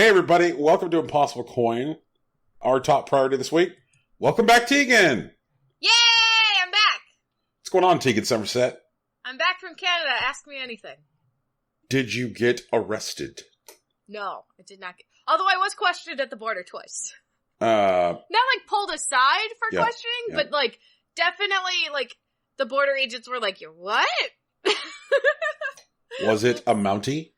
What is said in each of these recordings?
everybody, welcome to Impossible Coin. Our top priority this week. Welcome back, Tegan! Yay! I'm back! What's going on, Tegan Somerset? I'm back from Canada. Ask me anything. Did you get arrested? No, I did not get... Although I was questioned at the border twice. Uh... Not, like, pulled aside for questioning, but, like, definitely, like, the border agents were like, you're what? Was it a Mountie?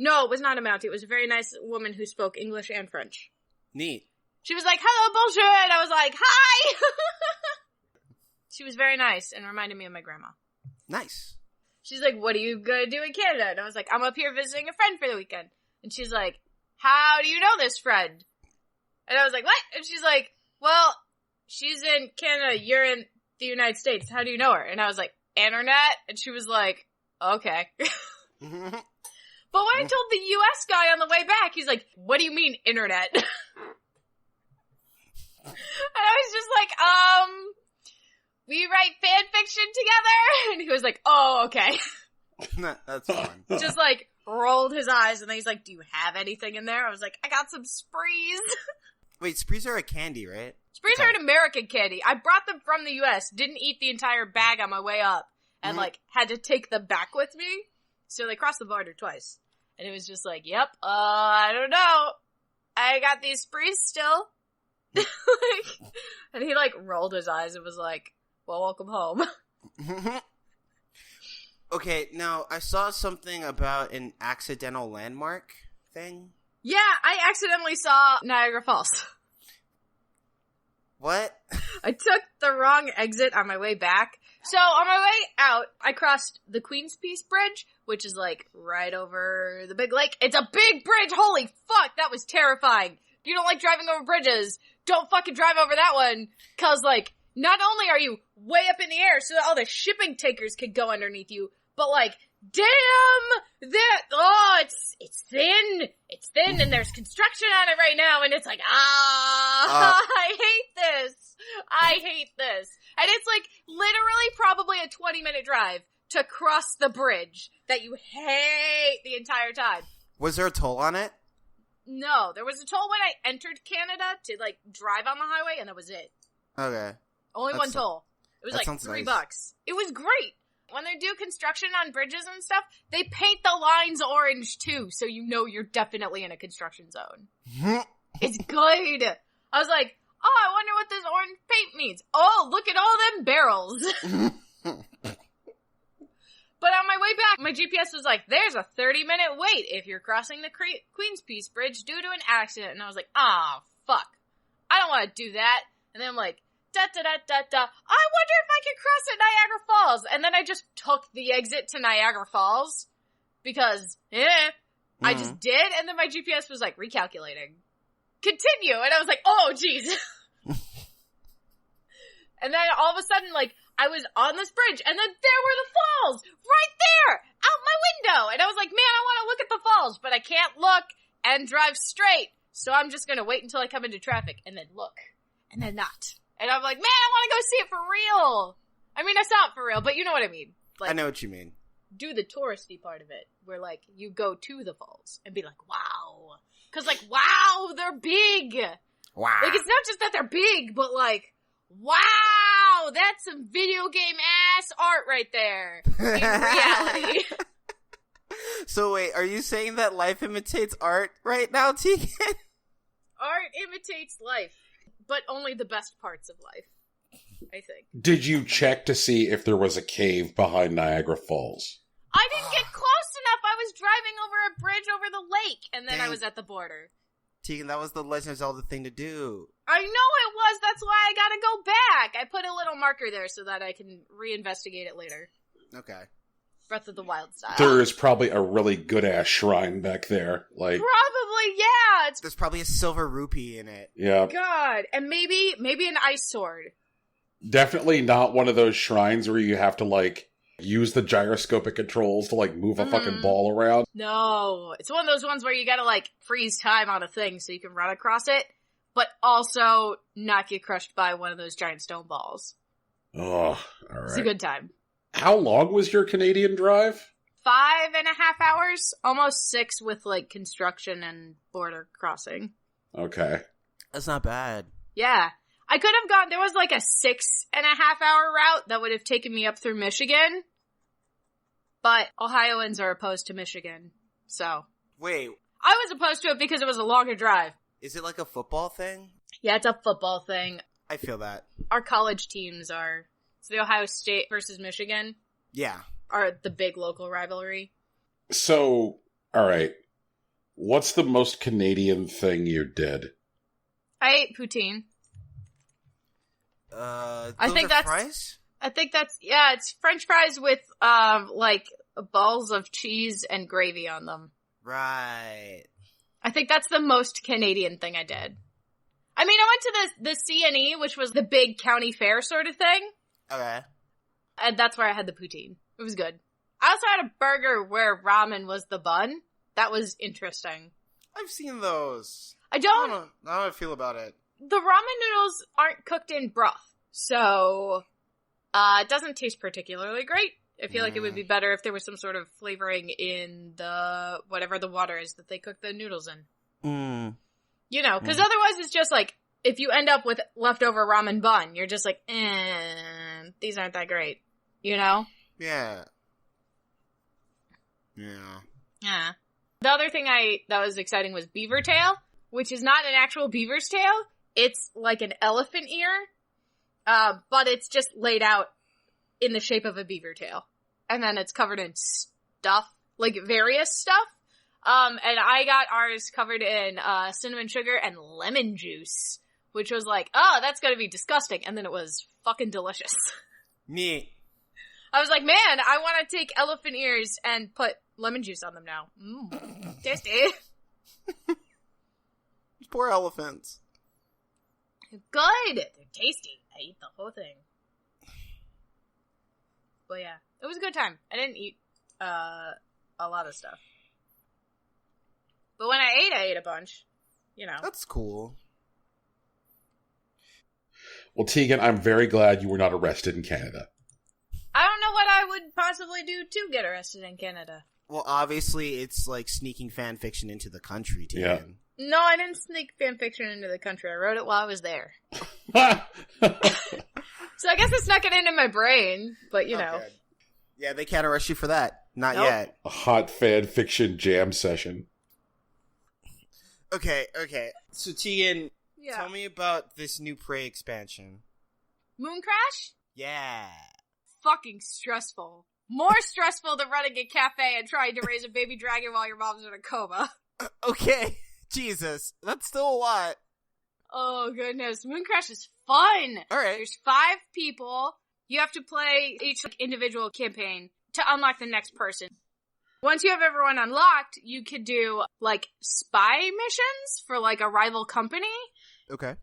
No, it was not a Mountie. It was a very nice woman who spoke English and French. Neat. She was like, hello, bonjour, and I was like, hi! She was very nice and reminded me of my grandma. Nice. She's like, what are you gonna do in Canada? And I was like, I'm up here visiting a friend for the weekend. And she's like, how do you know this friend? And I was like, what? And she's like, well, she's in Canada, you're in the United States. How do you know her? And I was like, internet? And she was like, okay. But when I told the US guy on the way back, he's like, what do you mean, internet? And I was just like, we write fan fiction together? And he was like, oh, okay. That's fun. Just like, rolled his eyes, and then he's like, do you have anything in there? I was like, I got some Sprees. Wait, Sprees are a candy, right? Sprees are an American candy. I brought them from the US, didn't eat the entire bag on my way up, and like, had to take them back with me. So they crossed the border twice. And it was just like, yep, I don't know. I got these Sprees still. And he like rolled his eyes and was like, well, welcome home. Okay, now I saw something about an accidental landmark thing. Yeah, I accidentally saw Niagara Falls. What? I took the wrong exit on my way back. So on my way out, I crossed the Queen's Peace Bridge, which is like right over the big lake. It's a big bridge! Holy fuck, that was terrifying. If you don't like driving over bridges, don't fucking drive over that one. Cause like, not only are you way up in the air so that all the shipping tankers could go underneath you, but like, damn, it's thin, and there's construction on it right now, and it's like, I hate this. And it's like, literally probably a 20-minute drive to cross the bridge that you hate the entire time. Was there a toll on it? No, there was a toll when I entered Canada to like, drive on the highway, and that was it. Okay. Only one toll. It was like $3. Nice. It was great. When they do construction on bridges and stuff, they paint the lines orange too, so you know you're definitely in a construction zone. It's good. I was like, oh, I wonder what this orange paint means. Oh, look at all them barrels. But on my way back, my GPS was like, there's a 30-minute wait if you're crossing the Queen's Peace Bridge due to an accident. And I was like, fuck. I don't want to do that. And then I'm like, da-da-da-da-da. I wonder if I could cross at Niagara Falls. And then I just took the exit to Niagara Falls. Because, I just did. And then my GPS was like, recalculating. Continue. And I was like, oh, jeez. And then all of a sudden, like, I was on this bridge. And then there were the falls. Right there. Out my window. And I was like, man, I want to look at the falls. But I can't look and drive straight. So I'm just going to wait until I come into traffic. And then look. And then not. And I'm like, man, I want to go see it for real. I mean, I saw it for real, but you know what I mean. Like, I know what you mean. Do the touristy part of it, where, like, you go to the falls and be like, wow. Because, like, wow, they're big. Wow. Like, it's not just that they're big, but, like, wow, that's some video game-ass art right there in reality. So, wait, are you saying that life imitates art right now, Tegan? Art imitates life. But only the best parts of life, I think. Did you check to see if there was a cave behind Niagara Falls? I didn't get close enough. I was driving over a bridge over the lake, and then I was at the border. Tegan, that was the Legend of Zelda thing to do. I know it was. That's why I gotta go back. I put a little marker there so that I can reinvestigate it later. Okay. Breath of the Wild style. There is probably a really good-ass shrine back there. Like, probably, yeah. There's probably a silver rupee in it. Yeah. God. And maybe an ice sword. Definitely not one of those shrines where you have to, like, use the gyroscopic controls to, like, move a fucking ball around. No. It's one of those ones where you gotta, like, freeze time on a thing so you can run across it, but also not get crushed by one of those giant stone balls. Oh, all right. It's a good time. How long was your Canadian drive? 5.5 hours, almost 6 with like construction and border crossing. Okay. That's not bad. Yeah. I could have gone, there was like a 6.5 hour route that would have taken me up through Michigan, but Ohioans are opposed to Michigan, so. Wait, I was opposed to it because it was a longer drive. is it like a football thing? Yeah, it's a football thing. I feel that. Our college teams are, it's the Ohio State versus Michigan Yeah. are the big local rivalry. So, all right. What's the most Canadian thing you did? I ate poutine. I think that's- fries? I think that's, yeah, it's French fries with, like, balls of cheese and gravy on them. Right. I think that's the most Canadian thing I did. I mean, I went to the CNE, which was the big county fair sort of thing, Okay. and that's where I had the poutine. It was good. I also had a burger where ramen was the bun. That was interesting. I've seen those. I I don't, don't know how I feel about it. the ramen noodles aren't cooked in broth, so, it doesn't taste particularly great. I feel like it would be better if there was some sort of flavoring in the, whatever the water is that they cook the noodles in. Mm. You know, because otherwise it's just like, if you end up with leftover ramen bun, you're just like, these aren't that great. You know? Yeah. Yeah. Yeah. The other thing that was exciting was beaver tail, which is not an actual beaver's tail. It's like an elephant ear, but it's just laid out in the shape of a beaver tail. And then it's covered in stuff, like various stuff. And I got ours covered in cinnamon sugar and lemon juice, which was like, oh, that's gonna be disgusting. And then it was fucking delicious. Neat. I was like, man, I want to take elephant ears and put lemon juice on them now. Tasty. Poor elephants. Good. They're tasty. I ate the whole thing. But yeah, it was a good time. I didn't eat a lot of stuff. But when I ate a bunch. You know. That's cool. Well, Tegan, I'm very glad you were not arrested in Canada. I don't know what I would possibly do to get arrested in Canada. Well, obviously, it's like sneaking fan fiction into the country, Tegan. No, I didn't sneak fanfiction into the country. I wrote it while I was there. So I guess it's not getting into my brain, but you know. Okay. Yeah, they can't arrest you for that. Not Nope. yet. A hot fan fiction jam session. Okay. So, Tegan, Yeah. tell me about this new Prey expansion. Moon Crash? Yeah. Fucking stressful. More stressful than running a cafe and trying to raise a baby dragon while your mom's in a coma. Okay. Jesus. That's still a lot. Oh goodness, Moon Crash is fun! Alright. There's 5 people. You have to play each individual campaign to unlock the next person. Once you have everyone unlocked, you could do, like, spy missions for, like, a rival company. Okay.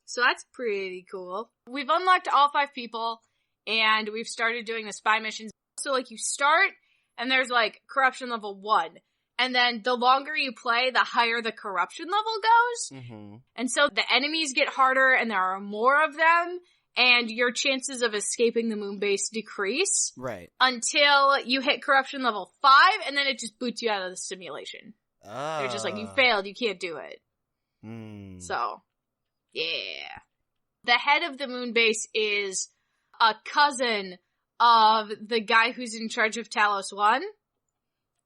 So that's pretty cool. We've unlocked all 5 people, and we've started doing the spy missions. So, like, you start, and there's, like, corruption level 1. And then the longer you play, the higher the corruption level goes. Mm-hmm. And so the enemies get harder, and there are more of them, and your chances of escaping the moon base decrease. Right. Until you hit corruption level 5, and then it just boots you out of the simulation. Oh. They're just like, you failed, you can't do it. Mm. So, yeah. The head of the moon base is a cousin of the guy who's in charge of Talos 1.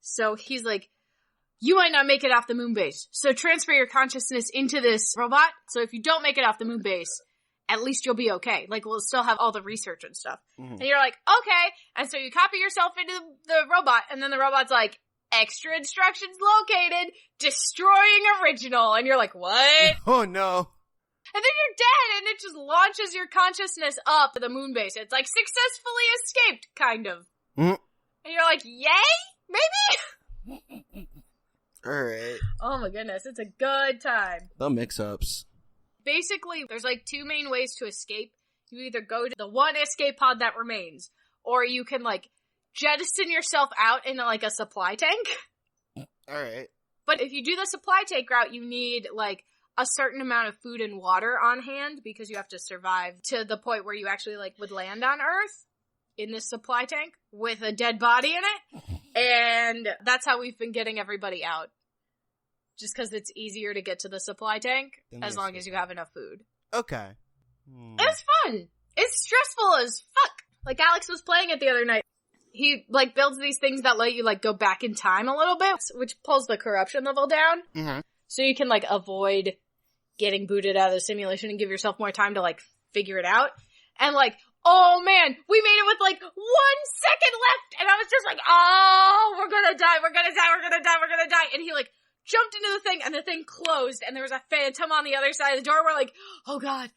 So he's like, you might not make it off the moon base, so transfer your consciousness into this robot, so if you don't make it off the moon base, at least you'll be okay. Like, we'll still have all the research and stuff. Mm-hmm. And you're like, okay. And so you copy yourself into the robot, and then the robot's like, extra instructions located, destroying original. And you're like, what? Oh no. And then you're dead, and it just launches your consciousness up to the moon base. It's like, successfully escaped, kind of. Mm. And you're like, yay? Maybe? Alright. Oh my goodness, it's a good time. The mix-ups. Basically, there's like 2 main ways to escape. You either go to the one escape pod that remains, or you can like jettison yourself out into like a supply tank. Alright. But if you do the supply tank route, you need like a certain amount of food and water on hand because you have to survive to the point where you actually like would land on Earth. in this supply tank with a dead body in it. And that's how we've been getting everybody out. Just because it's easier to get to the supply tank as long as you have enough food. Okay. It's fun. It's stressful as fuck. Like, Alex was playing it the other night. He, like, builds these things that let you, like, go back in time a little bit, which pulls the corruption level down. Mm-hmm. So you can, like, avoid getting booted out of the simulation and give yourself more time to, like, figure it out. And, like, oh man, we made it with, like, 1 second left! And I was just like, oh, we're gonna die, we're gonna die, we're gonna die, we're gonna die! And he, like, jumped into the thing, and the thing closed, and there was a phantom on the other side of the door. We're like, oh god,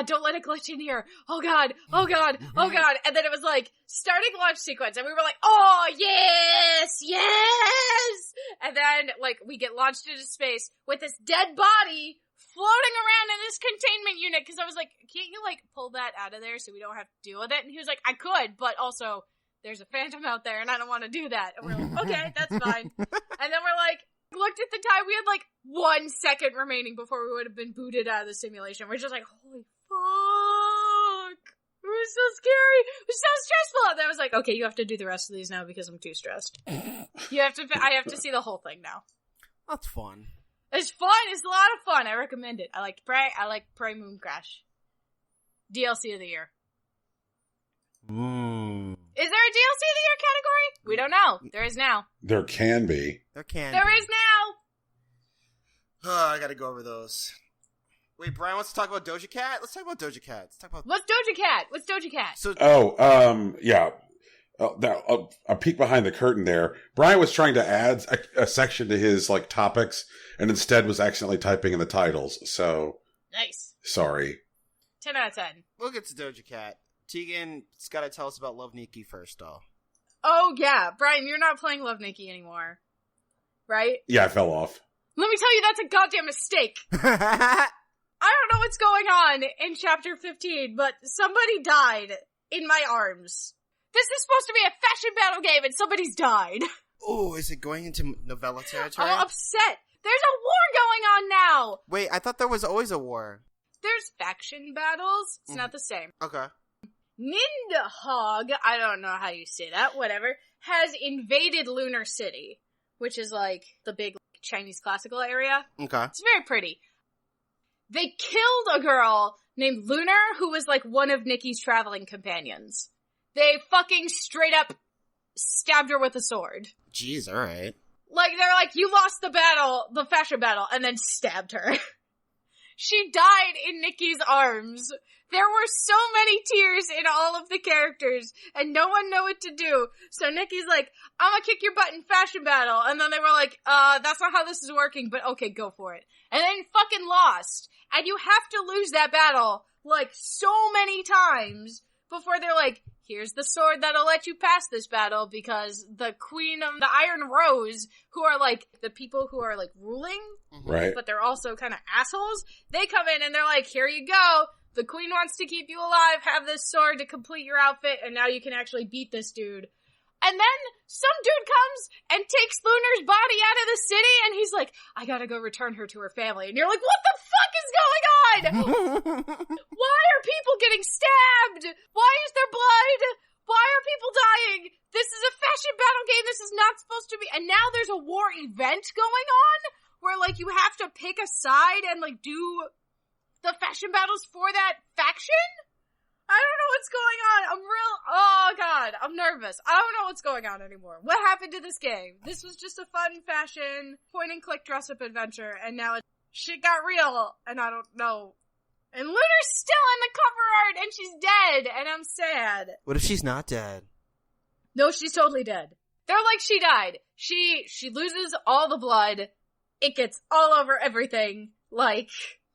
don't let it glitch in here. Oh god, oh god, oh god. And then it was like, starting launch sequence, and we were like, oh, yes, yes! And then, like, we get launched into space with this dead body floating around in this containment unit, because I was like, can't you, like, pull that out of there so we don't have to deal with it? And he was like, I could, but also, there's a phantom out there, and I don't want to do that. And we're like, okay, that's fine. And then we're like, looked at the time, we had like 1 second remaining before we would have been booted out of the simulation. We're just like, holy fuck. It was so scary. It was so stressful. And I was like, okay, you have to do the rest of these now because I'm too stressed. I have to see the whole thing now. That's fun. It's fun. It's a lot of fun. I recommend it. I like Prey. I like Prey Moon Crash. DLC of the year. Is there a DLC of the year category? We don't know. There is now. There can be. There is now. I gotta go over those. Wait, Brian wants to talk about Doja Cat? Let's talk about Doja Cat. What's Doja Cat? So, yeah. A peek behind the curtain there. Brian was trying to add a section to his, like, topics, and instead was accidentally typing in the titles, so... Nice. Sorry. 10 out of 10. We'll get to Doja Cat. Tegan's gotta tell us about Love Nikki first, though. Oh, yeah. Brian, you're not playing Love Nikki anymore. Right? Yeah, I fell off. Let me tell you, that's a goddamn mistake. I don't know what's going on in Chapter 15, but somebody died in my arms. This is supposed to be a fashion battle game, and somebody's died. Oh, is it going into novella territory? I'm upset. There's a war going on now! Wait, I thought there was always a war. There's faction battles. It's not the same. Okay. Nidhogg, I don't know how you say that, whatever, has invaded Lunar City, which is like the big Chinese classical area. Okay. It's very pretty. They killed a girl named Lunar who was like one of Nikki's traveling companions. They fucking straight up stabbed her with a sword. Jeez, alright. Like, they're like, you lost the battle, the fashion battle, and then stabbed her. She died in Nikki's arms. There were so many tears in all of the characters, and no one knew what to do. So Nikki's like, I'm gonna kick your butt in fashion battle. And then they were like, that's not how this is working, but okay, go for it. And then fucking lost. And you have to lose that battle, like, so many times before they're like, here's the sword that'll let you pass this battle, because the Queen of the Iron Rose, who are like the people who are like ruling, right? But they're also kind of assholes. They come in and they're like, here you go. The queen wants to keep you alive, have this sword to complete your outfit, and now you can actually beat this dude. And then some dude comes and takes Lunar's body out of the city, and he's like, I gotta go return her to her family. And you're like, what the fuck is going on? Why are people getting stabbed? Why is there blood? Why are people dying? This is a fashion battle game. This is not supposed to be. And now there's a war event going on where, like, you have to pick a side and, like, do the fashion battles for that faction? I don't know what's going on. Oh god, I'm nervous. I don't know what's going on anymore. What happened to this game? This was just a fun fashion, point and click dress up adventure, and now shit got real, and I don't know. And Lunar's still in the cover art, and she's dead, and I'm sad. What if she's not dead? No, she's totally dead. They're like, she died. She loses all the blood. It gets all over everything. Like,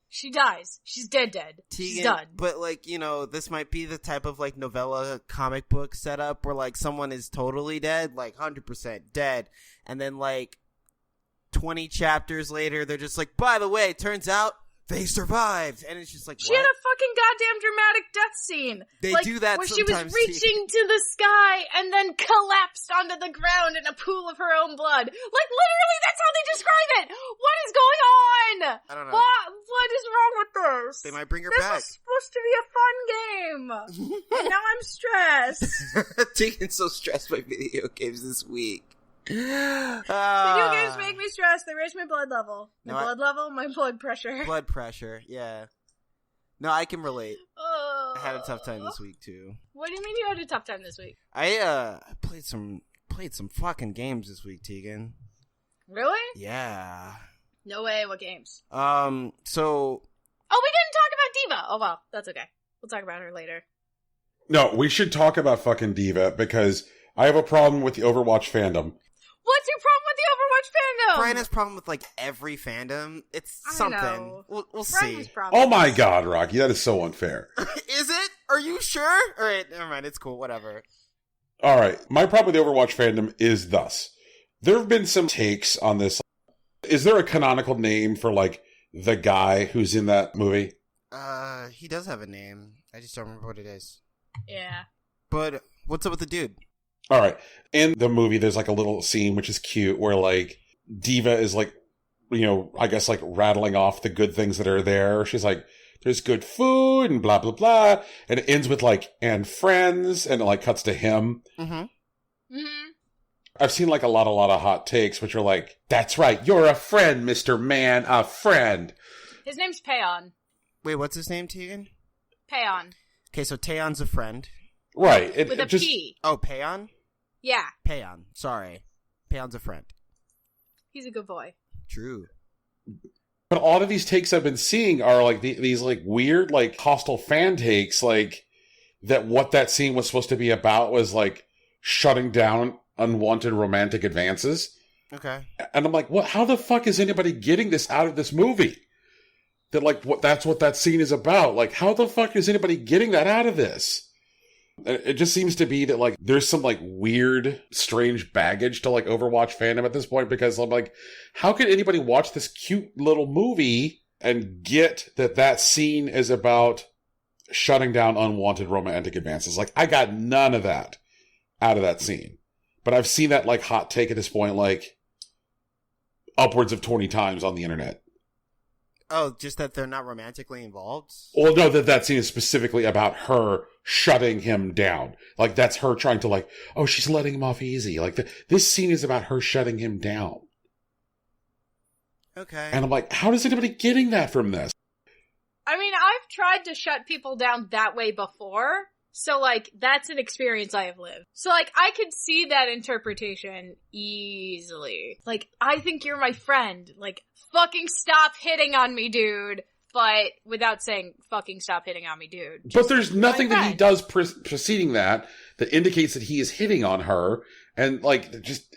she dies. She's dead. She's done. But, like, you know, this might be the type of, like, novella comic book setup where, like, someone is totally dead, like, 100% dead. And then, like, 20 chapters later, they're just like, by the way, it turns out they survived, and it's just like, She what? had a fucking goddamn dramatic death scene. They do that where she was sometimes, reaching to the sky and then collapsed onto the ground in a pool of her own blood. Like, literally, that's how they describe it! What is going on? I don't know. What is wrong with this? They might bring her This back. was supposed to be a fun game. And now I'm stressed. Tegan's so stressed by video games this week. Video games make me stressed. They raise my blood level. My blood pressure. Blood pressure, yeah. No, I can relate. Oh. I had a tough time this week too. What do you mean you had a tough time this week? I played some fucking games this week, Tegan. Really? Yeah. No way. What games? So Oh, we didn't talk about Diva. Oh well, that's okay. We'll talk about her later. No, we should talk about fucking Diva because I have a problem with the Overwatch fandom. What's your problem with the Overwatch fandom? Brian has a problem with like every fandom. It's I something. know. We'll Brian see. has problems. Oh my god, Rocky, that is so unfair. Is it? Are you sure? All right, never mind. It's cool. Whatever. All right, my problem with the Overwatch fandom is thus. There have been some takes on this. Is there a canonical name for like the guy who's in that movie? He does have a name. I just don't remember what it is. Yeah. But what's up with the dude? All right. In the movie, there's like a little scene which is cute where like Diva is like, I guess like rattling off the good things that are there. She's like, there's good food and blah, blah, blah. And it ends with like, and friends, and it like cuts to him. Mm-hmm. Mm-hmm. I've seen like a lot of hot takes which are like, that's right, you're a friend, Mr. Man, a friend. His name's Payon. Wait, what's his name, Tegan? Payon. Okay, so Taeyeon's a friend. Right. With a P. Oh, Payon? Yeah. Payon. Sorry. Payon's a friend. He's a good boy. True. But a lot of these takes I've been seeing are like these like weird, like hostile fan takes, like that what that scene was supposed to be about was like shutting down unwanted romantic advances. Okay. And I'm like, what? How the fuck is anybody getting this out of this movie? That like that's what that scene is about. Like, how the fuck is anybody getting that out of this? It just seems to be that like there's some like weird, strange baggage to like Overwatch fandom at this point, because I'm like, how could anybody watch this cute little movie and get that scene is about shutting down unwanted romantic advances? Like, I got none of that out of that scene. But I've seen that like hot take at this point like upwards of 20 times on the internet. Oh, just that they're not romantically involved? Well, no, that scene is specifically about her shutting him down. Like, that's her trying to like, oh, she's letting him off easy. Like, this scene is about her shutting him down. Okay. And I'm like, how is anybody getting that from this? I mean, I've tried to shut people down that way before. So, like, that's an experience I have lived. So, like, I could see that interpretation easily. Like, I think you're my friend. Like, fucking stop hitting on me, dude. But without saying, fucking stop hitting on me, dude. But there's nothing that he does preceding that indicates that he is hitting on her. And, like, just...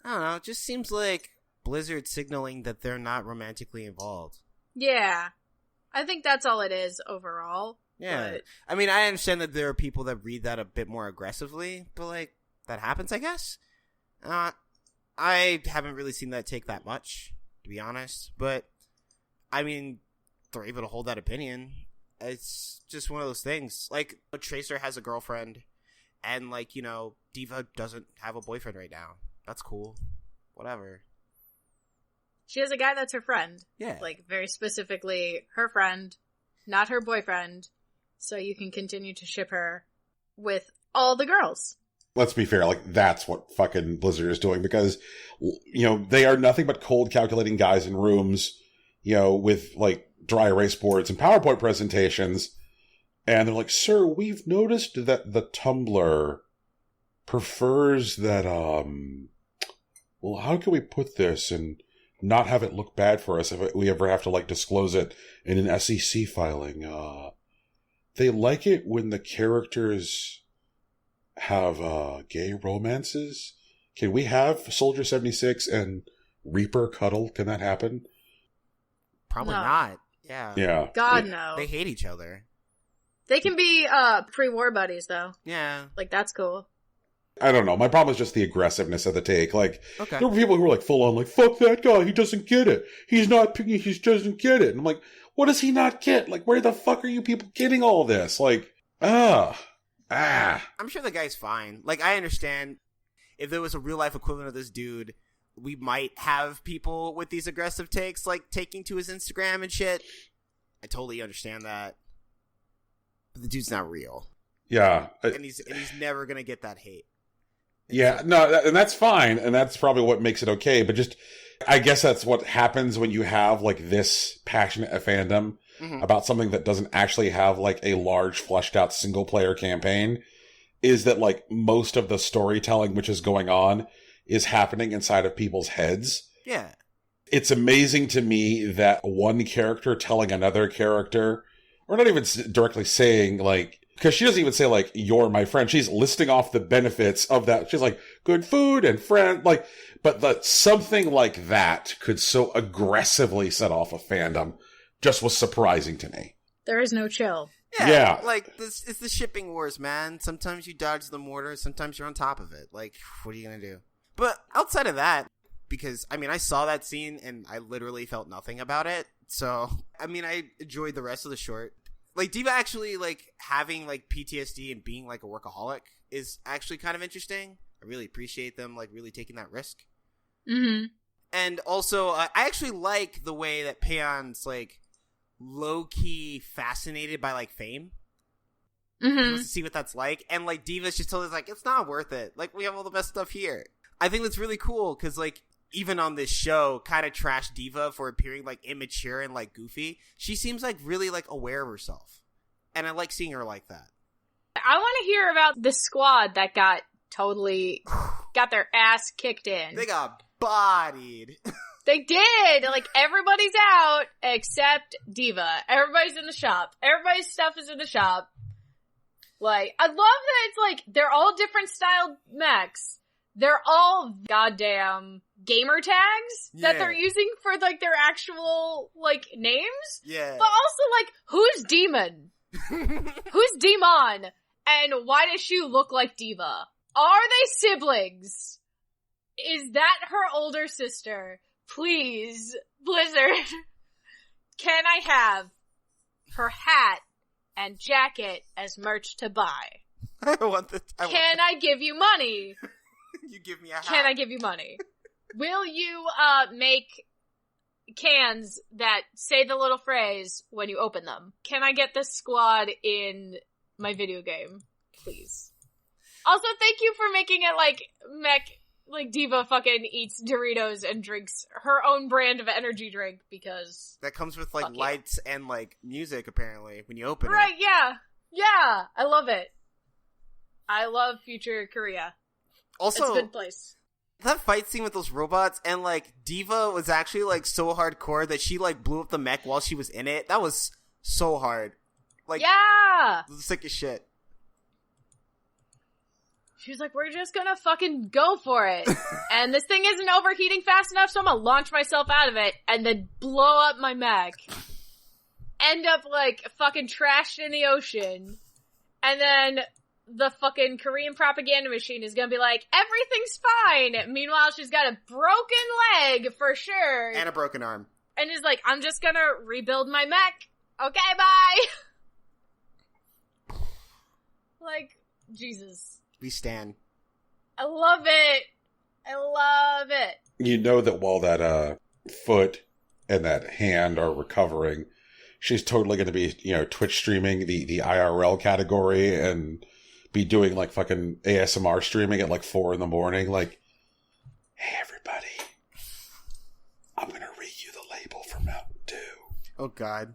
I don't know. It just seems like Blizzard signaling that they're not romantically involved. Yeah. I think that's all it is overall. Yeah. But... I mean, I understand that there are people that read that a bit more aggressively, but, like, that happens, I guess. I haven't really seen that take that much, to be honest. But, I mean, they're able to hold that opinion. It's just one of those things. Like, Tracer has a girlfriend, and, like, Diva doesn't have a boyfriend right now. That's cool. Whatever. She has a guy that's her friend. Yeah. Like, very specifically, her friend, not her boyfriend. So you can continue to ship her with all the girls. Let's be fair, like, that's what fucking Blizzard is doing, because, they are nothing but cold calculating guys in rooms, with, like, dry erase boards and PowerPoint presentations, and they're like, sir, we've noticed that the Tumblr prefers that, well, how can we put this and not have it look bad for us if we ever have to, like, disclose it in an SEC filing? They like it when the characters have gay romances. Can we have Soldier 76 and Reaper cuddle? Can that happen? Probably No. not. Yeah. Yeah. God, Yeah. no. They hate each other. They can be pre-war buddies, though. Yeah. Like, that's cool. I don't know. My problem is just the aggressiveness of the take. Like, Okay. there were people who were like full on, like, fuck that guy. He doesn't get it. He doesn't get it. And I'm like, what does he not get? Like, where the fuck are you people getting all this? Like, I'm sure the guy's fine. Like, I understand if there was a real life equivalent of this dude, we might have people with these aggressive takes, like taking to his Instagram and shit. I totally understand that. But the dude's not real. Yeah. And he's never going to get that hate. Yeah, no, and that's fine, and that's probably what makes it okay, but just, I guess that's what happens when you have, like, this passionate a fandom about something that doesn't actually have, like, a large, fleshed-out single-player campaign, is that, like, most of the storytelling which is going on is happening inside of people's heads. Yeah. It's amazing to me that one character telling another character, or not even directly saying, like, because she doesn't even say, like, you're my friend. She's listing off the benefits of that. She's like, good food and friend. Like, but that something like that could so aggressively set off a fandom just was surprising to me. There is no chill. Yeah. Like, this it's the shipping wars, man. Sometimes you dodge the mortar, sometimes you're on top of it. Like, what are you going to do? But outside of that, because, I mean, I saw that scene and I literally felt nothing about it. So, I mean, I enjoyed the rest of the short. Like, D.Va actually, like, having, like, PTSD and being, like, a workaholic is actually kind of interesting. I really appreciate them, like, really taking that risk. Mm-hmm. And also, I actually like the way that Peon's, like, low-key fascinated by, like, fame. He wants to see what that's like. And, like, D.Va's just totally like, it's not worth it. Like, we have all the best stuff here. I think that's really cool, because, like, even on this show, kind of trash D.Va for appearing, like, immature and, like, goofy. She seems, like, really, like, aware of herself. And I like seeing her like that. I want to hear about the squad that got their ass kicked in. They got bodied. They did! Like, everybody's out except D.Va. Everybody's in the shop. Everybody's stuff is in the shop. Like, I love that it's like, they're all different styled mechs. They're all goddamn gamer tags that they're using for, like, their actual, like, names. Yeah. But also, like, who's Demon? Who's Demon? And why does she look like D.Va? Are they siblings? Is that her older sister? Please, Blizzard, can I have her hat and jacket as merch to buy? Can I give you money? You give me a hat. Can I give you money? Will you, make cans that say the little phrase when you open them? Can I get this squad in my video game? Please. Also, thank you for making it like like D.Va fucking eats Doritos and drinks her own brand of energy drink because... That comes with, like, lights and, like, music, apparently, when you open it. Right, yeah. Yeah, I love it. I love future Korea. Also, it's a good place. That fight scene with those robots, and, like, D.Va was actually, like, so hardcore that she, like, blew up the mech while she was in it. That was so hard. Like, yeah! The sick as shit. She was like, we're just gonna fucking go for it. And this thing isn't overheating fast enough, so I'm gonna launch myself out of it and then blow up my mech. End up, like, fucking trashed in the ocean. And then the fucking Korean propaganda machine is gonna be like, everything's fine! Meanwhile, she's got a broken leg, for sure. And a broken arm. And is like, I'm just gonna rebuild my mech. Okay, bye! Like, Jesus. We stand. I love it. I love it. You know that while that foot and that hand are recovering, she's totally going to be, Twitch streaming the IRL category and be doing like fucking ASMR streaming at like 4 a.m. Like, hey everybody, I'm going to read you the label for Mountain Dew. Oh God.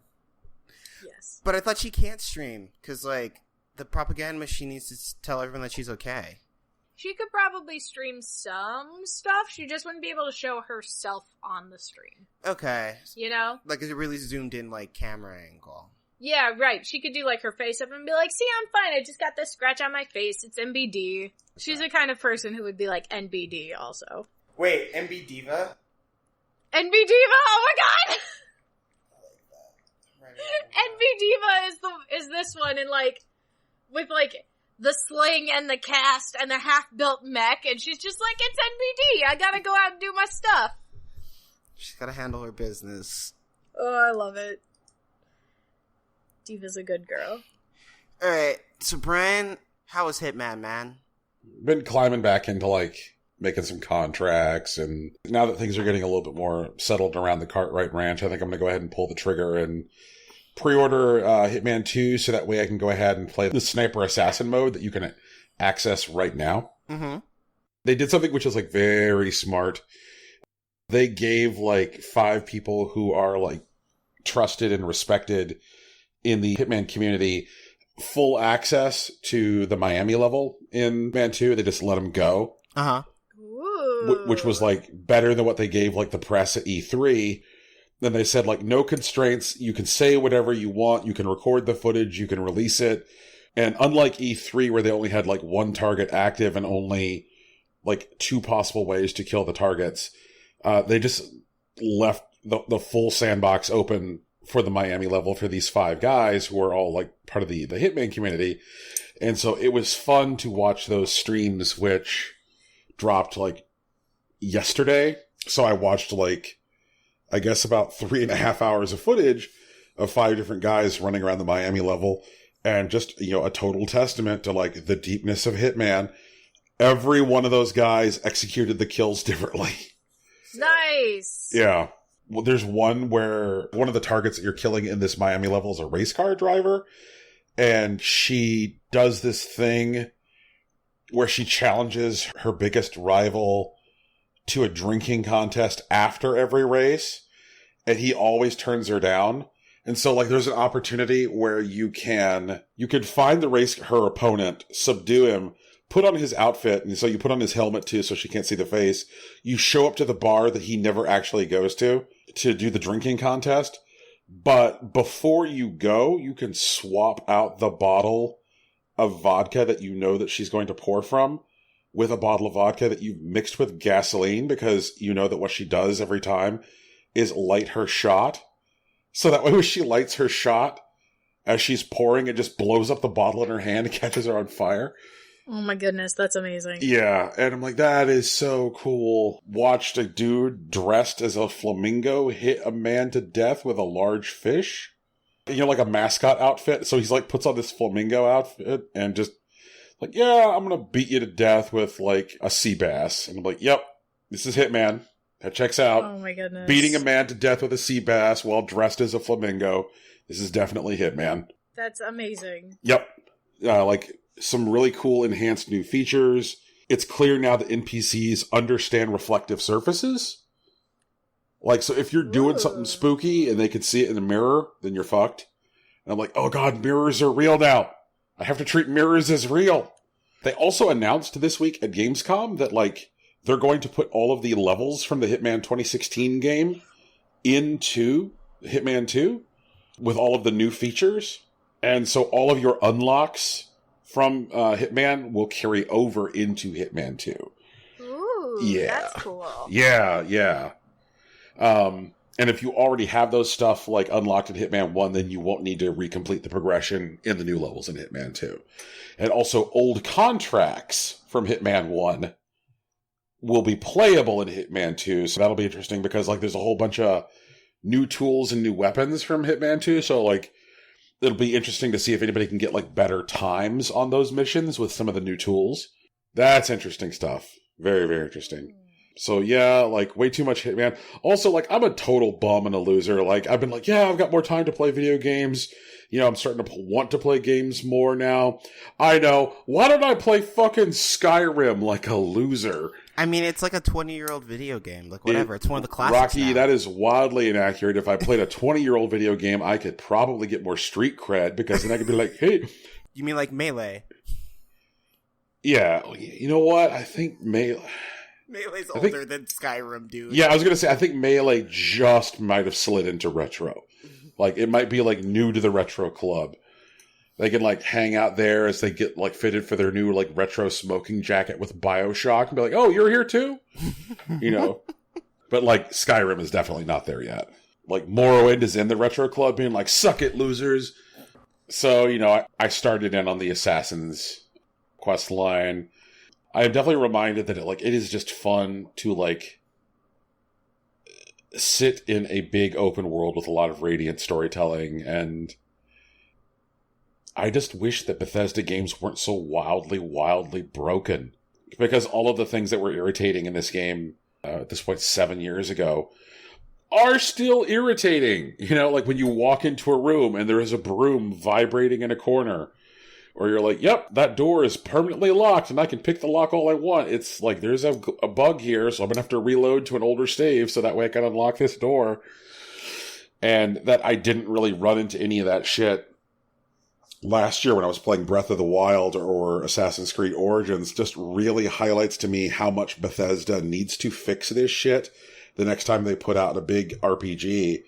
Yes. But I thought she can't stream because, like, the propaganda machine needs to tell everyone that she's okay. She could probably stream some stuff. She just wouldn't be able to show herself on the stream. Okay. You know? Like a really zoomed in, like, camera angle. Yeah, right. She could do, like, her face up and be like, see, I'm fine. I just got this scratch on my face. It's NBD. She's the kind of person who would be like NBD also. Wait, NB Diva? NB Diva? Oh my god! Right. NB Diva is this one, and, like, with, like, the sling and the cast and the half-built mech, and she's just like, it's NBD, I gotta go out and do my stuff. She's gotta handle her business. Oh, I love it. Diva's a good girl. Alright, so Brian, how was Hitman, man? Been climbing back into, like, making some contracts, and now that things are getting a little bit more settled around the Cartwright Ranch, I think I'm going to go ahead and pull the trigger and pre-order Hitman 2 so that way I can go ahead and play the Sniper Assassin mode that you can access right now. Mm-hmm. They did something which is, like, very smart. They gave, like, 5 people who are, like, trusted and respected in the Hitman community full access to the Miami level in Hitman 2. They just let them go. Uh-huh. Which was, like, better than what they gave, like, the press at E3. Then they said, like, no constraints. You can say whatever you want. You can record the footage. You can release it. And unlike E3, where they only had, like, 1 target active and only, like, 2 possible ways to kill the targets, they just left the full sandbox open for the Miami level for these 5 guys who are all, like, part of the Hitman community. And so it was fun to watch those streams, which dropped, like, yesterday. So I watched, like, I guess about 3.5 hours of footage of 5 different guys running around the Miami level, and just, you know, a total testament to, like, the deepness of Hitman. Every one of those guys executed the kills differently. Nice! Yeah. Well, there's one where one of the targets that you're killing in this Miami level is a race car driver, and she does this thing where she challenges her biggest rival to a drinking contest after every race, and he always turns her down. And so, like, there's an opportunity where you can find her opponent, subdue him, put on his outfit, and so you put on his helmet too so she can't see the face. You show up to the bar that he never actually goes to do the drinking contest. But before you go, you can swap out the bottle of vodka that you know that she's going to pour from with a bottle of vodka that you've mixed with gasoline, because you know that what she does every time is light her shot. So that way when she lights her shot, as she's pouring, it just blows up the bottle in her hand and catches her on fire. Oh my goodness, that's amazing. Yeah, and I'm like, that is so cool. Watched a dude dressed as a flamingo hit a man to death with a large fish. You know, like a mascot outfit. So he's like, puts on this flamingo outfit and just like, yeah, I'm gonna beat you to death with, like, a sea bass. And I'm like, yep, this is Hitman. That checks out. Oh my goodness. Beating a man to death with a sea bass while dressed as a flamingo. This is definitely Hitman. That's amazing. Yep. Like, some really cool enhanced new features. It's clear now that NPCs understand reflective surfaces. Like, so if you're doing something spooky and they can see it in the mirror, then you're fucked. And I'm like, oh god, mirrors are real now. I have to treat mirrors as real. They also announced this week at Gamescom that, like, they're going to put all of the levels from the Hitman 2016 game into Hitman 2 with all of the new features. And so all of your unlocks from Hitman will carry over into Hitman 2. Ooh, yeah. That's cool. Yeah. And if you already have those stuff, like, unlocked in Hitman 1, then you won't need to recomplete the progression in the new levels in Hitman 2. And also, old contracts from Hitman 1 will be playable in Hitman 2, so that'll be interesting because, like, there's a whole bunch of new tools and new weapons from Hitman 2, so, like, it'll be interesting to see if anybody can get, like, better times on those missions with some of the new tools. That's interesting stuff. Very, very interesting. So, yeah, like, way too much Hitman. Also, like, I'm a total bum and a loser. Like, I've been like, yeah, I've got more time to play video games. You know, I'm starting to want to play games more now. I know. Why don't I play fucking Skyrim like a loser? I mean, it's like a 20-year-old video game. Like, whatever. It's one of the classics. Rocky, now. That is wildly inaccurate. If I played a 20-year-old video game, I could probably get more street cred, because then I could be like, hey. You mean like Melee? Yeah. You know what? I think Melee's older than Skyrim, dude. Yeah, I was going to say, I think Melee just might have slid into retro. Like, it might be, like, new to the retro club. They can, like, hang out there as they get, like, fitted for their new, like, retro smoking jacket with BioShock and be like, oh, you're here too? You know? But, like, Skyrim is definitely not there yet. Like, Morrowind is in the retro club being like, suck it, losers. So, you know, I started in on the Assassins quest line. I am definitely reminded that it is just fun to sit in a big open world with a lot of radiant storytelling, and I just wish that Bethesda games weren't so wildly broken, because all of the things that were irritating in this game at this point 7 years ago are still irritating. Like when you walk into a room and there is a broom vibrating in a corner, or you're like, yep, that door is permanently locked and I can pick the lock all I want. It's like, there's a bug here, so I'm going to have to reload to an older save so that way I can unlock this door. And that I didn't really run into any of that shit last year when I was playing Breath of the Wild or Assassin's Creed Origins. Just really highlights to me how much Bethesda needs to fix this shit the next time they put out a big RPG,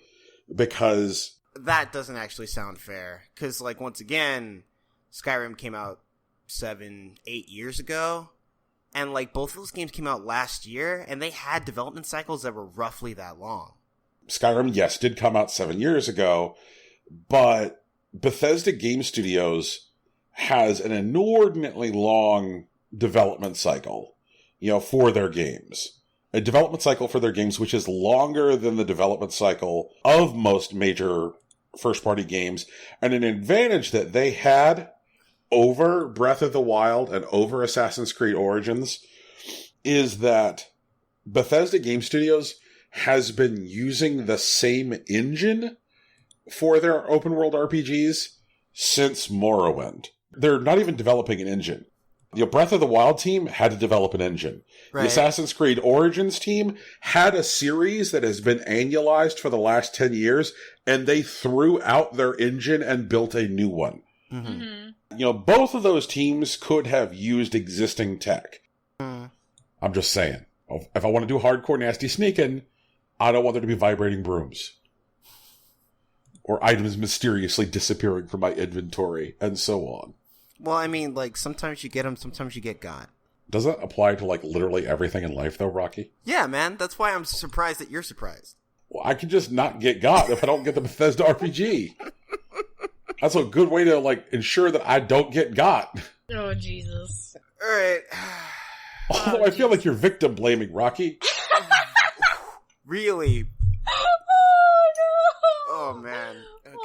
because that doesn't actually sound fair. Because, once again, Skyrim came out 7-8 years ago, and both of those games came out last year, and they had development cycles that were roughly that long. Skyrim, yes, did come out 7 years ago, but Bethesda Game Studios has an inordinately long development cycle, for their games. A development cycle for their games which is longer than the development cycle of most major first-party games, and an advantage that they had over Breath of the Wild and over Assassin's Creed Origins is that Bethesda Game Studios has been using the same engine for their open-world RPGs since Morrowind. They're not even developing an engine. The Breath of the Wild team had to develop an engine. Right. The Assassin's Creed Origins team had a series that has been annualized for the last 10 years, and they threw out their engine and built a new one. Mm-hmm. Both of those teams could have used existing tech. I'm just saying. If I want to do hardcore nasty sneaking, I don't want there to be vibrating brooms. Or items mysteriously disappearing from my inventory, and so on. Well, I mean, sometimes you get them, sometimes you get got. Does that apply to, literally everything in life, though, Rocky? Yeah, man. That's why I'm surprised that you're surprised. Well, I can just not get got if I don't get the Bethesda RPG. That's a good way to, ensure that I don't get got. Oh, Jesus. All right. Although I feel like you're victim blaming, Rocky. Really? Oh, no. Oh, man. Okay.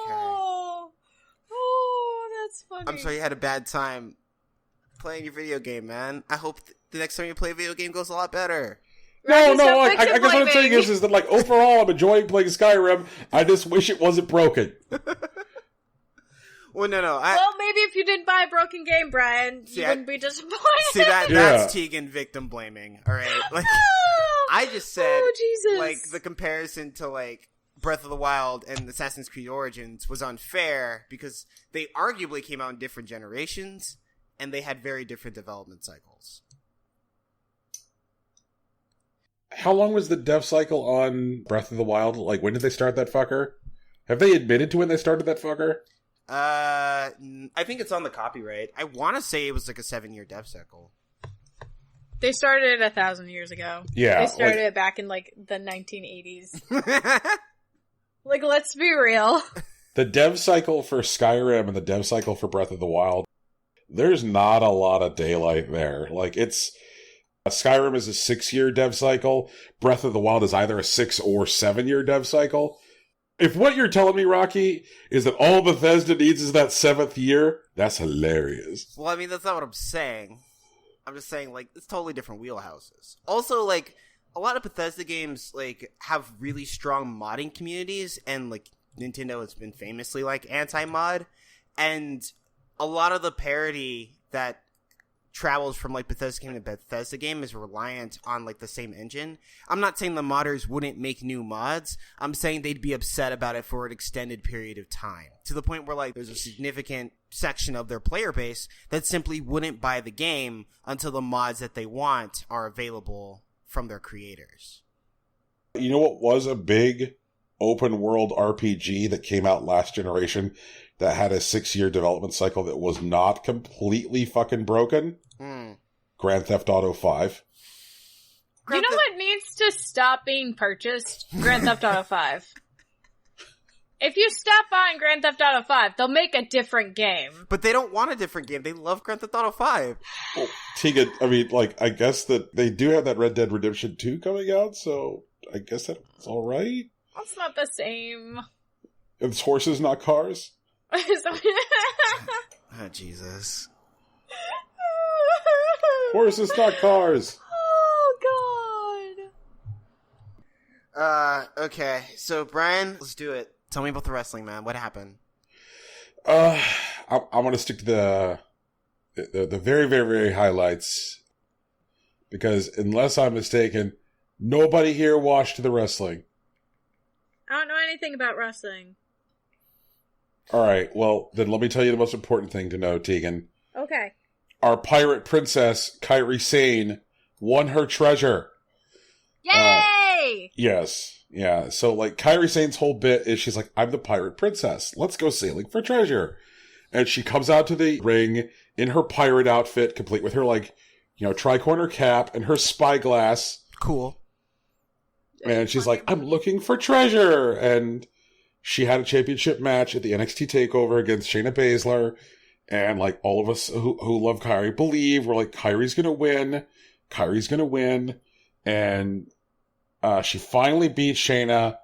Oh, that's funny. I'm sorry you had a bad time playing your video game, man. I hope the next time you play a video game goes a lot better. No, I guess what I'm saying is that, overall, I'm enjoying playing Skyrim. I just wish it wasn't broken. Well, no. Well, maybe if you didn't buy a broken game, Brian, you wouldn't be disappointed. See, that's Tegan victim blaming, alright? I just said, oh, Jesus. The comparison to, Breath of the Wild and Assassin's Creed Origins was unfair because they arguably came out in different generations, and they had very different development cycles. How long was the dev cycle on Breath of the Wild? When did they start that fucker? Have they admitted to when they started that fucker? I think it's on the copyright. I want to say it was a 7-year dev cycle. They started it 1,000 years ago. Yeah. They started it back in, the 1980s. Let's be real. The dev cycle for Skyrim and the dev cycle for Breath of the Wild, there's not a lot of daylight there. Skyrim is a 6-year dev cycle. Breath of the Wild is either a 6 or 7-year dev cycle. If what you're telling me, Rocky, is that all Bethesda needs is that 7th year, that's hilarious. Well, I mean, that's not what I'm saying. I'm just saying, it's totally different wheelhouses. Also, a lot of Bethesda games, have really strong modding communities, and, Nintendo has been famously, anti-mod, and a lot of the parity that travels from Bethesda game to Bethesda game is reliant on the same engine. I'm not saying the modders wouldn't make new mods. I'm saying they'd be upset about it for an extended period of time, to the point where there's a significant section of their player base that simply wouldn't buy the game until the mods that they want are available from their creators. You know what was a big open world RPG that came out last generation that had a 6-year development cycle that was not completely fucking broken? Grand Theft Auto 5. You know what needs to stop being purchased? Grand Theft Auto 5. If you stop buying Grand Theft Auto 5, they'll make a different game. But they don't want a different game. They love Grand Theft Auto 5. Well, Tegan, I mean, like, I guess that they do have that Red Dead Redemption 2 coming out, so I guess that's alright. That's not the same. It's horses, not cars. Oh, Jesus. Horses, not cars. Oh, God. Okay. So, Brian, let's do it. Tell me about the wrestling, man. What happened? I want to stick to the very, very, very highlights. Because unless I'm mistaken, nobody here watched the wrestling. I don't know anything about wrestling. Alright, well, then let me tell you the most important thing to know, Tegan. Okay. Our pirate princess, Kairi Sane, won her treasure. Yay! Yes. Yeah. So, like, Kairi Sane's whole bit is she's like, I'm the pirate princess. Let's go sailing for treasure. And she comes out to the ring in her pirate outfit, complete with her, like, tri-corner cap and her spyglass. Cool. And she's like, I'm looking for treasure. And she had a championship match at the NXT TakeOver against Shayna Baszler. And, like, all of us who love Kairi believe, we're like, Kairi's gonna win. Kairi's gonna win. And she finally beat Shayna.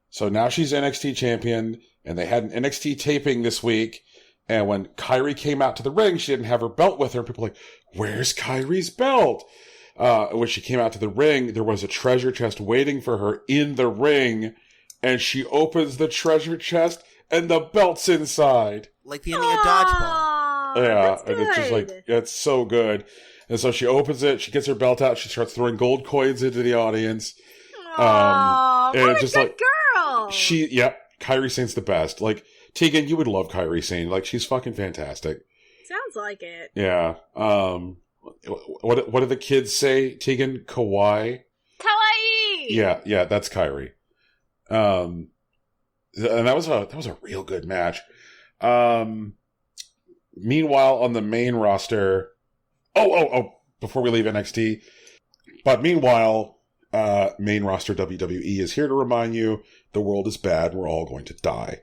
So now she's NXT champion. And they had an NXT taping this week. And when Kairi came out to the ring, she didn't have her belt with her. People were like, where's Kairi's belt? When she came out to the ring, there was a treasure chest waiting for her in the ring. And she opens the treasure chest and the belt's inside. Like the ending of Dodgeball. Yeah, and it's just like, it's so good. And so she opens it, she gets her belt out, she starts throwing gold coins into the audience. Aww, and what it's a just good like, girl! Kairi Sane's the best. Like, Tegan, you would love Kairi Sane. Like, she's fucking fantastic. Sounds like it. Yeah. What do the kids say, Tegan? Kawaii? Kawaii! Yeah, that's Kairi. And that was a real good match. Meanwhile, on the main roster, before we leave NXT, but meanwhile, main roster WWE is here to remind you the world is bad. We're all going to die.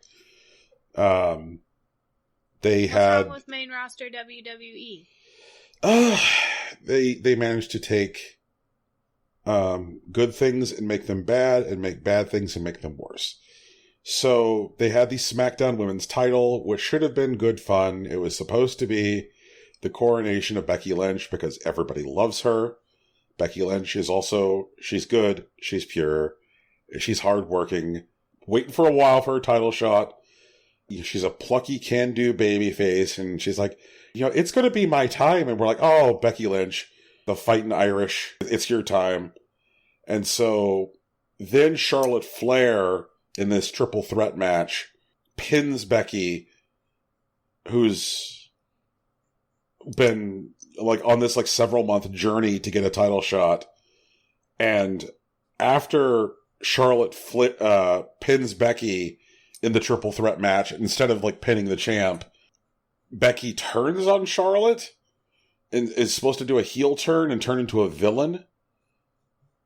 What's wrong with main roster WWE? They managed to take good things and make them bad, and make bad things and make them worse. So they had the SmackDown Women's title, which should have been good fun. It was supposed to be the coronation of Becky Lynch because everybody loves her. Becky Lynch is she's good, she's pure, she's hardworking, waiting for a while for her title shot. She's a plucky can-do babyface, and she's like, it's going to be my time. And we're like, oh, Becky Lynch, the fighting Irish, it's your time. And so then Charlotte Flair, in this triple threat match, pins Becky, who's been like on this like several month journey to get a title shot. And after Charlotte pins Becky in the triple threat match, instead of like pinning the champ, Becky turns on Charlotte and is supposed to do a heel turn and turn into a villain.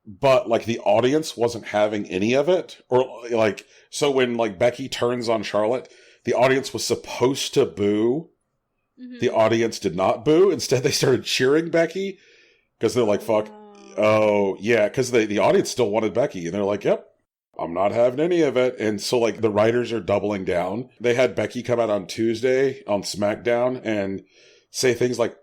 But, like, the audience wasn't having any of it. Or, like, so when, like, Becky turns on Charlotte, the audience was supposed to boo. Mm-hmm. The audience did not boo. Instead, they started cheering Becky. Because they're like, fuck. Oh, yeah. Because the audience still wanted Becky. And they're like, yep, I'm not having any of it. And so, like, the writers are doubling down. They had Becky come out on Tuesday on SmackDown and say things like,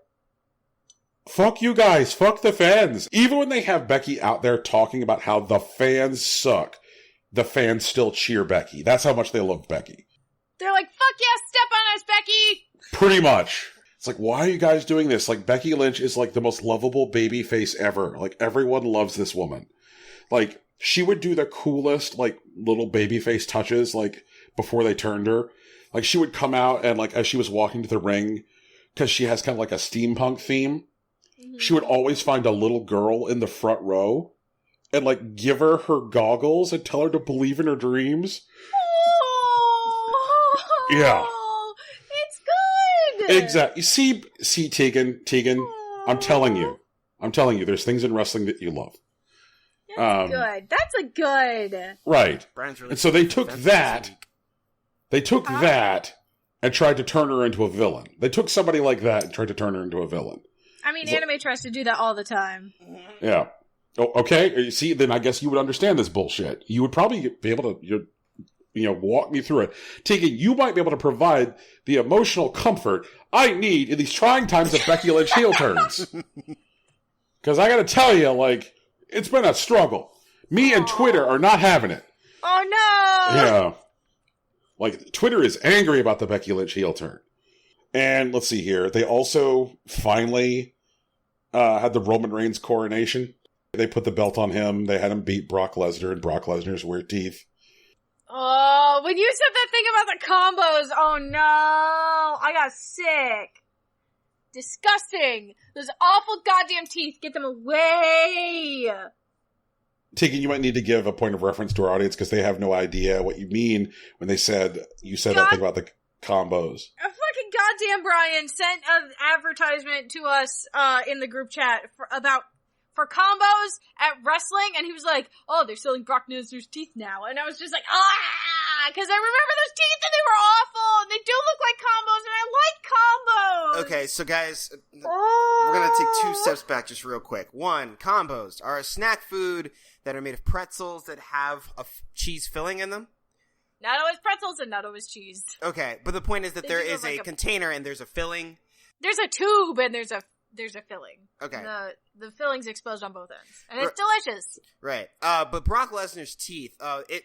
fuck you guys, fuck the fans. Even when they have Becky out there talking about how the fans suck, the fans still cheer Becky. That's how much they love Becky. They're like, fuck yeah, step on us, Becky! Pretty much. It's like, why are you guys doing this? Like, Becky Lynch is like the most lovable baby face ever. Like, everyone loves this woman. Like, she would do the coolest, like, little baby face touches, like, before they turned her. Like, she would come out and, like, as she was walking to the ring, because she has kind of like a steampunk theme, she would always find a little girl in the front row and, like, give her goggles and tell her to believe in her dreams. Oh, yeah. It's good! Exactly. See, Tegan, I'm telling you, there's things in wrestling that you love. That's good. That's a good. Right. Brian's really and so they took that, They took that and tried to turn her into a villain. They took somebody like that and tried to turn her into a villain. I mean, anime tries to do that all the time. Yeah. Oh, okay. You see, then I guess you would understand this bullshit. You would probably be able to, walk me through it. Tegan, you might be able to provide the emotional comfort I need in these trying times of Becky Lynch heel turns. Because I gotta tell you, like, it's been a struggle. Me and Twitter are not having it. Oh, no! Yeah. Like, Twitter is angry about the Becky Lynch heel turn. And let's see here. They also finally had the Roman Reigns coronation. They put the belt on him. They had him beat Brock Lesnar, and Brock Lesnar's weird teeth. Oh, when you said that thing about the combos, oh no, I got sick. Disgusting. Those awful goddamn teeth, get them away. Tegan, you might need to give a point of reference to our audience because they have no idea what you mean when you said that thing about the combos. A fucking goddamn Brian sent an advertisement to us in the group chat for combos at wrestling, and he was like, oh, they're selling Brock Lesnar's teeth now. And I was just like, because I remember those teeth and they were awful, and they do look like combos, and I like combos. Okay, so guys, we're going to take 2 steps back just real quick. 1, combos are a snack food that are made of pretzels that have a cheese filling in them. Not always pretzels and not always cheese. Okay, but the point is that there is a container and there's a filling. There's a tube and there's a filling. Okay. The filling's exposed on both ends. And it's delicious. Right. But Brock Lesnar's teeth, it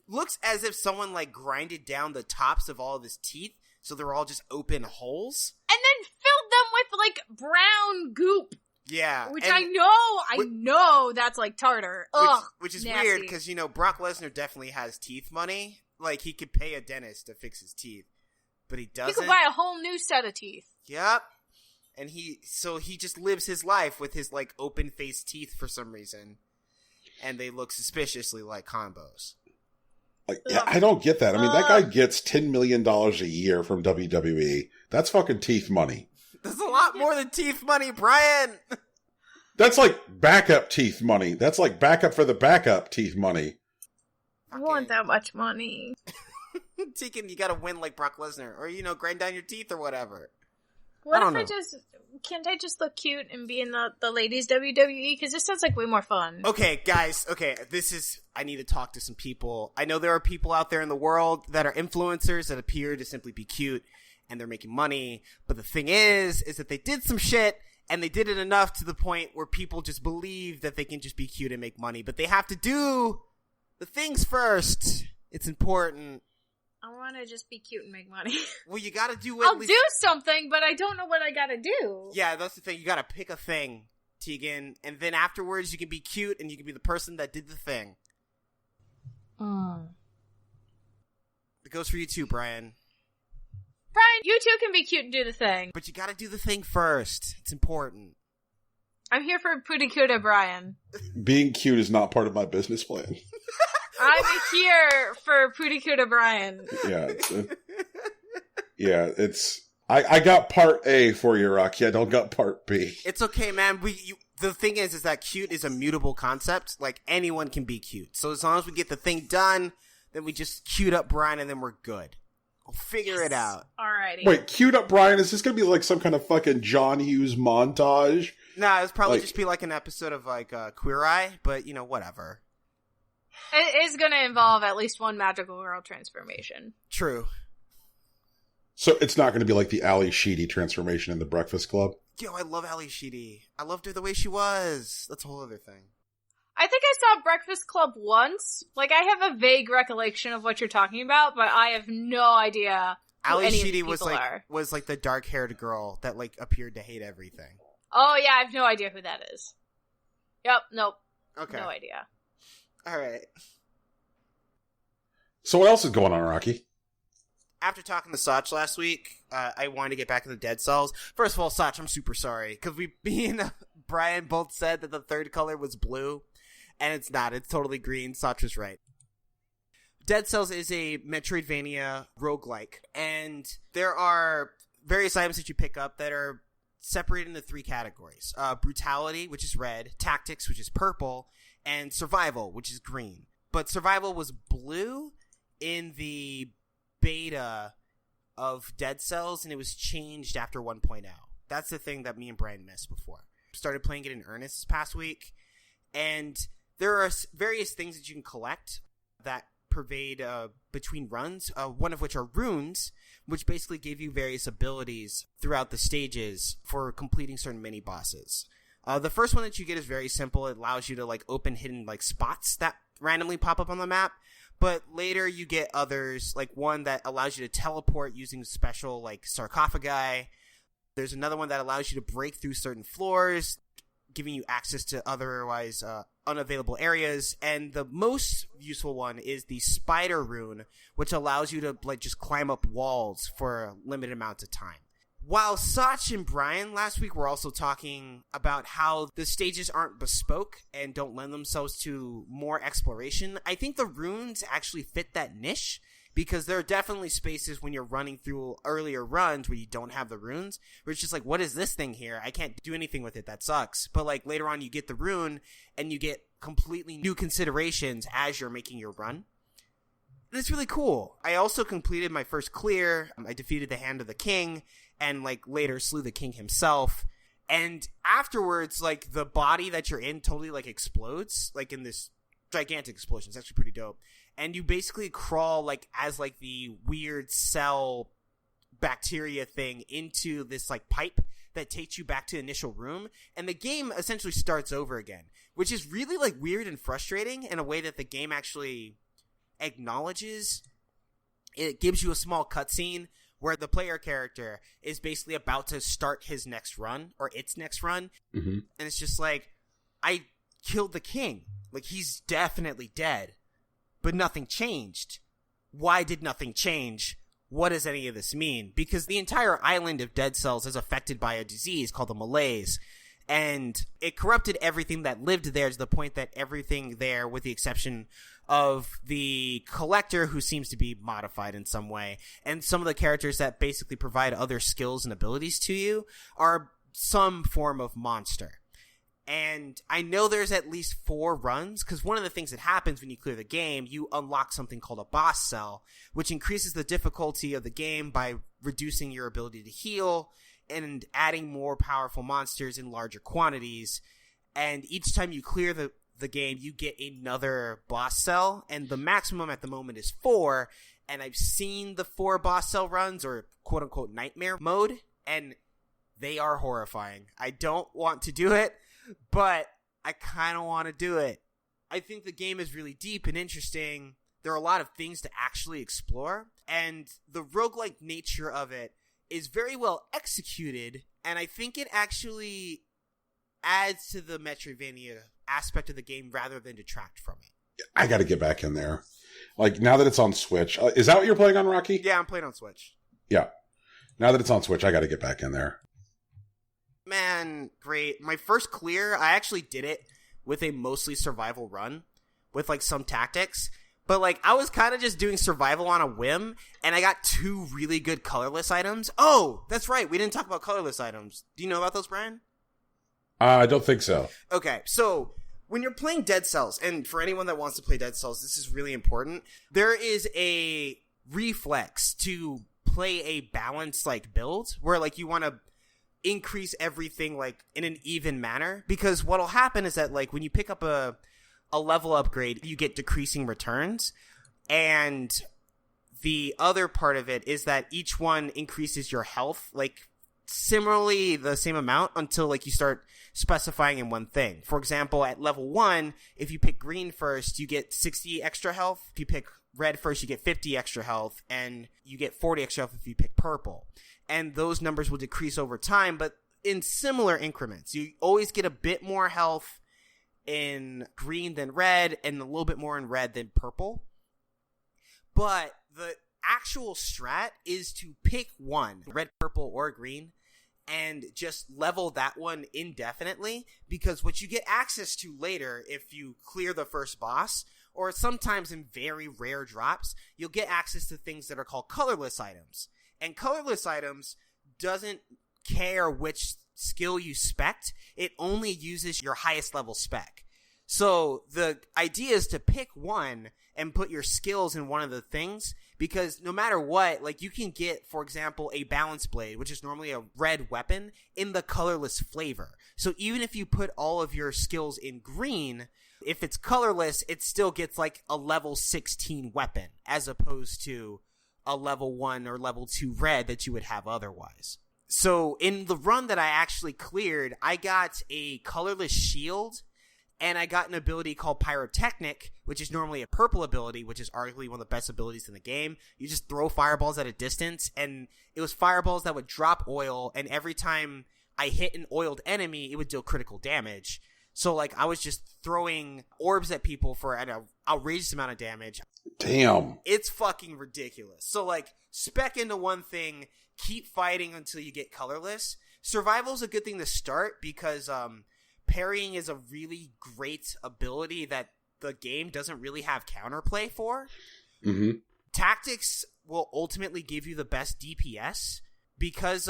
looks as if someone like grinded down the tops of all of his teeth, so they're all just open holes. And then filled them with like brown goop. Yeah. Which I know that's like tartar. Ugh. Which is nasty. weird because, Brock Lesnar definitely has teeth money. Like, he could pay a dentist to fix his teeth. But he doesn't. He could buy a whole new set of teeth. Yep. And he just lives his life with his, like, open-faced teeth for some reason. And they look suspiciously like combos. Like, yeah, I don't get that. I mean, that guy gets $10 million a year from WWE. That's fucking teeth money. That's a lot more than teeth money, Brian! That's like backup teeth money. That's like backup for the backup teeth money. I want that much money. Tegan, you gotta win like Brock Lesnar. Or, grind down your teeth or whatever. What if can't I just look cute and be in the ladies WWE? Because this sounds like way more fun. Okay, guys. Okay, I need to talk to some people. I know there are people out there in the world that are influencers that appear to simply be cute and they're making money. But the thing is that they did some shit and they did it enough to the point where people just believe that they can just be cute and make money. But they have to do the things first. It's important. I want to just be cute and make money. Well, you gotta do I'll do something, but I don't know what I gotta do. Yeah, that's the thing. You gotta pick a thing, Tegan, and then afterwards you can be cute and you can be the person that did the thing. It goes for you too, Brian. Brian, you too can be cute and do the thing. But you gotta do the thing first. It's important. I'm here for Pretty Cute Brian. Being cute is not part of my business plan. I'm here for Pretty Cute Brian. Yeah, I got part A for you, Rocky. I don't got part B. It's okay, man. The thing is that cute is a mutable concept. Like, anyone can be cute. So as long as we get the thing done, then we just cute up Brian and then we're good. We'll figure it out. Alrighty. Wait, cute up Brian? Is this going to be like some kind of fucking John Hughes montage? Nah, it's probably just be like an episode of like Queer Eye, but whatever. It is going to involve at least one magical girl transformation. True. So it's not going to be like the Ali Sheedy transformation in The Breakfast Club? Yo, I love Ali Sheedy. I loved her the way she was. That's a whole other thing. I think I saw Breakfast Club once. Like, I have a vague recollection of what you're talking about, but I have no idea who Ali any Sheedy of these people are. was like the dark-haired girl that like appeared to hate everything. Oh, yeah, I have no idea who that is. Yep, nope. Okay. No idea. All right. So what else is going on, Rocky? After talking to Sach last week, I wanted to get back to the Dead Cells. First of all, Sach, I'm super sorry. Because me and Brian both said that the third color was blue. And it's not. It's totally green. Sach was right. Dead Cells is a Metroidvania roguelike. And there are various items that you pick up that are separated into 3 categories. Brutality, which is red. Tactics, which is purple. And survival, which is green. But survival was blue in the beta of Dead Cells, and it was changed after 1.0. That's the thing that me and Brian missed before. Started playing it in earnest this past week, and there are various things that you can collect that pervade between runs, one of which are runes, which basically give you various abilities throughout the stages for completing certain mini bosses. The first one that you get is very simple. It allows you to like open hidden like spots that randomly pop up on the map. But later you get others, like one that allows you to teleport using special like sarcophagi. There's another one that allows you to break through certain floors, giving you access to otherwise unavailable areas. And the most useful one is the spider rune, which allows you to like just climb up walls for a limited amount of time. While Sach and Brian last week were also talking about how the stages aren't bespoke and don't lend themselves to more exploration, I think the runes actually fit that niche, because there are definitely spaces when you're running through earlier runs where you don't have the runes, where it's just like, what is this thing here? I can't do anything with it. That sucks. But like later on you get the rune and you get completely new considerations as you're making your run. And it's really cool. I also completed my first clear. I defeated the Hand of the King and like later slew the king himself. And afterwards, like the body that you're in totally like explodes, like in this gigantic explosion. It's actually pretty dope. And you basically crawl like as like the weird cell bacteria thing into this like pipe that takes you back to the initial room. And the game essentially starts over again, which is really like weird and frustrating in a way that the game actually acknowledges. It gives you a small cutscene where the player character is basically about to start his next run or its next run. Mm-hmm. And it's just like, I killed the king. Like, he's definitely dead, but nothing changed. Why did nothing change? What does any of this mean? Because the entire island of Dead Cells is affected by a disease called the malaise. And it corrupted everything that lived there to the point that everything there, with the exception of the collector, who seems to be modified in some way, and some of the characters that basically provide other skills and abilities to you, are some form of monster. And I know there's at least 4 runs, because one of the things that happens when you clear the game, you unlock something called a boss cell, which increases the difficulty of the game by reducing your ability to heal and adding more powerful monsters in larger quantities. And each time you clear the game, you get another boss cell, and the maximum at the moment is 4. And I've seen the 4 boss cell runs, or quote-unquote nightmare mode, and they are horrifying. I don't want to do it, but I kind of want to do it. I think the game is really deep and interesting. There are a lot of things to actually explore, and the roguelike nature of it is very well executed, and I think it actually adds to the Metroidvania aspect of the game rather than detract from it. I got to get back in there. Like, now that it's on Switch. Is that what you're playing on, Rocky? Yeah, I'm playing on Switch. Yeah. Now that it's on Switch, I got to get back in there. Man, great. My first clear, I actually did it with a mostly survival run with like some tactics. But like, I was kind of just doing survival on a whim, and I got 2 really good colorless items. Oh, that's right. We didn't talk about colorless items. Do you know about those, Brian? I don't think so. Okay, so when you're playing Dead Cells, and for anyone that wants to play Dead Cells, this is really important. There is a reflex to play a balanced like build where like you want to increase everything like in an even manner, because what'll happen is that like when you pick up a level upgrade, you get decreasing returns, and the other part of it is that each one increases your health like similarly the same amount until like you start specifying in one thing. For example, at level 1, if you pick green first, you get 60 extra health. If you pick red first, you get 50 extra health, and you get 40 extra health if you pick purple. And those numbers will decrease over time, but in similar increments. You always get a bit more health in green than red, and a little bit more in red than purple. But the actual strat is to pick one, red, purple, or green, and just level that one indefinitely, because what you get access to later, if you clear the first boss, or sometimes in very rare drops, you'll get access to things that are called colorless items. And colorless items doesn't care which skill you spec, it only uses your highest level spec. So the idea is to pick one and put your skills in one of the things, because no matter what, like you can get, for example, a balance blade, which is normally a red weapon, in the colorless flavor. So even if you put all of your skills in green, if it's colorless, it still gets like a level 16 weapon as opposed to a level 1 or level 2 red that you would have otherwise. So in the run that I actually cleared, I got a colorless shield, and I got an ability called Pyrotechnic, which is normally a purple ability, which is arguably one of the best abilities in the game. You just throw fireballs at a distance, and it was fireballs that would drop oil, and every time I hit an oiled enemy, it would deal critical damage. So, like, I was just throwing orbs at people for an outrageous amount of damage. Damn. It's fucking ridiculous. So, like, spec into one thing, keep fighting until you get colorless. Survival's a good thing to start because parrying is a really great ability that the game doesn't really have counterplay for. Mm-hmm. Tactics will ultimately give you the best DPS because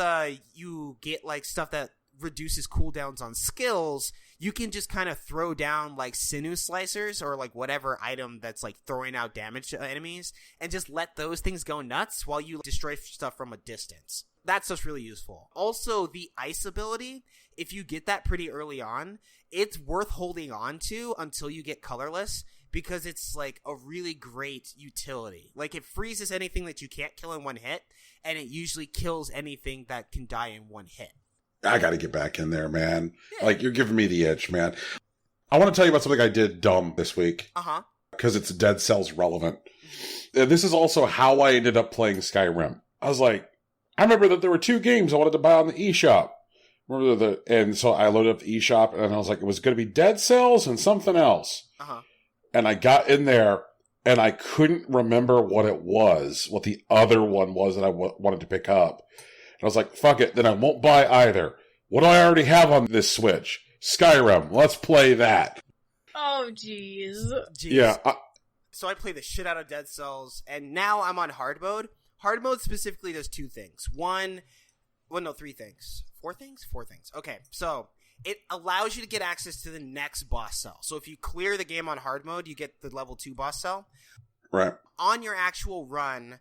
you get, like, stuff that reduces cooldowns on skills. You can just kind of throw down like sinew slicers or like whatever item that's like throwing out damage to enemies and just let those things go nuts while you destroy stuff from a distance. That's just really useful. Also, the ice ability, if you get that pretty early on, it's worth holding on to until you get colorless because it's like a really great utility. Like it freezes anything that you can't kill in one hit, and it usually kills anything that can die in one hit. I got to get back in there, man. Yeah. Like, you're giving me the itch, man. I want to tell you about something I did dumb this week. Uh-huh. Because it's Dead Cells relevant. This is also how I ended up playing Skyrim. I was like, I remember that there were 2 games I wanted to buy on the eShop. And so I loaded up the eShop, and I was like, it was going to be Dead Cells and something else. Uh-huh. And I got in there, and I couldn't remember what the other one was that I wanted to pick up. And I was like, fuck it, then I won't buy either. What do I already have on this Switch? Skyrim. Let's play that. Oh, jeez. Yeah. So I play the shit out of Dead Cells, and now I'm on hard mode. Hard mode specifically does 2 things. 3 things. 4 things? 4 things. Okay, so it allows you to get access to the next boss cell. So if you clear the game on hard mode, you get the level 2 boss cell. Right. On your actual run,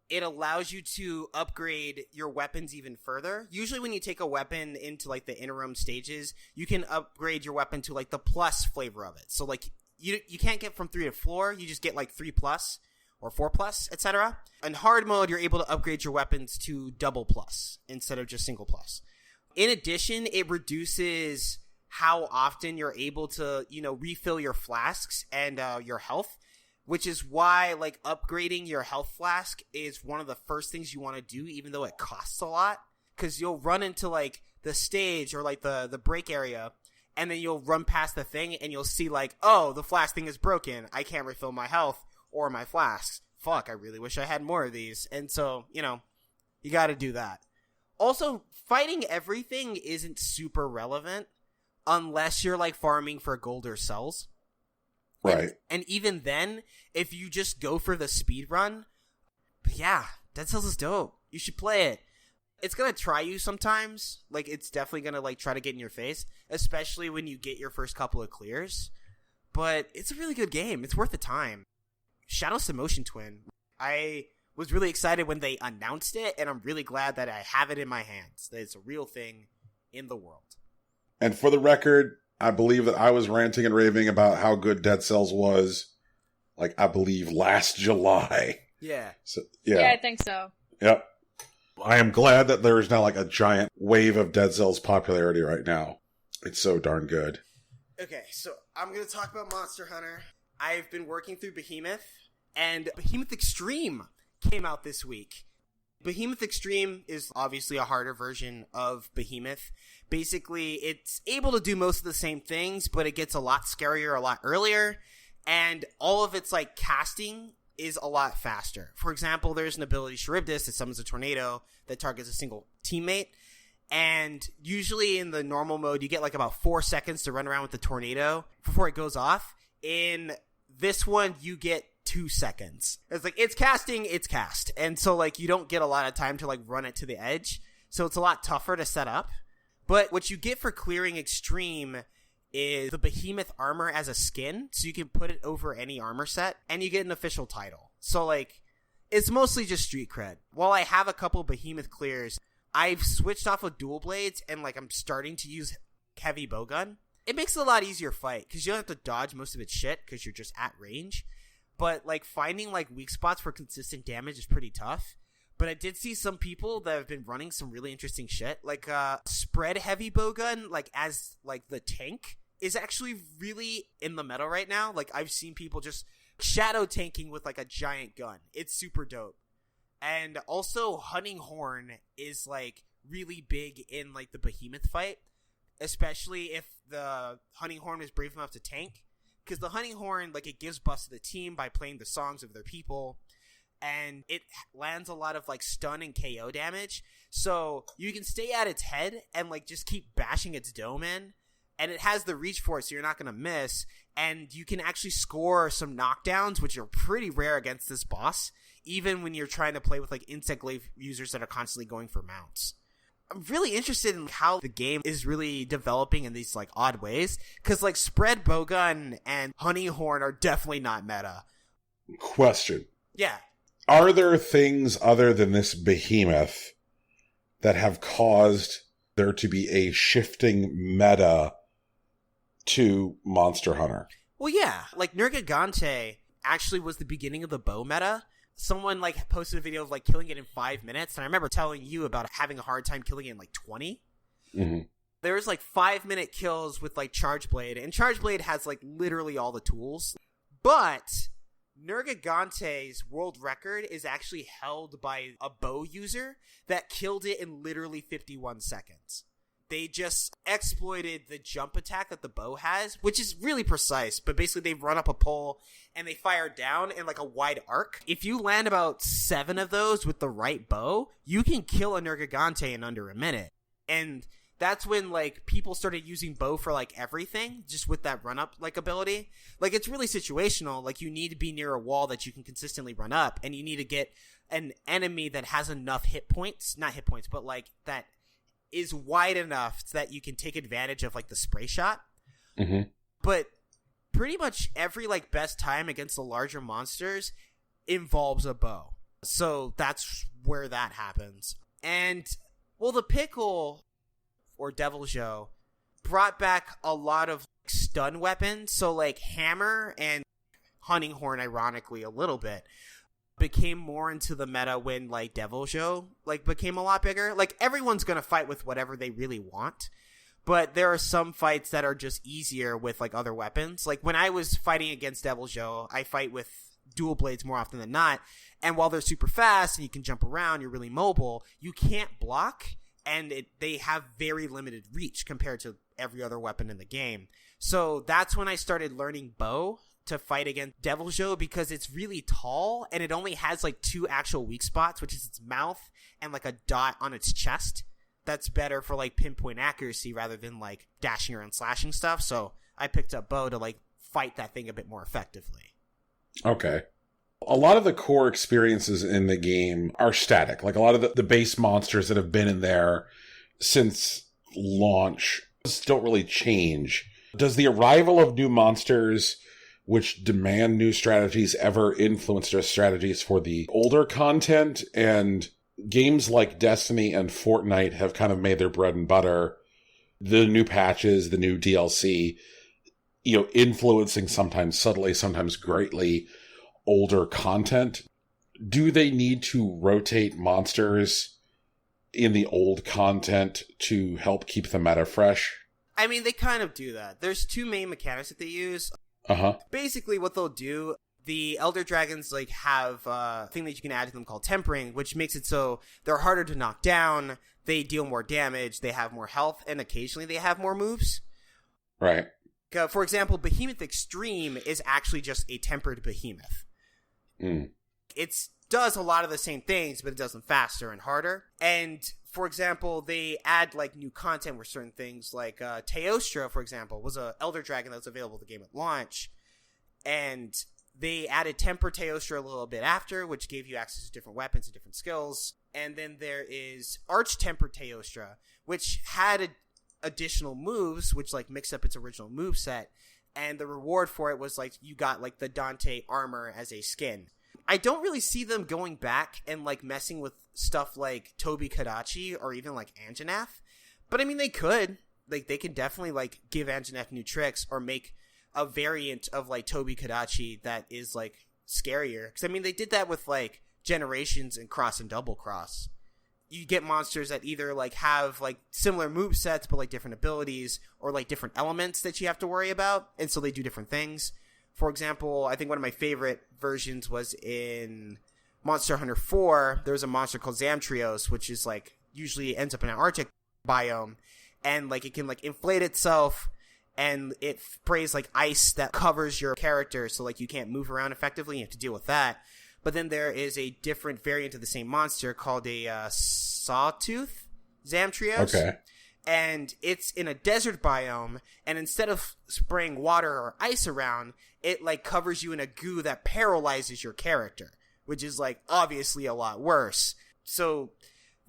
it allows you to upgrade your weapons even further. Usually when you take a weapon into like the interim stages, you can upgrade your weapon to like the plus flavor of it. So like you can't get from 3 to 4, you just get like 3 plus or 4 plus, etc. In hard mode, you're able to upgrade your weapons to double plus instead of just single plus. In addition, it reduces how often you're able to, refill your flasks and your health. Which is why, like, upgrading your health flask is one of the first things you want to do, even though it costs a lot. Because you'll run into, like, the stage or, like, the break area, and then you'll run past the thing, and you'll see, like, oh, the flask thing is broken. I can't refill my health or my flasks. Fuck, I really wish I had more of these. And so, you gotta do that. Also, fighting everything isn't super relevant unless you're, like, farming for gold or cells. Right. And even then, if you just go for the speed run, yeah, Dead Cells is dope. You should play it. It's going to try you sometimes. Like, it's definitely going to, like, try to get in your face, especially when you get your first couple of clears. But it's a really good game. It's worth the time. Shadows to Motion Twin. I was really excited when they announced it, and I'm really glad that I have it in my hands. That it's a real thing in the world. And for the record, I believe that I was ranting and raving about how good Dead Cells was, like, I believe last July. Yeah. So, Yeah, I think so. Yep. I am glad that there is now, like, a giant wave of Dead Cells popularity right now. It's so darn good. Okay, so I'm going to talk about Monster Hunter. I've been working through Behemoth, and Behemoth Extreme came out this week. Behemoth Extreme is obviously a harder version of Behemoth. Basically, it's able to do most of the same things, but it gets a lot scarier a lot earlier, and all of its, like, casting is a lot faster. For example, there's an ability, Charybdis, that summons a tornado that targets a single teammate, and usually in the normal mode, you get, like, about 4 seconds to run around with the tornado before it goes off. In this one, you get 2 seconds. It's like, it's casting, it's cast. And so, like, you don't get a lot of time to, like, run it to the edge. So it's a lot tougher to set up. But what you get for clearing Extreme is the Behemoth armor as a skin. So you can put it over any armor set, and you get an official title. So, like, It's mostly just street cred. While I have a couple behemoth clears, I've switched off of dual blades and like I'm starting to use heavy bowgun. It makes it a lot easier fight because you don't have to dodge most of its shit because you're just at range. But like finding like weak spots for consistent damage is pretty tough. But I did see some people that have been running some really interesting shit. Like spread heavy bowgun like as like the tank is actually really in the meta right now. Like I've seen people just shadow tanking with like a giant gun. It's super dope. And also Hunting Horn is like really big in like the behemoth fight, especially if the Hunting Horn is brave enough to tank, because the Hunting Horn like it gives buffs to the team by playing the songs of their people, and it lands a lot of like stun and KO damage, so you can stay at its head and like just keep bashing its dome in, and it has the reach for it, so you're not gonna miss, and you can actually score some knockdowns, which are pretty rare against this boss, even when you're trying to play with like insect glaive users that are constantly going for mounts. I'm really interested in how the game is really developing in these like odd ways, because like spread bowgun and Hunting Horn are definitely not meta. Question. Yeah. Are there things other than this behemoth that have caused there to be a shifting meta to Monster Hunter? Well, yeah. Like Nergigante actually was the beginning of the bow meta. Someone like posted a video of like killing it in 5 minutes, and I remember telling you about having a hard time killing it in like 20. Mm-hmm. There was like 5-minute kills with like Charge Blade, and Charge Blade has like literally all the tools. But Nergigante's world record is actually held by a bow user that killed it in literally 51 seconds. They just exploited the jump attack that the bow has, which is really precise, but basically they run up a pole and they fire down in like a wide arc. If you land about 7 of those with the right bow, you can kill a Nergigante in under a minute. And that's when like people started using bow for like everything, just with that run up like ability. Like it's really situational. Like you need to be near a wall that you can consistently run up, and you need to get an enemy that has enough hit points, not hit points, but like that is wide enough so that you can take advantage of like the spray shot. Mm-hmm. But pretty much every like best time against the larger monsters involves a bow. So that's where that happens. And well, the Pickle or Deviljho brought back a lot of stun weapons. So like Hammer and Hunting Horn, ironically a little bit, became more into the meta when like Deviljho like became a lot bigger. Like everyone's gonna fight with whatever they really want, but there are some fights that are just easier with like other weapons. Like when I was fighting against Deviljho, I fight with dual blades more often than not, and while they're super fast and you can jump around, you're really mobile, you can't block, and they have very limited reach compared to every other weapon in the game. So that's when I started learning bow to fight against Deviljho, because it's really tall and it only has like 2 actual weak spots, which is its mouth and like a dot on its chest. That's better for like pinpoint accuracy rather than like dashing around slashing stuff. So I picked up bow to like fight that thing a bit more effectively. Okay. A lot of the core experiences in the game are static. Like a lot of the base monsters that have been in there since launch don't really change. Does the arrival of new monsters which demand new strategies ever influence their strategies for the older content? And games like Destiny and Fortnite have kind of made their bread and butter. The new patches, the new DLC, influencing sometimes subtly, sometimes greatly older content. Do they need to rotate monsters in the old content to help keep the meta fresh? I mean, they kind of do that. There's 2 main mechanics that they use. Basically, what they'll do, the Elder Dragons like have a thing that you can add to them called Tempering, which makes it so they're harder to knock down, they deal more damage, they have more health, and occasionally they have more moves. Right. For example, Behemoth Extreme is actually just a tempered behemoth. It does a lot of the same things, but it does them faster and harder. And for example, they add like new content with certain things, like Teostra, for example, was a Elder Dragon that was available in the game at launch, and they added Temper Teostra a little bit after, which gave you access to different weapons and different skills. And then there is Arch Temper Teostra, which had additional moves, which like mixed up its original move set, and the reward for it was like you got like the Dante armor as a skin. I don't really see them going back and like messing with stuff like Tobi Kadachi or even like Anjanath. But I mean, they could. Like, they can definitely like give Anjanath new tricks or make a variant of like Tobi Kadachi that is like scarier. Because I mean, they did that with like Generations and Cross and Double Cross. You get monsters that either like have like similar movesets but like different abilities or like different elements that you have to worry about, and so they do different things. For example, I think one of my favorite versions was in Monster Hunter 4. There was a monster called Zamtrios, which is like usually ends up in an Arctic biome, and like it can like inflate itself, and it sprays like ice that covers your character, so like you can't move around effectively. You have to deal with that. But then there is a different variant of the same monster called a Sawtooth Zamtrios. Okay. And it's in a desert biome, and instead of spraying water or ice around, it like covers you in a goo that paralyzes your character, which is like obviously a lot worse. So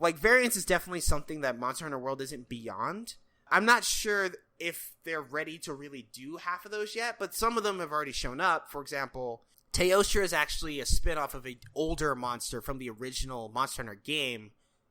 like variance is definitely something that Monster Hunter World isn't beyond. I'm not sure if they're ready to really do half of those yet, but some of them have already shown up. For example, Teostra is actually a spin-off of an older monster from the original Monster Hunter game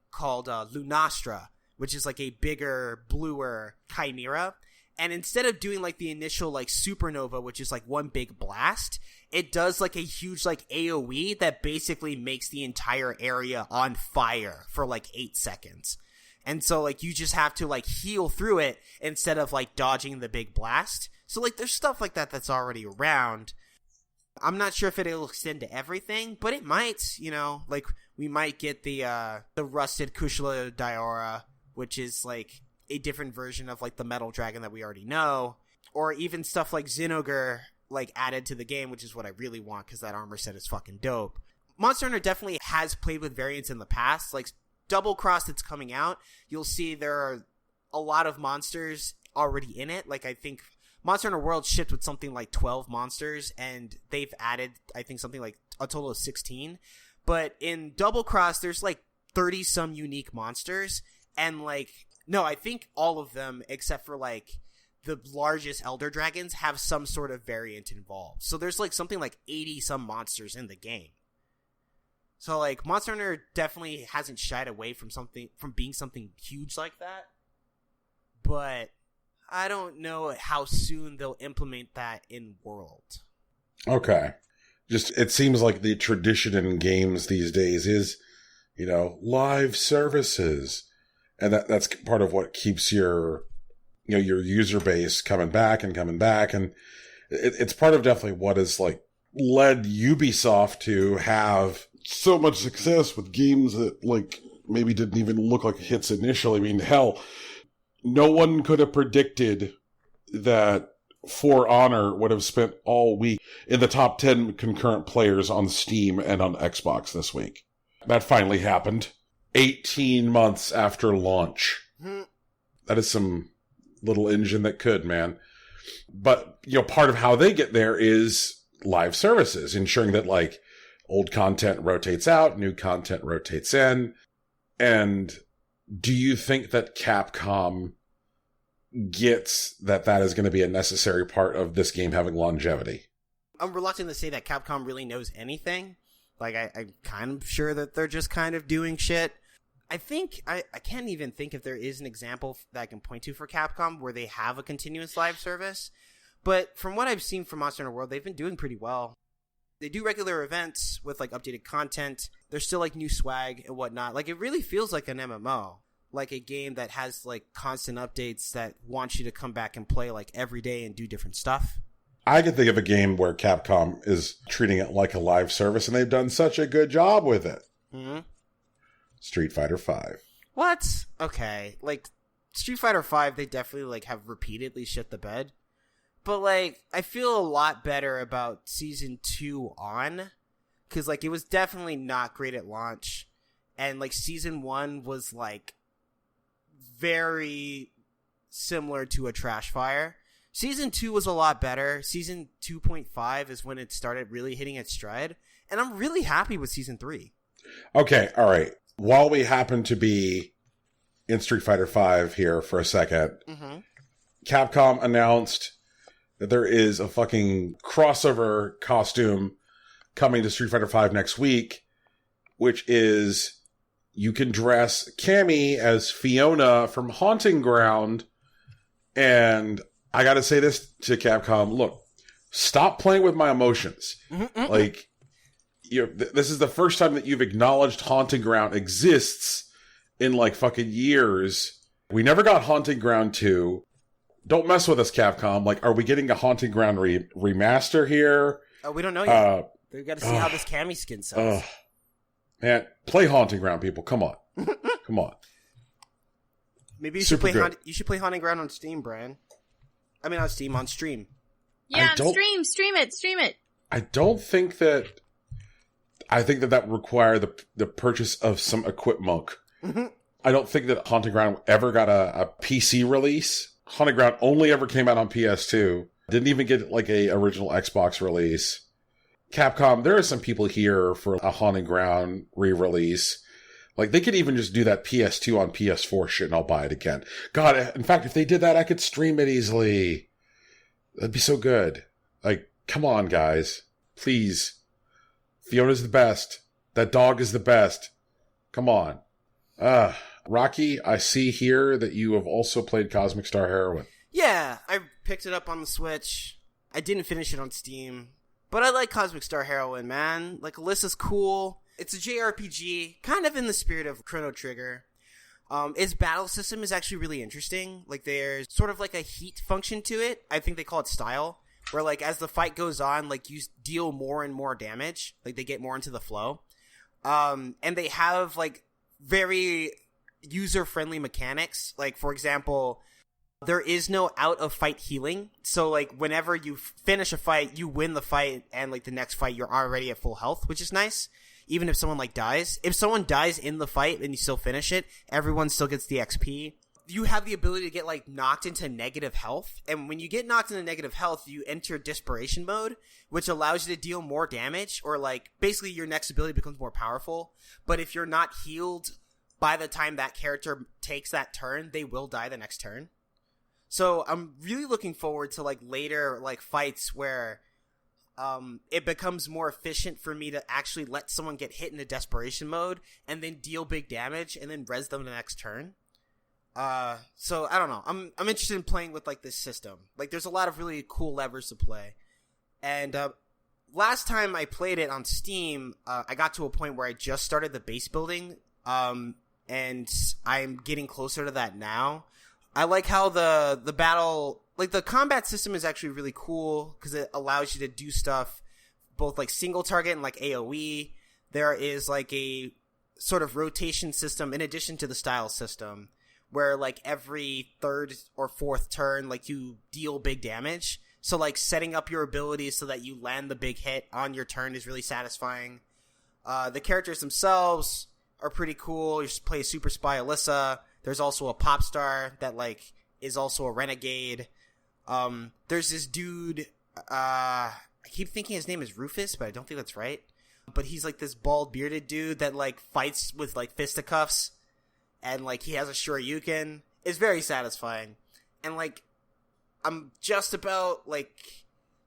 called Lunastra, which is like a bigger, bluer chimera. And instead of doing like the initial like supernova, which is like one big blast, it does like a huge like AoE that basically makes the entire area on fire for like 8 seconds. And so like you just have to like heal through it instead of like dodging the big blast. So like there's stuff like that that's already around. I'm not sure if it'll extend to everything, but it might, you know, like we might get the rusted Kushala Diora, which is like a different version of like the metal dragon that we already know, or even stuff like Zinogre like added to the game, which is what I really want because that armor set is fucking dope. Monster Hunter definitely has played with variants in the past, like Double Cross that's coming out. You'll see there are a lot of monsters already in it. Like I think Monster Hunter World shipped with something like 12 monsters, and they've added, I think, something like a total of 16. But in Double Cross, there's like 30-some unique monsters, and like, no, I think all of them, except for like the largest Elder Dragons, have some sort of variant involved. So there's like something like 80-some monsters in the game. So like, Monster Hunter definitely hasn't shied away from being something huge like that. But I don't know how soon they'll implement that in World. Okay. Just, it seems like the tradition in games these days is, you know, live services. And that's part of what keeps your user base coming back. And it's part of definitely what has like led Ubisoft to have so much success with games that like maybe didn't even look like hits initially. I mean, hell, no one could have predicted that For Honor would have spent all week in the top 10 concurrent players on Steam and on Xbox this week. That finally happened 18 months after launch. That is some little engine that could, man. But, you know, part of how they get there is live services, ensuring that like old content rotates out, new content rotates in. And do you think that Capcom gets that is going to be a necessary part of this game having longevity? I'm reluctant to say that Capcom really knows anything. Like, I'm kind of sure that they're just kind of doing shit. I think, I can't even think if there is an example that I can point to for Capcom where they have a continuous live service. But from what I've seen from Monster Hunter World, they've been doing pretty well. They do regular events with, like, updated content. There's still, like, new swag and whatnot. Like, it really feels like an MMO. Like a game that has, like, constant updates that want you to come back and play, like, every day and do different stuff. I can think of a game where Capcom is treating it like a live service, and they've done such a good job with it. Mm-hmm. Street Fighter V. What? Okay. Like, Street Fighter V, they definitely, like, have repeatedly shit the bed. But, like, I feel a lot better about Season 2 on. Because, like, it was definitely not great at launch. And, like, Season 1 was, like, very similar to a trash fire. Season 2 was a lot better. Season 2.5 is when it started really hitting its stride. And I'm really happy with Season 3. Okay, all right. While we happen to be in Street Fighter V here for a second, Capcom announced that there is a fucking crossover costume coming to Street Fighter V next week, which is you can dress Cammy as Fiona from Haunting Ground. And I got to say this to Capcom. Look, stop playing with my emotions. Like, this is the first time that you've acknowledged Haunting Ground exists in like fucking years. We never got Haunting Ground 2. Don't mess with us, Capcom. Like, are we getting a Haunting Ground remaster here? Oh, we don't know yet. We got to see how this Cammy skin sells. Man, play Haunting Ground, people. Come on. Come on. Maybe you should play Haunting Ground on Steam, Brian. I mean, on Steam, on stream. Yeah, stream it. I don't think that... I think that would require the purchase of some equipment. I don't think that Haunting Ground ever got a PC release. Haunting Ground only ever came out on PS2. Didn't even get like a original Xbox release. Capcom, there are some people here for a Haunting Ground re-release. Like, they could even just do that PS2 on PS4 shit and I'll buy it again. God, in fact, if they did that, I could stream it easily. That'd be so good. Like, come on, guys. Please. Fiona's the best. That dog is the best. Come on. Rocky, I see here that you have also played Cosmic Star Heroine. Yeah, I picked it up on the Switch. I didn't finish it on Steam. But I like Cosmic Star Heroine, man. Like, Alyssa's cool. It's a JRPG, kind of in the spirit of Chrono Trigger. Its battle system is actually really interesting. Like, there's sort of like a heat function to it. I think they call it style. Where, like, as the fight goes on, like, you deal more and more damage. Like, they get more into the flow. And they have, like, very user-friendly mechanics. Like, for example, there is no out-of-fight healing. So, like, whenever you finish a fight, you win the fight, and, like, the next fight, you're already at full health, which is nice. Even if someone, like, dies. If someone dies in the fight and you still finish it, everyone still gets the XP. You have the ability to get, like, knocked into negative health. And when you get knocked into negative health, you enter desperation mode, which allows you to deal more damage, or, like, basically your next ability becomes more powerful. But if you're not healed by the time that character takes that turn, they will die the next turn. So I'm really looking forward to, like, later, like, fights where it becomes more efficient for me to actually let someone get hit into desperation mode and then deal big damage and then res them the next turn. So I don't know. I'm interested in playing with, like, this system. Like, there's a lot of really cool levers to play. And last time I played it on Steam, I got to a point where I just started the base building, and I'm getting closer to that now. I like how the battle, like, the combat system is actually really cool because it allows you to do stuff both, like, single target and, like, AoE. There is, like, a sort of rotation system in addition to the style system where, like, every third or fourth turn, like, you deal big damage. So, like, setting up your abilities so that you land the big hit on your turn is really satisfying. The characters themselves are pretty cool. You just play Super Spy Alyssa. There's also a pop star that, like, is also a renegade. There's this dude, I keep thinking his name is Rufus, but I don't think that's right. But he's, like, this bald bearded dude that, like, fights with, like, fisticuffs. And, like, he has a Shoryuken. It's very satisfying. And, like, I'm just about, like,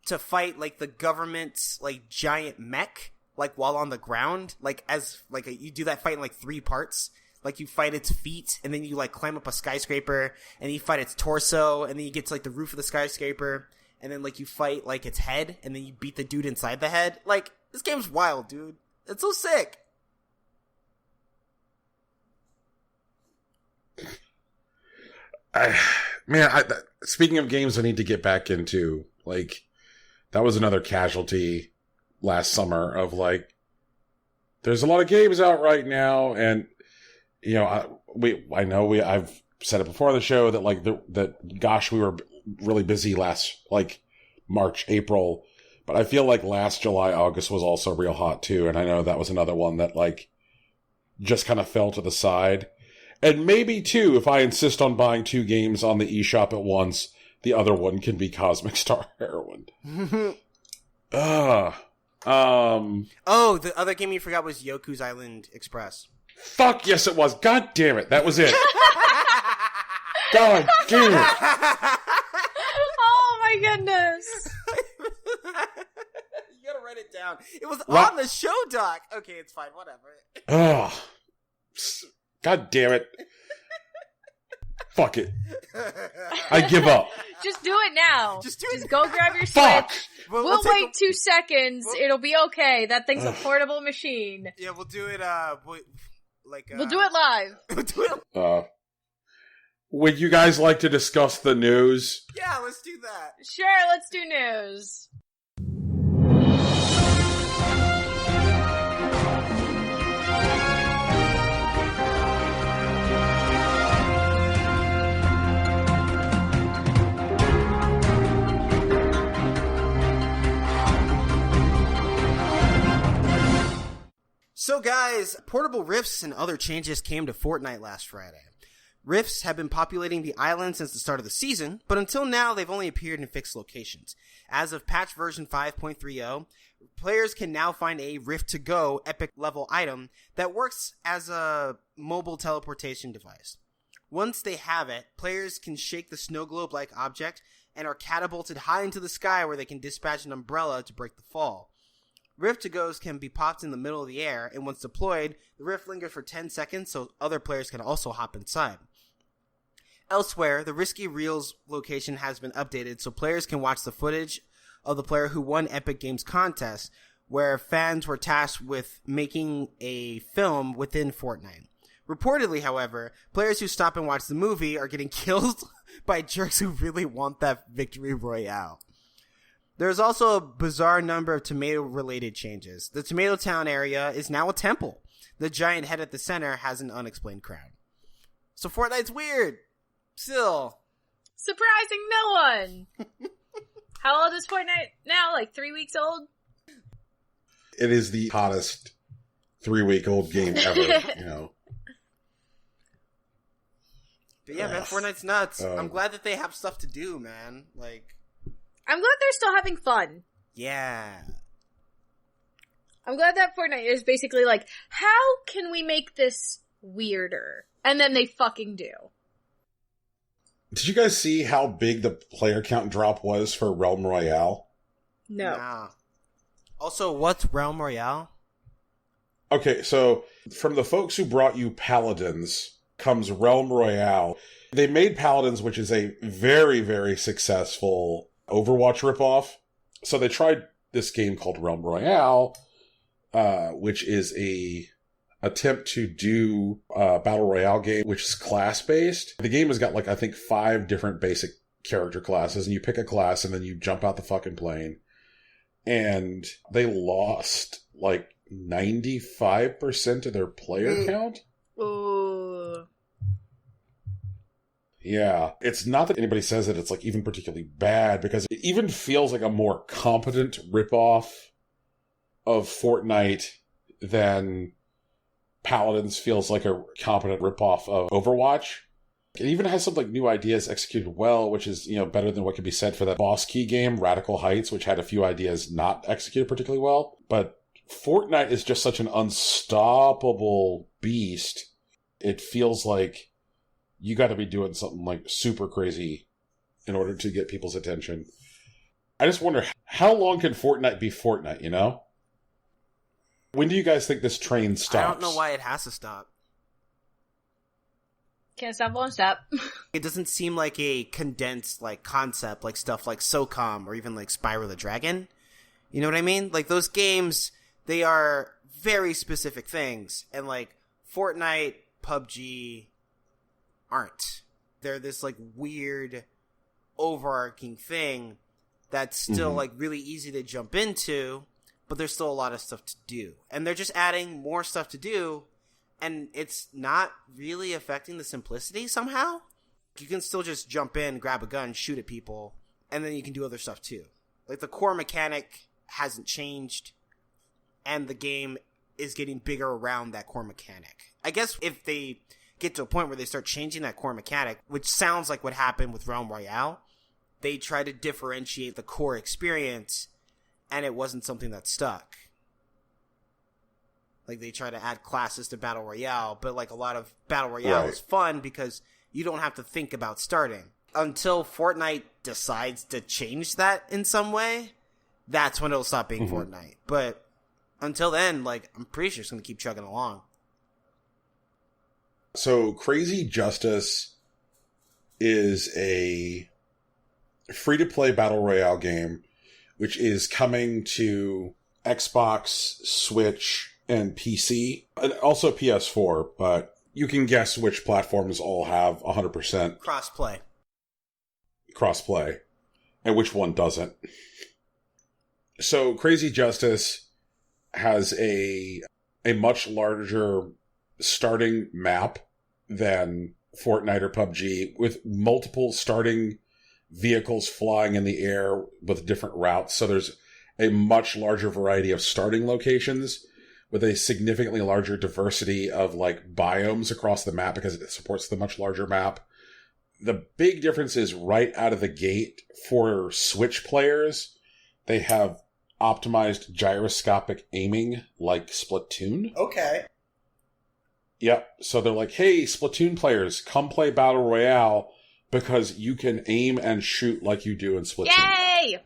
to fight, like, the government's, like, giant mech, like, while on the ground. Like, as, like, you do that fight in, like, 3 parts. Like, you fight its feet, and then you, like, climb up a skyscraper, and you fight its torso, and then you get to, like, the roof of the skyscraper, and then, like, you fight, like, its head, and then you beat the dude inside the head. Like, this game's wild, dude. It's so sick. Speaking of games I need to get back into, like, that was another casualty last summer of, like, there's a lot of games out right now, and, you know, I've said it before on the show that, like, we were really busy last, like, March, April, but I feel like last July, August was also real hot too, and I know that was another one that, like, just kind of fell to the side. And maybe, too, if I insist on buying 2 games on the eShop at once, the other one can be Cosmic Star Heroine. Oh, the other game you forgot was Yoku's Island Express. Fuck, yes it was. God damn it. That was it. God damn it. Oh my goodness. You gotta write it down. It was What? on the show doc. Okay, it's fine. Whatever. Ugh. God damn it. Fuck it. I give up. Just do it now. Just go grab your Fuck! Switch. We'll take wait 2 seconds. It'll be okay. That thing's a Ugh. portable machine. Yeah, we'll do it. We'll do it live. We'll do it. Would you guys like to discuss the news? Yeah, let's do that. Sure, let's do news. So guys, portable rifts and other changes came to Fortnite last Friday. Rifts have been populating the island since the start of the season, but until now they've only appeared in fixed locations. As of patch version 5.30, players can now find a Rift to Go epic level item that works as a mobile teleportation device. Once they have it, players can shake the snow globe-like object and are catapulted high into the sky where they can dispatch an umbrella to break the fall. Rift to Go's can be popped in the middle of the air, and once deployed, the Rift lingers for 10 seconds so other players can also hop inside. Elsewhere, the Risky Reels location has been updated so players can watch the footage of the player who won Epic Games contest, where fans were tasked with making a film within Fortnite. Reportedly, however, players who stop and watch the movie are getting killed by jerks who really want that victory royale. There's also a bizarre number of tomato-related changes. The Tomato Town area is now a temple. The giant head at the center has an unexplained crown. So Fortnite's weird. Still. Surprising no one. How old is Fortnite now? Like 3 weeks old? It is the hottest 3-week-old game ever, you know. But yeah, man, Fortnite's nuts. I'm glad that they have stuff to do, man. Like, I'm glad they're still having fun. yeah. I'm glad that Fortnite is basically like, how can we make this weirder? And then they fucking do. Did you guys see how big the player count drop was for Realm Royale? No. Nah. Also, what's Realm Royale? Okay, so from the folks who brought you Paladins comes Realm Royale. They made Paladins, which is a very, very successful Overwatch ripoff. So they tried this game called Realm Royale, which is a attempt to do a battle royale game, which is class-based. The game has got, like, I think 5 different basic character classes, and you pick a class, and then you jump out the fucking plane. And they lost, like, 95% of their player count? Ooh. Yeah. It's not that anybody says that it's, like, even particularly bad, because it even feels like a more competent ripoff of Fortnite than Paladins feels like a competent ripoff of Overwatch. It even has some, like, new ideas executed well, which is, you know, better than what could be said for that boss key game, Radical Heights, which had a few ideas not executed particularly well. But Fortnite is just such an unstoppable beast. It feels like you got to be doing something, like, super crazy in order to get people's attention. I just wonder, how long can Fortnite be Fortnite, you know? When do you guys think this train stops? I don't know why it has to stop. Can't stop, won't stop. It doesn't seem like a condensed, like, concept, like stuff like SOCOM or even like Spyro the Dragon. You know what I mean? Like, those games, they are very specific things. And, like, Fortnite, PUBG aren't. They're this, like, weird, overarching thing that's still, like, really easy to jump into, but there's still a lot of stuff to do. And they're just adding more stuff to do, and it's not really affecting the simplicity somehow. You can still just jump in, grab a gun, shoot at people, and then you can do other stuff too. Like, the core mechanic hasn't changed, and the game is getting bigger around that core mechanic. I guess if they get to a point where they start changing that core mechanic, which sounds like what happened with Realm Royale, they try to differentiate the core experience, and it wasn't something that stuck. Like, they try to add classes to Battle Royale, but, like, a lot of Battle Royale is fun because you don't have to think about starting. Until Fortnite decides to change that in some way, that's when it'll stop being Fortnite. But until then, like, I'm pretty sure it's going to keep chugging along. So Crazy Justice is a free-to-play battle royale game, which is coming to Xbox, Switch, and PC, and also PS4, but you can guess which platforms all have 100% crossplay, and which one doesn't. So Crazy Justice has a much larger starting map than Fortnite or PUBG, with multiple starting vehicles flying in the air with different routes. So there's a much larger variety of starting locations with a significantly larger diversity of like biomes across the map because it supports the much larger map. The big difference is right out of the gate for Switch players, they have optimized gyroscopic aiming like Splatoon. Okay. Yep. So they're like, hey, Splatoon players, come play Battle Royale because you can aim and shoot like you do in Splatoon. Yay!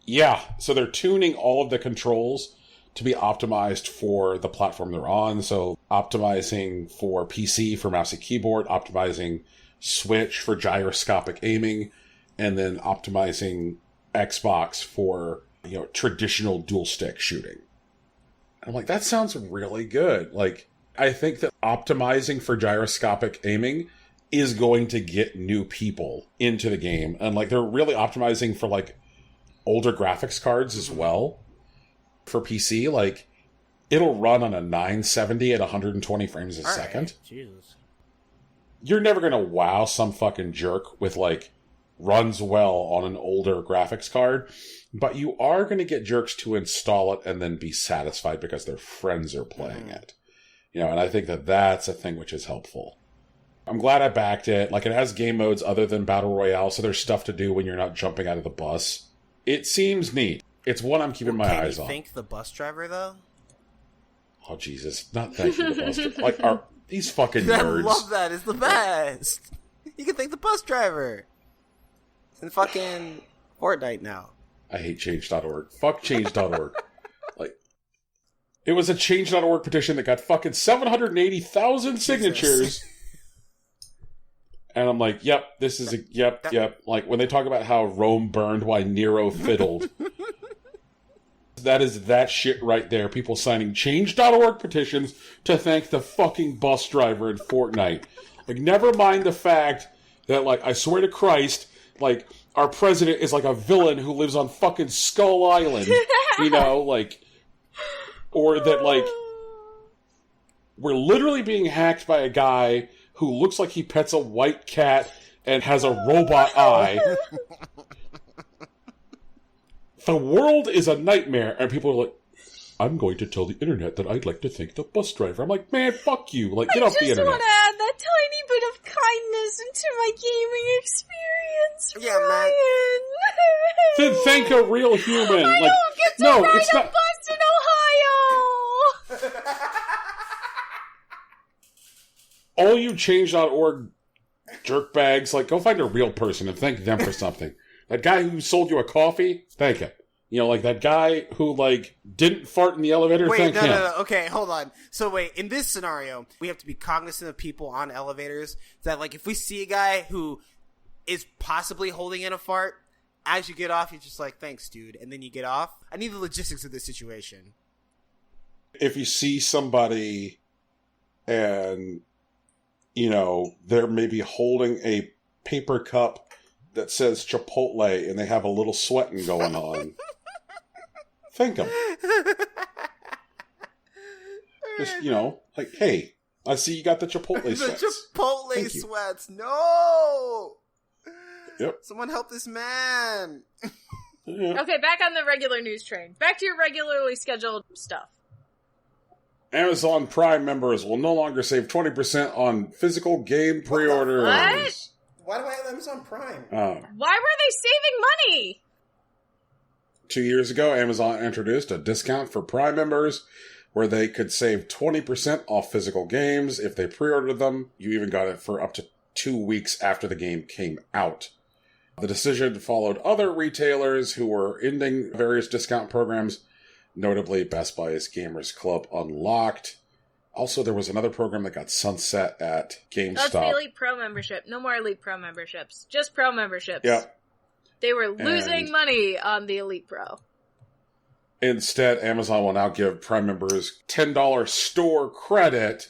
Yeah. So they're tuning all of the controls to be optimized for the platform they're on. So optimizing for PC for mouse and keyboard, optimizing Switch for gyroscopic aiming, and then optimizing Xbox for, you know, traditional dual stick shooting. And I'm like, that sounds really good. Like, I think that optimizing for gyroscopic aiming is going to get new people into the game. And like, they're really optimizing for like older graphics cards as well. For PC, like, it'll run on a 970 at 120 frames a second. Right. Jesus. You're never going to wow some fucking jerk with like runs well on an older graphics card, but you are going to get jerks to install it and then be satisfied because their friends are playing it. You know, and I think that that's a thing which is helpful. I'm glad I backed it. Like, it has game modes other than Battle Royale, so there's stuff to do when you're not jumping out of the bus. It seems neat. It's one I'm keeping my eyes on. Can you thank the bus driver, though? Oh, Jesus. Not thanking the bus driver. Like, these fucking nerds. I love that. It's the best. You can thank the bus driver. It's in fucking Fortnite now. I hate change.org. Fuck change.org. Like, it was a change.org petition that got fucking 780,000 signatures. And I'm like, yep, this is yep. Like, when they talk about how Rome burned while Nero fiddled. That is that shit right there. People signing change.org petitions to thank the fucking bus driver in Fortnite. Like, never mind the fact that, like, I swear to Christ, like, our president is like a villain who lives on fucking Skull Island. You know, like, or that, like, we're literally being hacked by a guy who looks like he pets a white cat and has a robot eye. The world is a nightmare, and people are like, I'm going to tell the internet that I'd like to thank the bus driver. I'm like, man, fuck you. Like, get off the internet. I just want to add that tiny bit of kindness into my gaming experience, Yeah, Ryan. Then thank a real human. I like, don't get to no, ride it's a not. bus in Ohio! All you change.org jerkbags, like, go find a real person and thank them for something. That guy who sold you a coffee, thank him. You know, like that guy who, like, didn't fart in the elevator, thank him. No. Okay, hold on. So wait, in this scenario, we have to be cognizant of people on elevators that, like, if we see a guy who is possibly holding in a fart, as you get off, you're just like, thanks, dude. And then you get off. I need the logistics of this situation. If you see somebody and, you know, they're maybe holding a paper cup that says Chipotle and they have a little sweating going on, thank them. Just, you know, like, hey, I see you got the Chipotle The sweats. Chipotle sweats. No! Yep. Someone help this man. Yeah. Okay, back on the regular news train. Back to your regularly scheduled stuff. Amazon Prime members will no longer save 20% on physical game pre-orders. What? Why do I have Amazon Prime? Why were they saving money? 2 years ago, Amazon introduced a discount for Prime members where they could save 20% off physical games if they pre-ordered them. You even got it for up to 2 weeks after the game came out. The decision followed other retailers who were ending various discount programs, notably Best Buy's Gamers Club Unlocked. Also, there was another program that got sunset at GameStop. That's the Elite Pro membership. No more Elite Pro memberships. Just Pro memberships. Yeah. They were losing money on the Elite Pro. Instead, Amazon will now give Prime members $10 store credit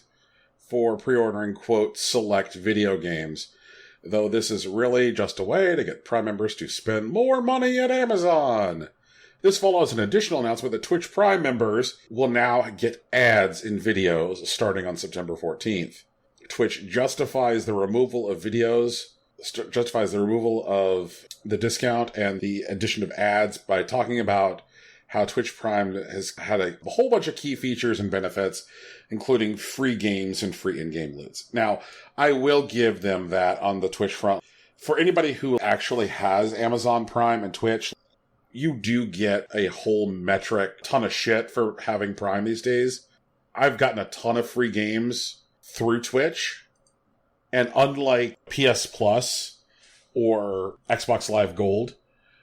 for pre-ordering, quote, select video games. Though this is really just a way to get Prime members to spend more money at Amazon. This follows an additional announcement that Twitch Prime members will now get ads in videos starting on September 14th. Twitch justifies the removal of videos, justifies the removal of the discount and the addition of ads by talking about how Twitch Prime has had a whole bunch of key features and benefits, including free games and free in-game loots. Now, I will give them that on the Twitch front. For anybody who actually has Amazon Prime and Twitch, you do get a whole metric ton of shit for having Prime these days. I've gotten a ton of free games through Twitch, and unlike PS Plus or Xbox Live Gold,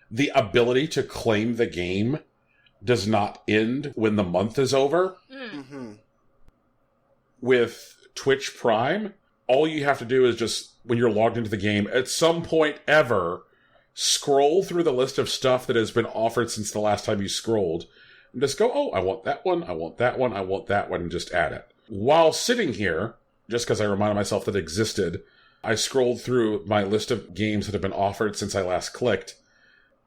the ability to claim the game does not end when the month is over. Mm-hmm. With Twitch Prime, all you have to do is just, when you're logged into the game, at some point ever, scroll through the list of stuff that has been offered since the last time you scrolled, and just go, oh, I want that one, I want that one, I want that one, and just add it. While sitting here, just because I reminded myself that it existed, I scrolled through my list of games that have been offered since I last clicked,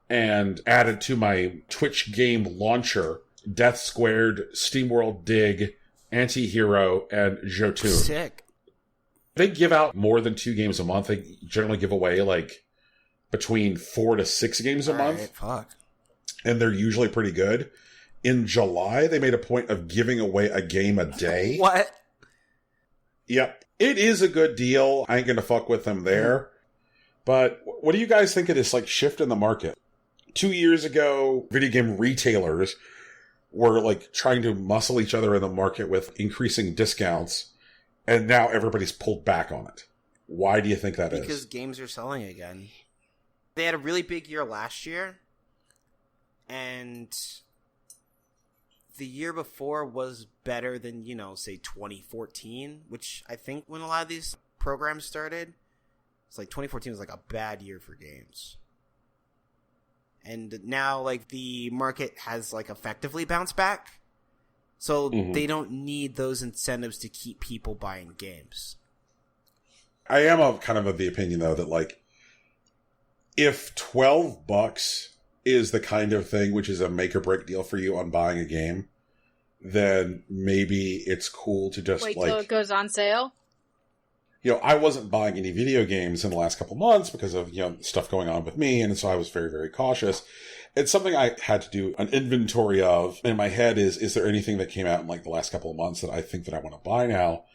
and added to my Twitch game launcher Death Squared, SteamWorld Dig, Anti-Hero, and Jotun. Sick. They give out more than 2 games a month. They generally give away, like, between 4 to 6 games a month. Fuck. And they're usually pretty good. In July, they made a point of giving away a game a day. What? Yep. It is a good deal. I ain't gonna fuck with them there. But what do you guys think of this, like, shift in the market? 2 years ago, video game retailers were, like, trying to muscle each other in the market with increasing discounts, and now everybody's pulled back on it. Why do you think that is? Because games are selling again. They had a really big year last year, and the year before was better than, you know, say 2014, which I think when a lot of these programs started, it's like 2014 was like a bad year for games. And now, like, the market has, like, effectively bounced back. So they don't need those incentives to keep people buying games. I am of the opinion, though, that, like, if $12 is the kind of thing which is a make or break deal for you on buying a game, then maybe it's cool to just, wait till it goes on sale. You know, I wasn't buying any video games in the last couple months because of, you know, stuff going on with me, and so I was very, very cautious. It's something I had to do an inventory of in my head is there anything that came out in, like, the last couple of months that I think that I want to buy now?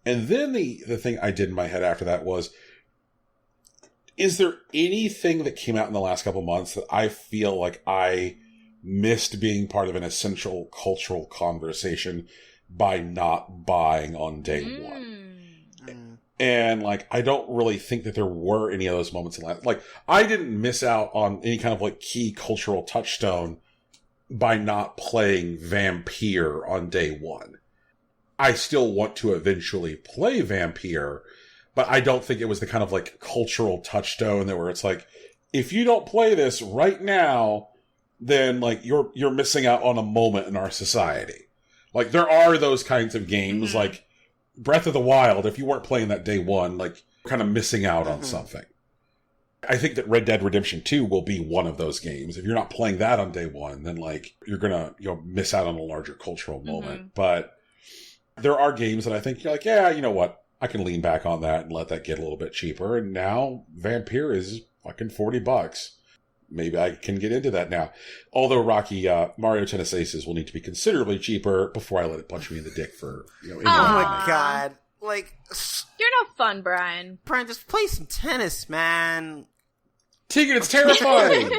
And then the thing I did in my head after that was, is there anything that came out in the last couple of months that I feel like I missed being part of an essential cultural conversation by not buying on day one? And, like, I don't really think that there were any of those moments in life. Like, I didn't miss out on any kind of, like, key cultural touchstone by not playing Vampire on day one. I still want to eventually play Vampire, but I don't think it was the kind of, like, cultural touchstone that where it's like, if you don't play this right now, then, like, you're missing out on a moment in our society. Like, there are those kinds of games, like Breath of the Wild. If you weren't playing that day one, like, kind of missing out on something. I think that Red Dead Redemption 2 will be one of those games. If you're not playing that on day one, then, like, you're gonna, you know, miss out on a larger cultural moment. But there are games that I think you're like, yeah, you know what? I can lean back on that and let that get a little bit cheaper. And now Vampire is fucking $40. Maybe I can get into that now. Although, Rocky, Mario Tennis Aces will need to be considerably cheaper before I let it punch me in the dick for, you know, any Oh other my money. god. Like, You're no fun, Brian. Brian, just play some tennis, man. Tegan, it's terrifying!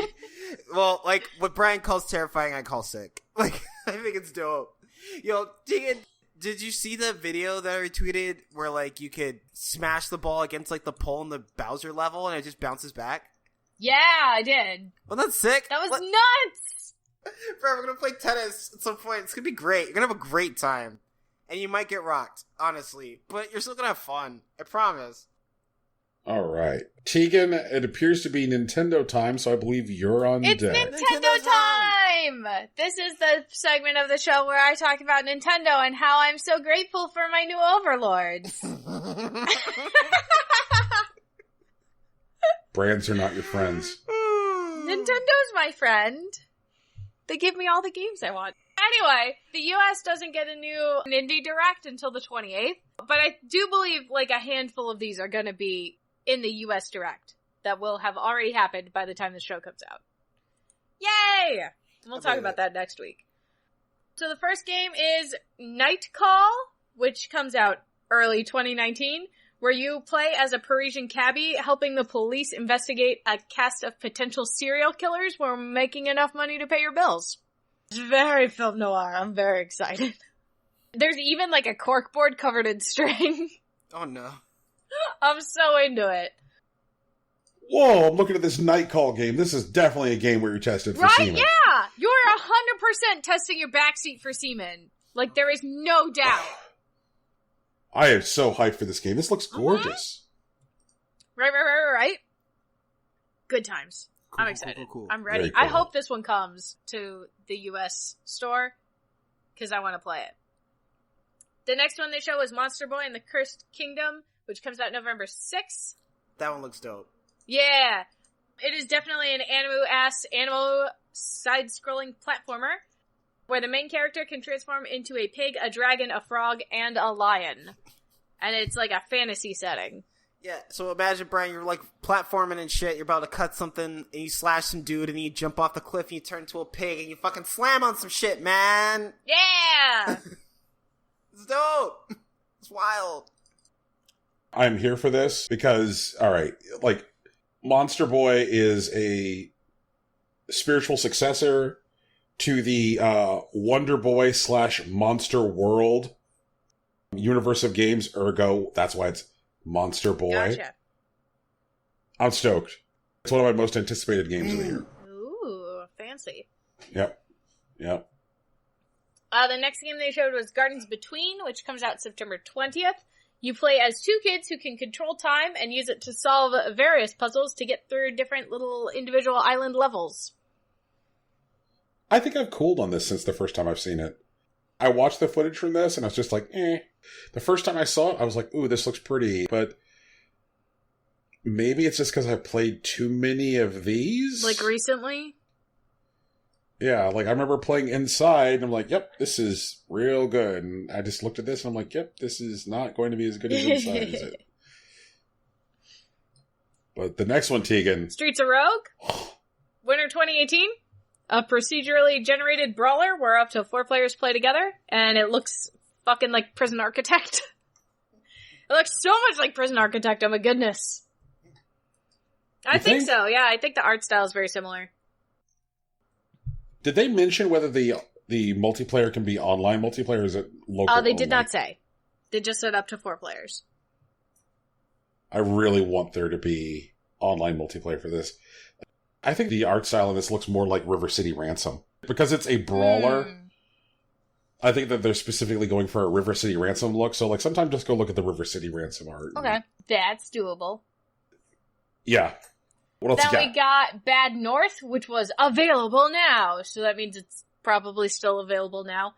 Well, like, what Brian calls terrifying, I call sick. Like, I think it's dope. Yo, Tegan, did you see the video that I retweeted where, like, you could smash the ball against, like, the pole in the Bowser level and it just bounces back? Yeah, I did. Well, that's sick. That was nuts! Bro, we're gonna play tennis at some point. It's gonna be great. You're gonna have a great time. And you might get rocked, honestly. But you're still gonna have fun. I promise. All right. Tegan, it appears to be Nintendo time, so I believe you're on It's deck. Nintendo time! This is the segment of the show where I talk about Nintendo and how I'm so grateful for my new overlords. Brands are not your friends. Nintendo my friend. They give me all the games I want. Anyway, the US doesn't get a new Indie Direct until the 28th, but I do believe like a handful of these are going to be in the US Direct that will have already happened by the time the show comes out. Yay! We'll talk about that next week. So the first game is Night Call, which comes out early 2019, where you play as a Parisian cabbie helping the police investigate a cast of potential serial killers while making enough money to pay your bills. It's very film noir. I'm very excited. There's even like a corkboard covered in string. Oh no. I'm so into it. Whoa, I'm looking at this Night Call game. This is definitely a game where you're tested for Right? semen. Yeah! You're 100% testing your backseat for semen. Like, there is no doubt. I am so hyped for this game. This looks gorgeous. Right. Good times. Cool, I'm excited. cool. I'm ready. Very cool. I hope this one comes to the US store, because I want to play it. The next one they show is Monster Boy and the Cursed Kingdom, which comes out November 6th. That one looks dope. Yeah. It is definitely an animo side-scrolling platformer, where the main character can transform into a pig, a dragon, a frog, and a lion. And it's like a fantasy setting. Yeah, so imagine, Brian, you're like platforming and shit, you're about to cut something, and you slash some dude, and then you jump off the cliff, and you turn into a pig, and you fucking slam on some shit, man! Yeah! It's dope! It's wild. I'm here for this because, alright, like, Monster Boy is a spiritual successor to the Wonder Boy / Monster World universe of games, ergo, that's why it's Monster Boy. Gotcha. I'm stoked. It's one of my most anticipated games of the year. Ooh, fancy. Yep. The next game they showed was Gardens Between, which comes out September 20th. You play as two kids who can control time and use it to solve various puzzles to get through different little individual island levels. I think I've cooled on this since the first time I've seen it. I watched the footage from this and I was just like, eh. The first time I saw it, I was like, ooh, this looks pretty. But maybe it's just because I've played too many of these? Like recently? Yeah, like I remember playing Inside and I'm like, yep, this is real good. And I just looked at this and I'm like, yep, this is not going to be as good as Inside, is it? But the next one, Tegan. Streets of Rogue? Winter 2018? A procedurally generated brawler where up to 4 players play together, and it looks fucking like Prison Architect. It looks so much like Prison Architect, oh my goodness. I think so, yeah, I think the art style is very similar. Did they mention whether the multiplayer can be online multiplayer or is it local? They did only? not say. They just said up to 4 players. I really want there to be online multiplayer for this. I think the art style in this looks more like River City Ransom. Because it's a brawler, I think that they're specifically going for a River City Ransom look. So, like, sometimes just go look at the River City Ransom art. Okay, that's doable. Yeah. What else Then you we got? got Bad North, which was available now. So that means it's probably still available now.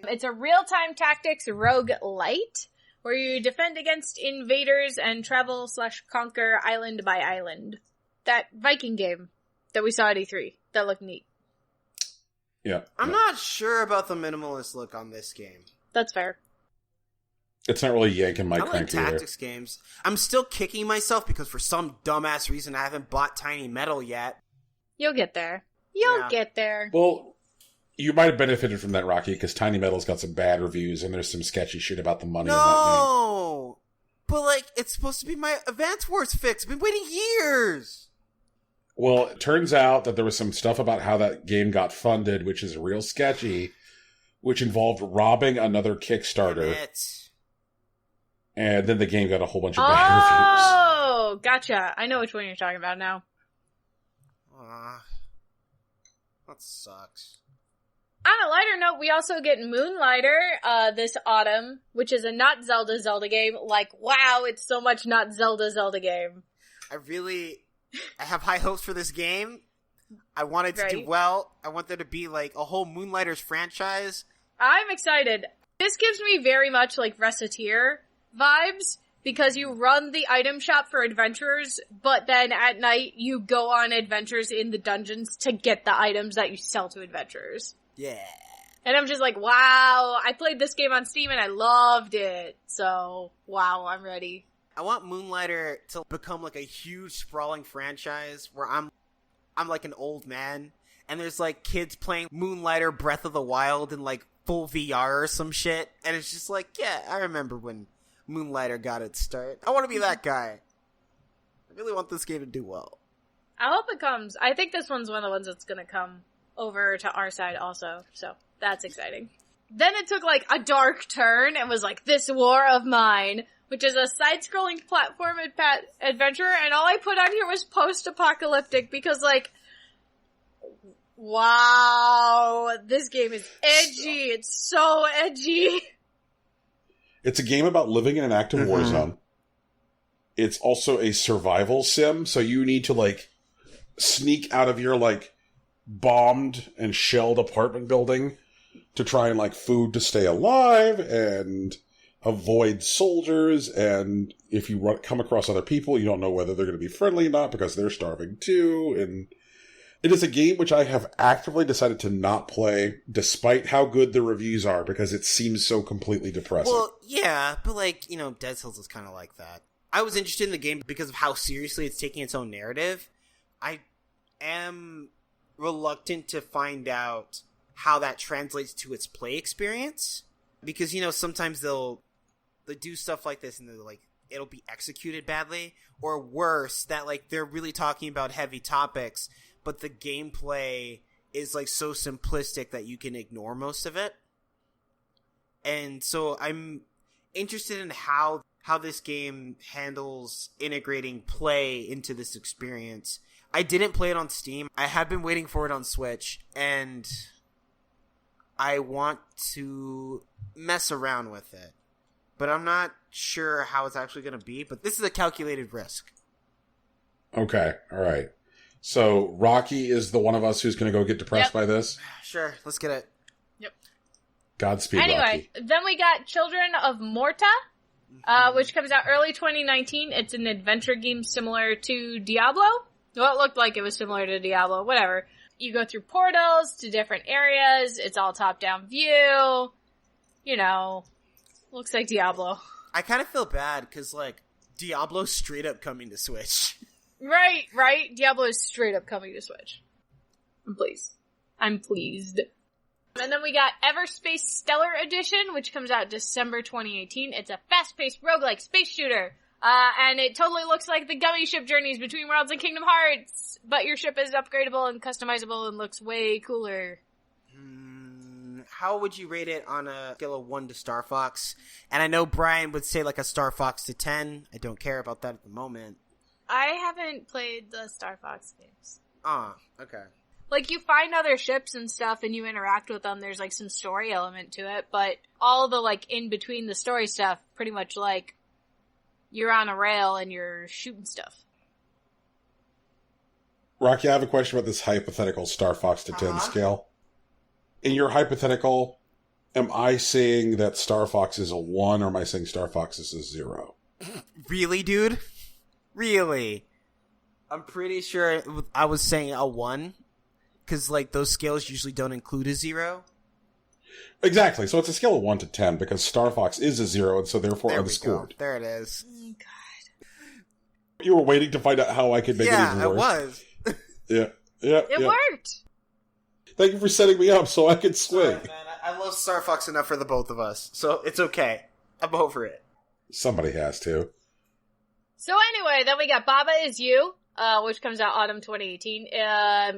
It's a real-time tactics rogue light, where you defend against invaders and travel / conquer island by island. That Viking game that we saw at E3. That looked neat. Yeah. I'm not sure about the minimalist look on this game. That's fair. It's not really yanking my I like crank either. tactics games. I'm still kicking myself because for some dumbass reason I haven't bought Tiny Metal yet. You'll get there. You'll Yeah. get there. Well, you might have benefited from that, Rocky, because Tiny Metal's got some bad reviews and there's some sketchy shit about the money in that No! But, like, it's supposed to be my Advance Wars fix. I've been waiting years! game. Well, it turns out that there was some stuff about how that game got funded, which is real sketchy, which involved robbing another Kickstarter. Damn it. And then the game got a whole bunch of bad reviews. Oh, gotcha. I know which one you're talking about now. That sucks. On a lighter note, we also get Moonlighter this autumn, which is a not Zelda game. Like, wow, it's so much not Zelda game. I have high hopes for this game. I want it to do well. I want there to be, like, a whole Moonlighters franchise. I'm excited. This gives me very much, like, Recettear vibes, because you run the item shop for adventurers, but then at night you go on adventures in the dungeons to get the items that you sell to adventurers. Yeah. And I'm just like, wow, I played this game on Steam and I loved it. So, wow, I'm ready. I want Moonlighter to become, like, a huge sprawling franchise where I'm like an old man, and there's, like, kids playing Moonlighter Breath of the Wild in, like, full VR or some shit, and it's just like, yeah, I remember when Moonlighter got its start. I want to be that guy. I really want this game to do well. I hope it comes. I think this one's one of the ones that's gonna come over to our side also, so that's exciting. Then it took, like, a dark turn and was like, This War of Mine, which is a side-scrolling platform adventure, and all I put on here was post-apocalyptic, because, like, wow, this game is edgy. It's so edgy. It's a game about living in an active war zone. It's also a survival sim, so you need to, like, sneak out of your, like, bombed and shelled apartment building to try and, like, food to stay alive, and avoid soldiers, and if you come across other people, you don't know whether they're going to be friendly or not because they're starving too, and it is a game which I have actively decided to not play, despite how good the reviews are, because it seems so completely depressing. Well, yeah, but, like, you know, Dead Cells is kind of like that. I was interested in the game because of how seriously it's taking its own narrative. I am reluctant to find out how that translates to its play experience, because, you know, sometimes they do stuff like this and they're like, it'll be executed badly, or worse, that, like, they're really talking about heavy topics, but the gameplay is, like, so simplistic that you can ignore most of it. And so I'm interested in how this game handles integrating play into this experience. I didn't play it on Steam. I have been waiting for it on Switch, and I want to mess around with it. But I'm not sure how it's actually going to be. But this is a calculated risk. Okay, all right. So Rocky is the one of us who's going to go get depressed by this? Sure, let's get it. Yep. Godspeed, anyway, Rocky. Then we got Children of Morta, which comes out early 2019. It's an adventure game similar to Diablo. Well, it looked like it was similar to Diablo, whatever. You go through portals to different areas. It's all top-down view. You know, looks like Diablo. I kind of feel bad because, like, Diablo's straight up coming to Switch. Right? Diablo is straight up coming to Switch. I'm pleased. And then we got Everspace Stellar Edition, which comes out December 2018. It's a fast-paced roguelike space shooter. And it totally looks like the Gummy Ship Journeys Between Worlds and Kingdom Hearts, but your ship is upgradable and customizable and looks way cooler. How would you rate it on a scale of 1 to Star Fox? And I know Brian would say like a Star Fox to 10. I don't care about that at the moment. I haven't played the Star Fox games. Okay. Like, you find other ships and stuff and you interact with them, there's like some story element to it, but all the like in between the story stuff, pretty much like you're on a rail and you're shooting stuff. Rocky, I have a question about this hypothetical Star Fox to 10 scale. In your hypothetical, am I saying that Star Fox is a 1 or am I saying Star Fox is a 0? Really, dude? Really? I'm pretty sure I was saying a 1. Because, like, those scales usually don't include a 0. Exactly. So it's a scale of 1 to 10 because Star Fox is a 0 and so therefore unscored. There it is. Oh, God. You were waiting to find out how I could make it even worse. Yeah, I was. Yeah. It worked. Thank you for setting me up so I could swing. Right, man, I love Star Fox enough for the both of us, so it's okay. I'm over it. Somebody has to. So anyway, then we got Baba Is You, which comes out autumn 2018.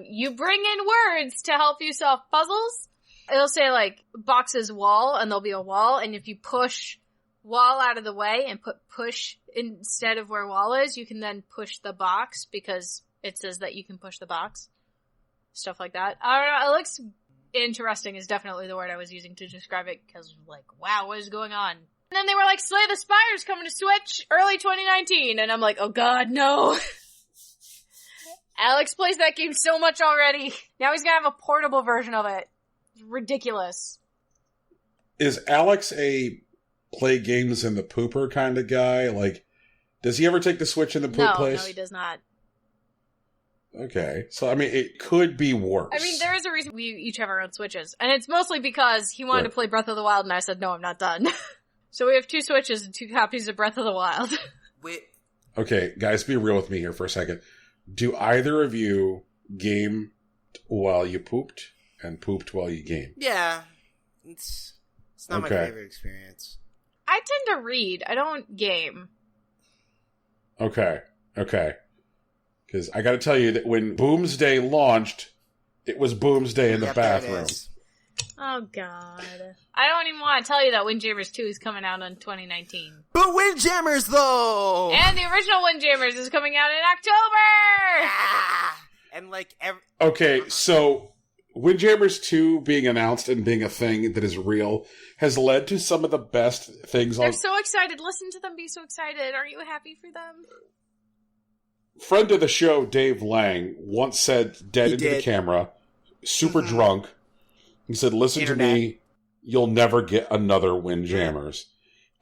You bring in words to help you solve puzzles. It'll say like boxes wall, and there'll be a wall, and if you push wall out of the way and put push instead of where wall is, you can then push the box because it says that you can push the box. Stuff like that. I don't know, it looks interesting is definitely the word I was using to describe it, because, like, wow, what is going on? And then they were like, Slay the Spire's coming to Switch early 2019, and I'm like, oh god, no. Alex plays that game so much already. Now he's gonna have a portable version of it. It's ridiculous. Is Alex a play games in the pooper kind of guy? Like, does he ever take the Switch in the poop place? No, he does not. Okay. So, I mean, it could be worse. I mean, there is a reason we each have our own Switches. And it's mostly because he wanted to play Breath of the Wild, and I said, no, I'm not done. So we have 2 Switches and 2 copies of Breath of the Wild. Wait. Okay, guys, be real with me here for a second. Do either of you game while you pooped and pooped while you game? Yeah. It's not my favorite experience. I tend to read. I don't game. Okay. Because I gotta tell you that when Boomsday launched, it was Boomsday in the bathroom. Oh god. I don't even want to tell you that Windjammers 2 is coming out in 2019. But Windjammers, though! And the original Windjammers is coming out in October! Ah! And like Okay, so Windjammers 2 being announced and being a thing that is real has led to some of the best things They're so excited. Listen to them be so excited. Aren't you happy for them? Friend of the show, Dave Lang, once said dead into the camera, super drunk, he said, listen to me, you'll never get another Windjammers.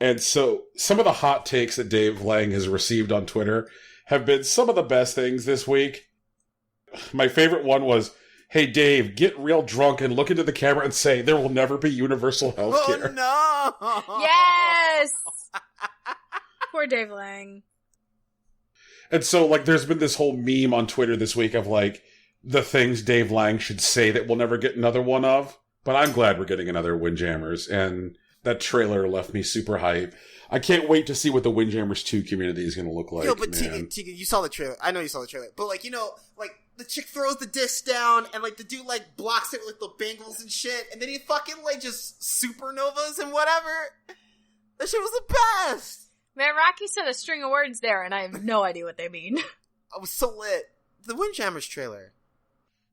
And so some of the hot takes that Dave Lang has received on Twitter have been some of the best things this week. My favorite one was, hey Dave, get real drunk and look into the camera and say, there will never be universal health care. Oh no! Yes! Poor Dave Lang. And so, like, there's been this whole meme on Twitter this week of, like, the things Dave Lang should say that we'll never get another one of. But I'm glad we're getting another Windjammers, and that trailer left me super hype. I can't wait to see what the Windjammers 2 community is going to look like. Yo, but Tegan, you saw the trailer. I know you saw the trailer. But, like, you know, like, the chick throws the disc down, and, like, the dude, like, blocks it with the bangles and shit, and then he fucking, like, just supernovas and whatever. That shit was the best! Man, Rocky said a string of words there, and I have no idea what they mean. I was so lit. The Windjammers trailer.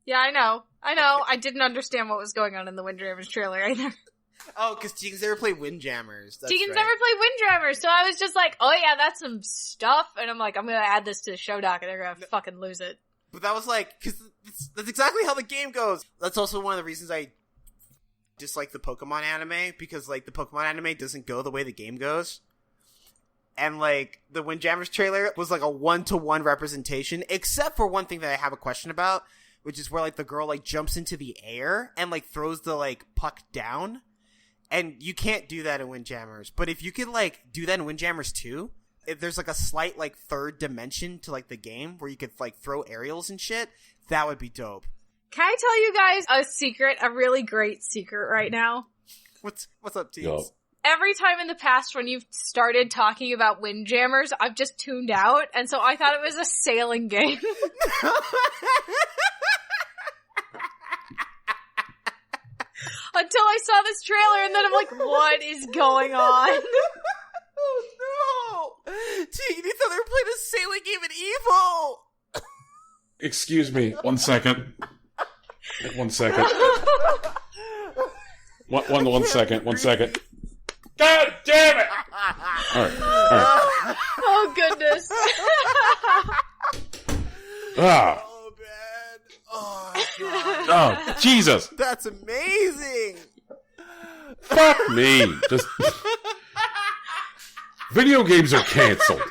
Yeah, I know. I didn't understand what was going on in the Windjammers trailer either. Oh, because Tegan's never played Windjammers. Tegan's never played Windjammers, so I was just like, oh yeah, that's some stuff. And I'm like, I'm gonna add this to the show doc, and they're gonna fucking lose it. But that was like, because that's exactly how the game goes. That's also one of the reasons I dislike the Pokemon anime, because, like, the Pokemon anime doesn't go the way the game goes. And, like, the Windjammers trailer was, like, a 1-to-1 representation, except for one thing that I have a question about, which is where, like, the girl, like, jumps into the air and, like, throws the, like, puck down. And you can't do that in Windjammers. But if you could, like, do that in Windjammers 2, if there's, like, a slight, like, third dimension to, like, the game where you could, like, throw aerials and shit, that would be dope. Can I tell you guys a secret, a really great secret right now? What's up, teams? Yo. Every time in the past when you've started talking about Windjammers, I've just tuned out, and so I thought it was a sailing game. Until I saw this trailer, and then I'm like, what is going on? Oh no! Tegan, you thought they were playing a sailing game in Evo! Excuse me, 1 second. 1 second. One second. God damn it! Alright. Oh, goodness. Ah. Oh, man. Oh, God. Oh, Jesus. That's amazing! Fuck me. Just... Video games are canceled.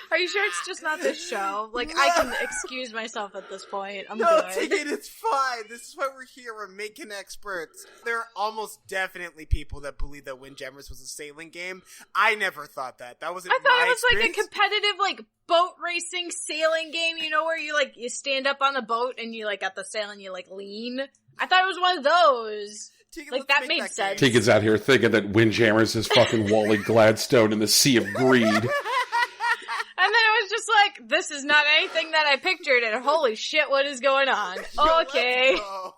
Are you sure it's just not this show? Like, I can excuse myself at this point. I'm No, good. Tegan, it's fine. This is why we're here. We're making experts. There are almost definitely people that believe that Windjammers was a sailing game. I never thought that. That wasn't I thought it was experience. like a competitive, like, boat racing sailing game, you know, where you, like, you stand up on the boat and you, like, got the sail and you, like, lean. I thought it was one of those. Tegan, Like, let's that make made sense. Tegan's out here thinking that Windjammers is fucking Wally Gladstone in the Sea of Greed. And then it was just like, this is not anything that I pictured, and holy shit, what is going on? Yo, Okay. let's go.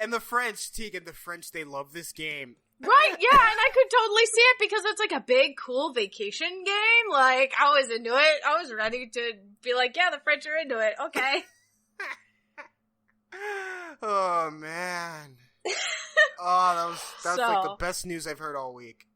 And the French, Tegan, they love this game. Right, yeah, and I could totally see it because it's like a big, cool vacation game. Like, I was into it. I was ready to be like, yeah, the French are into it. Okay. Oh, man. Oh, that's like the best news I've heard all week.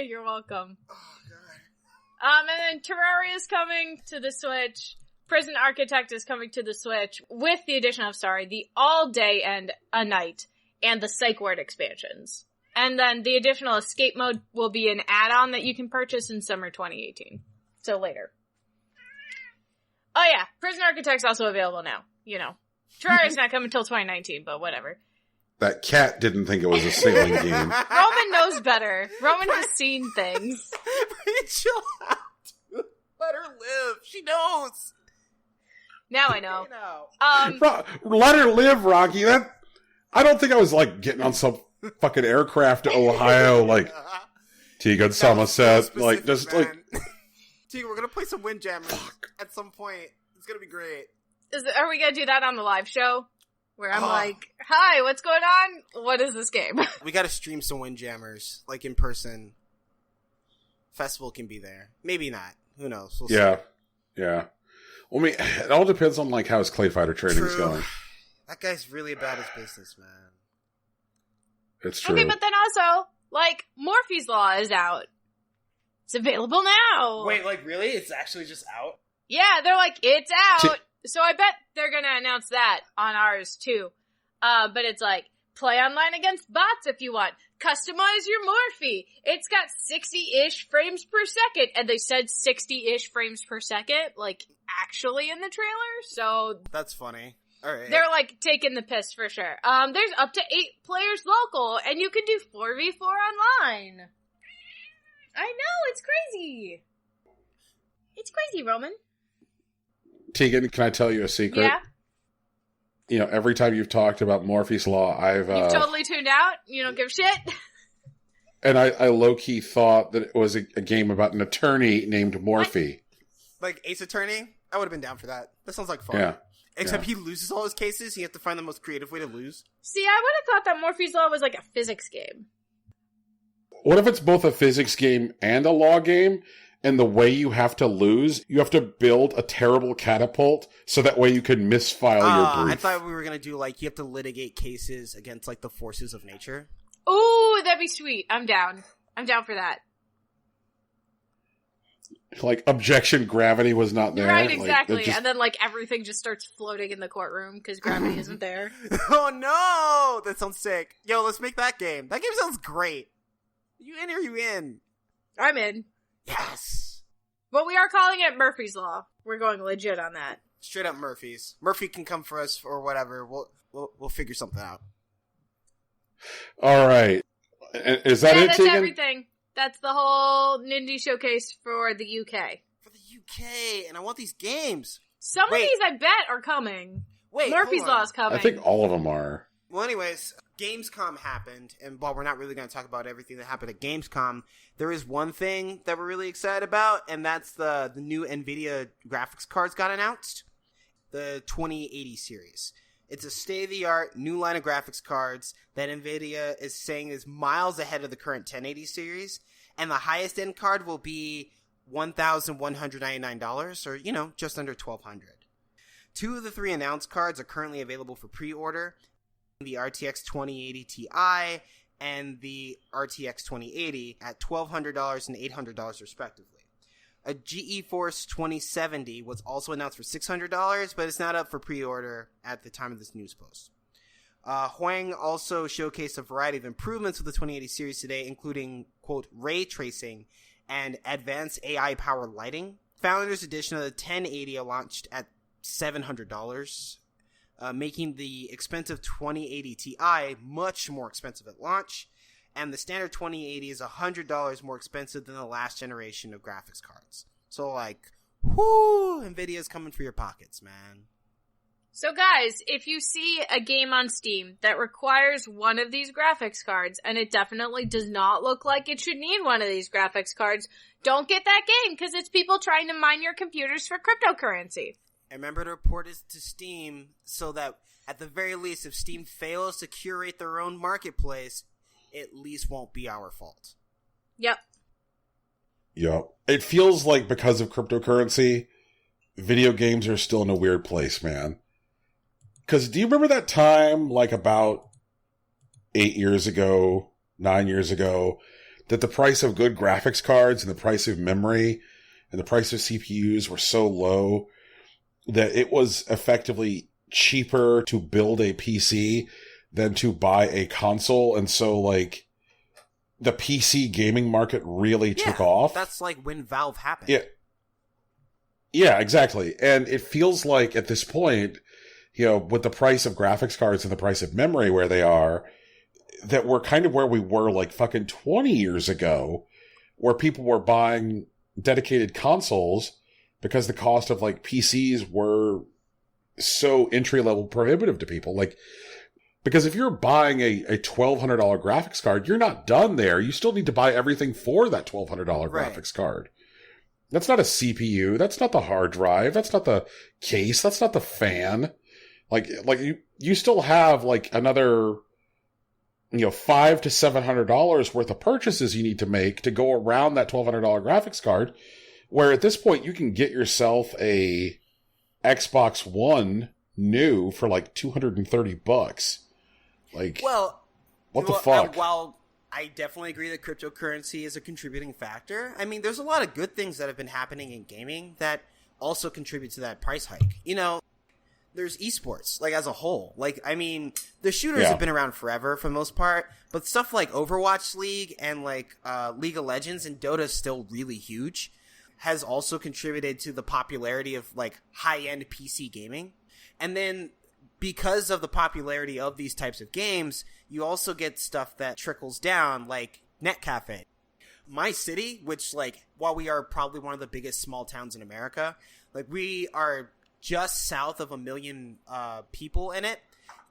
You're welcome. Oh, God. And then Terraria is coming to the Switch. Prison Architect is coming to the Switch with the addition of, the All Day and a Night and the Psych Ward expansions. And then the additional escape mode will be an add-on that you can purchase in summer 2018. So later. Oh yeah, Prison Architect's also available now. You know. Terraria's not coming until 2019, but whatever. That cat didn't think it was a sailing game. Roman knows better. Roman has seen things. Chill out. Let her live. She knows. Now I know. Let her live, Rocky. I don't think I was like getting on some fucking aircraft to Ohio, like Tegan Somerset, like just man. like. Tegan, we're gonna play some Windjammers at some point. It's gonna be great. Are we gonna do that on the live show? Where I'm like, hi, what's going on? What is this game? We gotta stream some Windjammers, like in person. Festival can be there. Maybe not. Who knows? We'll see. Yeah. Well, I mean, it all depends on like how his clay fighter training is going. That guy's really about his business, man. It's true. Okay, but then also, like, Morphe's Law is out. It's available now. Wait, like, really? It's actually just out? Yeah, they're like, it's out. So I bet they're gonna announce that on ours, too. But it's like, play online against bots if you want. Customize your Morphe. It's got 60-ish frames per second. And they said 60-ish frames per second, like, actually in the trailer. So that's funny. All right. They're, like, taking the piss for sure. There's up to 8 players local, and you can do 4v4 online. I know, it's crazy. It's crazy, Roman. Tegan, can I tell you a secret? Yeah? You know, every time you've talked about Morphe's Law, I've... You've totally tuned out? You don't give a shit? And I low-key thought that it was a game about an attorney named Morphe. Like Ace Attorney? I would have been down for that. That sounds like fun. Yeah. Except he loses all his cases, you have to find the most creative way to lose. See, I would have thought that Morphe's Law was like a physics game. What if it's both a physics game and a law game, and the way you have to lose, you have to build a terrible catapult so that way you can misfile your brief? I thought we were going to do, like, you have to litigate cases against, like, the forces of nature. Ooh, that'd be sweet. I'm down. I'm down for that. Like, objection, gravity was not there. Right, exactly. Like, and then, like, everything just starts floating in the courtroom because gravity isn't there. Oh, no! That sounds sick. Yo, let's make that game. That game sounds great. You in or you in? I'm in. Yes! But we are calling it Murphy's Law. We're going legit on that. Straight up Murphy's. Murphy can come for us or whatever. We'll figure something out. All right. Is that it, that's Tegan? Everything. That's the whole Nindy showcase for the UK. For the UK, and I want these games. Some of these, I bet, are coming. Wait, Murphy's Law is coming. I think all of them are. Well, anyways, Gamescom happened, and while we're not really going to talk about everything that happened at Gamescom, there is one thing that we're really excited about, and that's the new NVIDIA graphics cards got announced. The 2080 series. It's a state-of-the-art new line of graphics cards that NVIDIA is saying is miles ahead of the current 1080 series, and the highest end card will be $1,199, or, just under $1,200. 2 of the 3 announced cards are currently available for pre-order. The RTX 2080 Ti and the RTX 2080 at $1,200 and $800 respectively. A GeForce 2070 was also announced for $600, but it's not up for pre-order at the time of this news post. Huang also showcased a variety of improvements with the 2080 series today, including, quote, ray tracing and advanced AI-powered lighting. Founders Edition of the 1080 launched at $700, making the expensive 2080 Ti much more expensive at launch. And the standard 2080 is $100 more expensive than the last generation of graphics cards. So, whoo, NVIDIA's coming for your pockets, man. So guys, if you see a game on Steam that requires one of these graphics cards, and it definitely does not look like it should need one of these graphics cards, don't get that game, because it's people trying to mine your computers for cryptocurrency. And remember to report it to Steam so that, at the very least, if Steam fails to curate their own marketplace, at least won't be our fault. Yep. Yeah. It feels like because of cryptocurrency, video games are still in a weird place, man. Because do you remember that time, like about 8 years ago, 9 years ago, that the price of good graphics cards and the price of memory and the price of CPUs were so low that it was effectively cheaper to build a PC than to buy a console? And so, like, the PC gaming market really took off. That's like when Valve happened. Yeah. Yeah, exactly. And it feels like at this point, you know, with the price of graphics cards and the price of memory where they are, that we're kind of where we were like fucking 20 years ago, where people were buying dedicated consoles because the cost of like PCs were so entry level prohibitive to people. Like, because if you're buying a $1,200 graphics card, you're not done there. You still need to buy everything for that $1,200 Right. graphics card. That's not a CPU. That's not the hard drive. That's not the case. That's not the fan. Like you still have like another, you know, $500 to $700 worth of purchases you need to make to go around that $1,200 graphics card. Where at this point you can get yourself a Xbox One new for like $230. Like, Well, what the fuck? While I definitely agree that cryptocurrency is a contributing factor, I mean, there's a lot of good things that have been happening in gaming that also contribute to that price hike. You know, there's esports, like, as a whole. Like, I mean, the shooters have been around forever for the most part, but stuff like Overwatch League and, like, League of Legends and Dota is still really huge, has also contributed to the popularity of, like, high-end PC gaming. And then, because of the popularity of these types of games, you also get stuff that trickles down, like Netcafe. My city, which, like, while we are probably one of the biggest small towns in America, like, we are just south of 1 million people in it,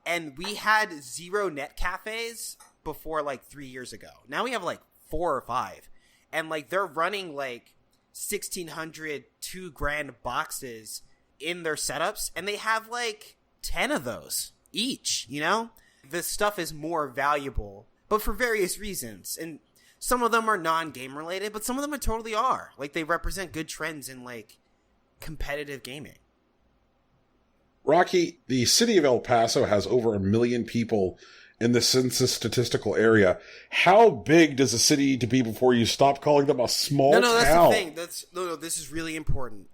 and we had 0 net cafes before, like, 3 years ago. Now we have, like, 4 or 5, and, like, they're running, like, 1,600 $2,000 boxes in their setups, and they have, like, 10 of those each, you know? This stuff is more valuable, but for various reasons, and some of them are non-game related, but some of them are totally are. Like, they represent good trends in, like, competitive gaming. Rocky, the city of El Paso has over 1 million people in the census statistical area. How big does a city need to be before you stop calling them a small town? No, that's the thing. No, this is really important.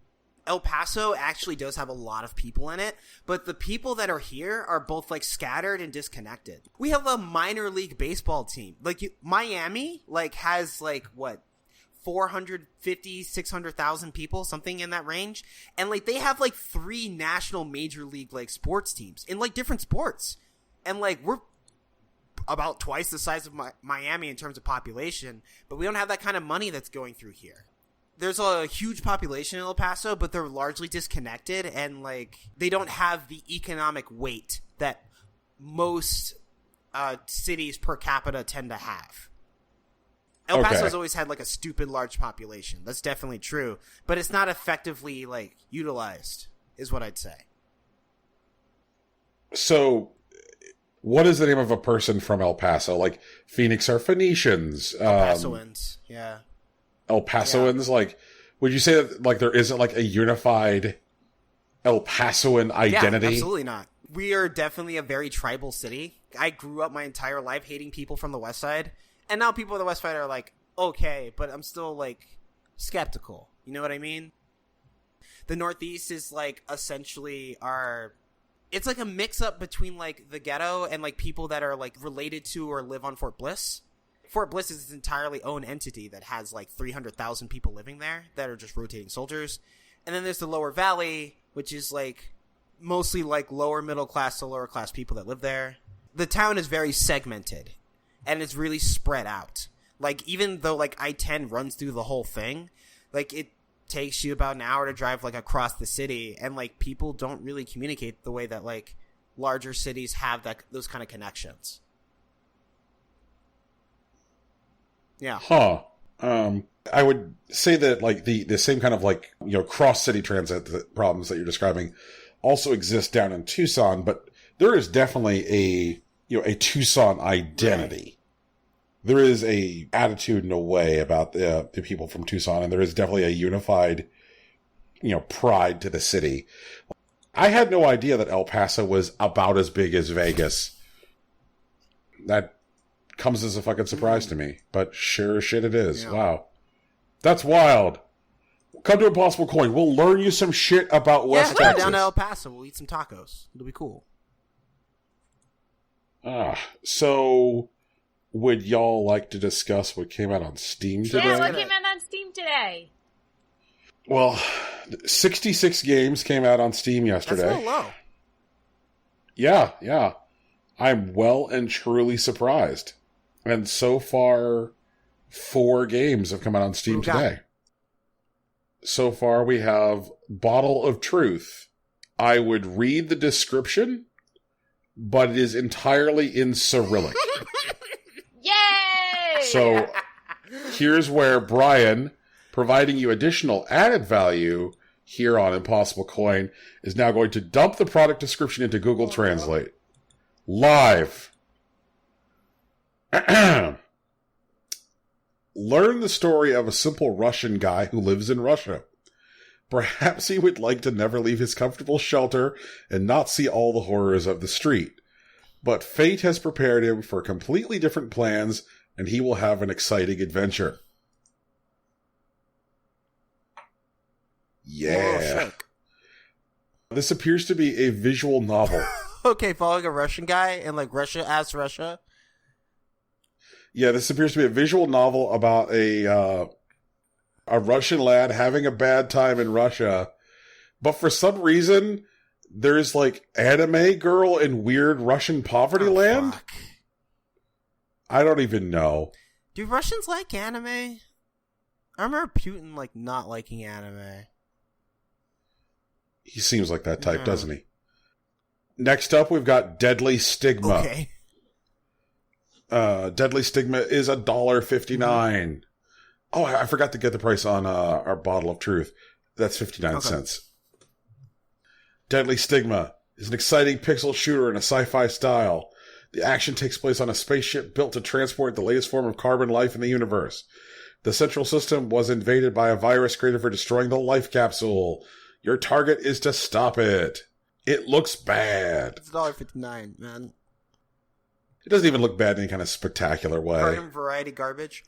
El Paso actually does have a lot of people in it, but the people that are here are both, like, scattered and disconnected. We have a minor league baseball team. Like, Miami, like, has, like, what, 450, 600,000 people, something in that range. And, like, they have, like, 3 national major league, like, sports teams in, like, different sports. And, like, we're about twice the size of Miami in terms of population, but we don't have that kind of money that's going through here. There's a huge population in El Paso, but they're largely disconnected, and, like, they don't have the economic weight that most cities per capita tend to have. El Paso's always had, like, a stupid large population. That's definitely true, but it's not effectively, like, utilized, is what I'd say. So, what is the name of a person from El Paso? Like, Phoenix are Phoenicians. El Pasoans, yeah. El Pasoans, like, would you say that, like, there isn't, like, a unified El Pasoan identity? Yeah, absolutely not. We are definitely a very tribal city. I grew up my entire life hating people from the West Side, and now people on the West Side are like, okay, but I'm still, like, skeptical. You know what I mean? The Northeast is, like, essentially it's like a mix-up between, like, the ghetto and, like, people that are, like, related to or live on Fort Bliss. Fort Bliss is its entirely own entity that has, like, 300,000 people living there that are just rotating soldiers. And then there's the Lower Valley, which is, like, mostly, like, lower middle class to lower class people that live there. The town is very segmented, and it's really spread out. Like, even though, like, I-10 runs through the whole thing, like, it takes you about an hour to drive, like, across the city, and, like, people don't really communicate the way that, like, larger cities have those kind of connections. Yeah. Huh. I would say that, like, the same kind of, like, you know, cross-city transit problems that you're describing also exist down in Tucson, but there is definitely a Tucson identity. there is a attitude and a way about the people from Tucson, and there is definitely a unified, pride to the city. I had no idea that El Paso was about as big as Vegas. That comes as a fucking surprise to me, but sure as shit it is. Yeah. Wow. That's wild. Come to Impossible Coin. We'll learn you some shit about West Texas. Down to El Paso. We'll eat some tacos. It'll be cool. So would y'all like to discuss what came out on Steam today? Yeah, what came out on Steam today? Well, 66 games came out on Steam yesterday. That's a little low. Yeah. I'm well and truly surprised. And so far, 4 games have come out on Steam today. So far, we have Bottle of Truth. I would read the description, but it is entirely in Cyrillic. Yay! So, here's where Brian, providing you additional added value here on Impossible Coin, is now going to dump the product description into Google Translate. Live. Learn the story of a simple Russian guy who lives in Russia. Perhaps he would like to never leave his comfortable shelter and not see all the horrors of the street. But fate has prepared him for completely different plans, and he will have an exciting adventure. Yeah. This appears to be a visual novel. Okay, following a Russian guy and like Russia as Russia. Yeah, this appears to be a visual novel about a Russian lad having a bad time in Russia, but for some reason there's like anime girl in weird Russian poverty land. Fuck. I don't even know. Do Russians like anime? I remember Putin like not liking anime. He seems like that type, doesn't he? Next up, we've got Deadly Stigma. Okay. Deadly Stigma is $1.59. Oh, I forgot to get the price on our Bottle of Truth. That's 59 cents. Deadly Stigma is an exciting pixel shooter in a sci-fi style. The action takes place on a spaceship built to transport the latest form of carbon life in the universe. The central system was invaded by a virus created for destroying the life capsule. Your target is to stop it. It looks bad. It's $1.59, man. It doesn't even look bad in any kind of spectacular way. Garden variety garbage.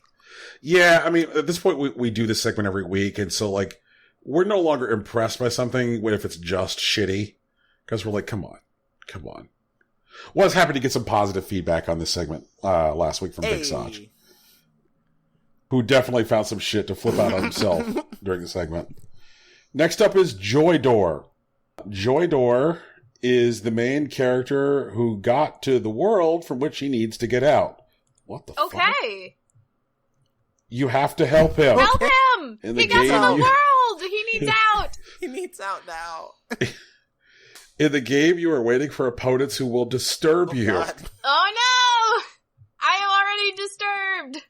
Yeah, I mean, at this point, we do this segment every week, and so, like, we're no longer impressed by something if it's just shitty, because we're like, come on. Was happy to get some positive feedback on this segment last week from Big Sanj, who definitely found some shit to flip out on himself during the segment. Next up is Joy Door. Joy Door is the main character who got to the world from which he needs to get out. What the fuck? Okay. You have to help him. Help him! He got to the world! He needs out! He needs out now. In the game, you are waiting for opponents who will disturb you. God. Oh no! I am already disturbed.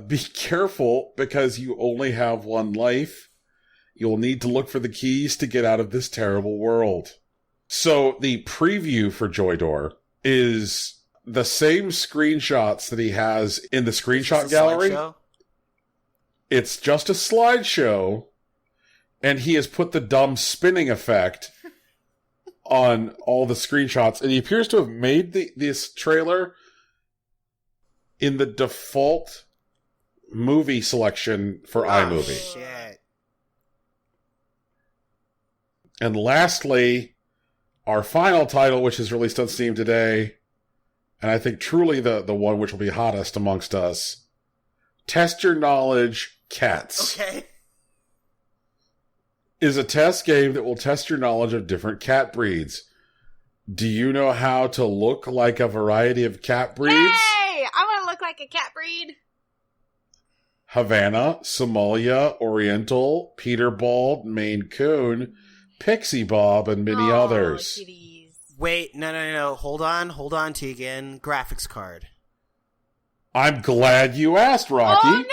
Be careful, because you only have one life. You'll need to look for the keys to get out of this terrible world. So the preview for Joy Door is the same screenshots that he has in the screenshot gallery. It's just a slideshow, and he has put the dumb spinning effect on all the screenshots, and he appears to have made this trailer in the default movie selection for iMovie. Shit. And lastly, our final title, which is released on Steam today, and I think truly the one which will be hottest amongst us, Test Your Knowledge Cats. Okay. Is a test game that will test your knowledge of different cat breeds. Do you know how to look like a variety of cat breeds? Hey! I want to look like a cat breed. Havana, Somalia, Oriental, Peterbald, Maine Coon, Pixie Bob, and many others. Kitties. Wait, no. Hold on, Tegan. Graphics card. I'm glad you asked, Rocky. Oh no!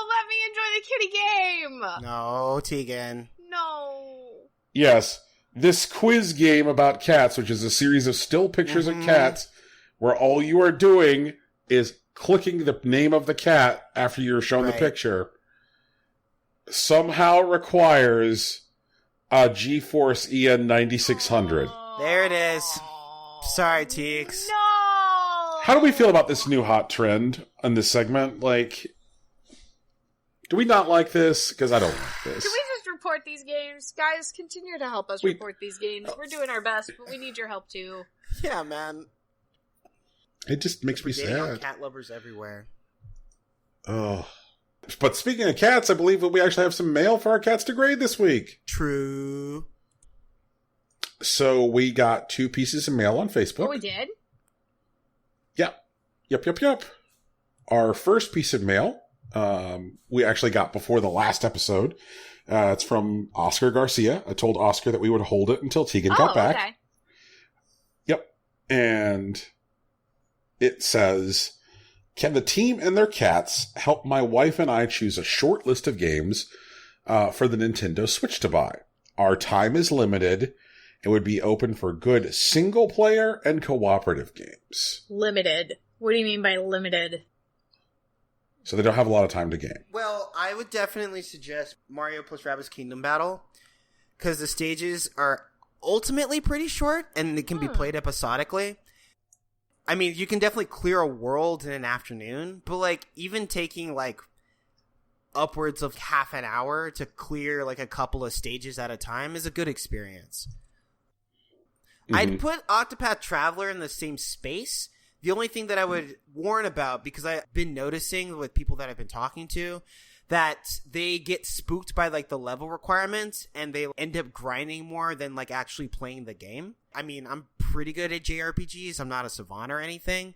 Let me enjoy the kitty game! No, Tegan. No. Yes, this quiz game about cats, which is a series of still pictures of cats, where all you are doing is clicking the name of the cat after you're shown the Right. picture, somehow requires a GeForce EN 9600. There it is. Sorry, Teeks. No! How do we feel about this new hot trend in this segment? Like, do we not like this? Because I don't like this. Can we just report these games? Guys, continue to help us report these games. We're doing our best, but we need your help too. Yeah, man. It just makes me Dating on sad. cat lovers everywhere. Oh. But speaking of cats, I believe that we actually have some mail for our cats to grade this week. True. So we got 2 pieces of mail on Facebook. Oh, we did? Yep. Our first piece of mail, we actually got before the last episode. It's from Oscar Garcia. I told Oscar that we would hold it until Tegan got back. Okay. Yep. And it says, can the team and their cats help my wife and I choose a short list of games for the Nintendo Switch to buy? Our time is limited. It would be open for good single-player and cooperative games. Limited. What do you mean by limited? So they don't have a lot of time to game. Well, I would definitely suggest Mario plus Rabbids Kingdom Battle, because the stages are ultimately pretty short, and they can be played episodically. I mean, you can definitely clear a world in an afternoon, but, like, even taking, like, upwards of half an hour to clear, like, a couple of stages at a time is a good experience. Mm-hmm. I'd put Octopath Traveler in the same space. The only thing that I would warn about, because I've been noticing with people that I've been talking to, that they get spooked by, like, the level requirements, and they end up grinding more than, like, actually playing the game. I mean, I'm pretty good at JRPGs. I'm not a savant or anything,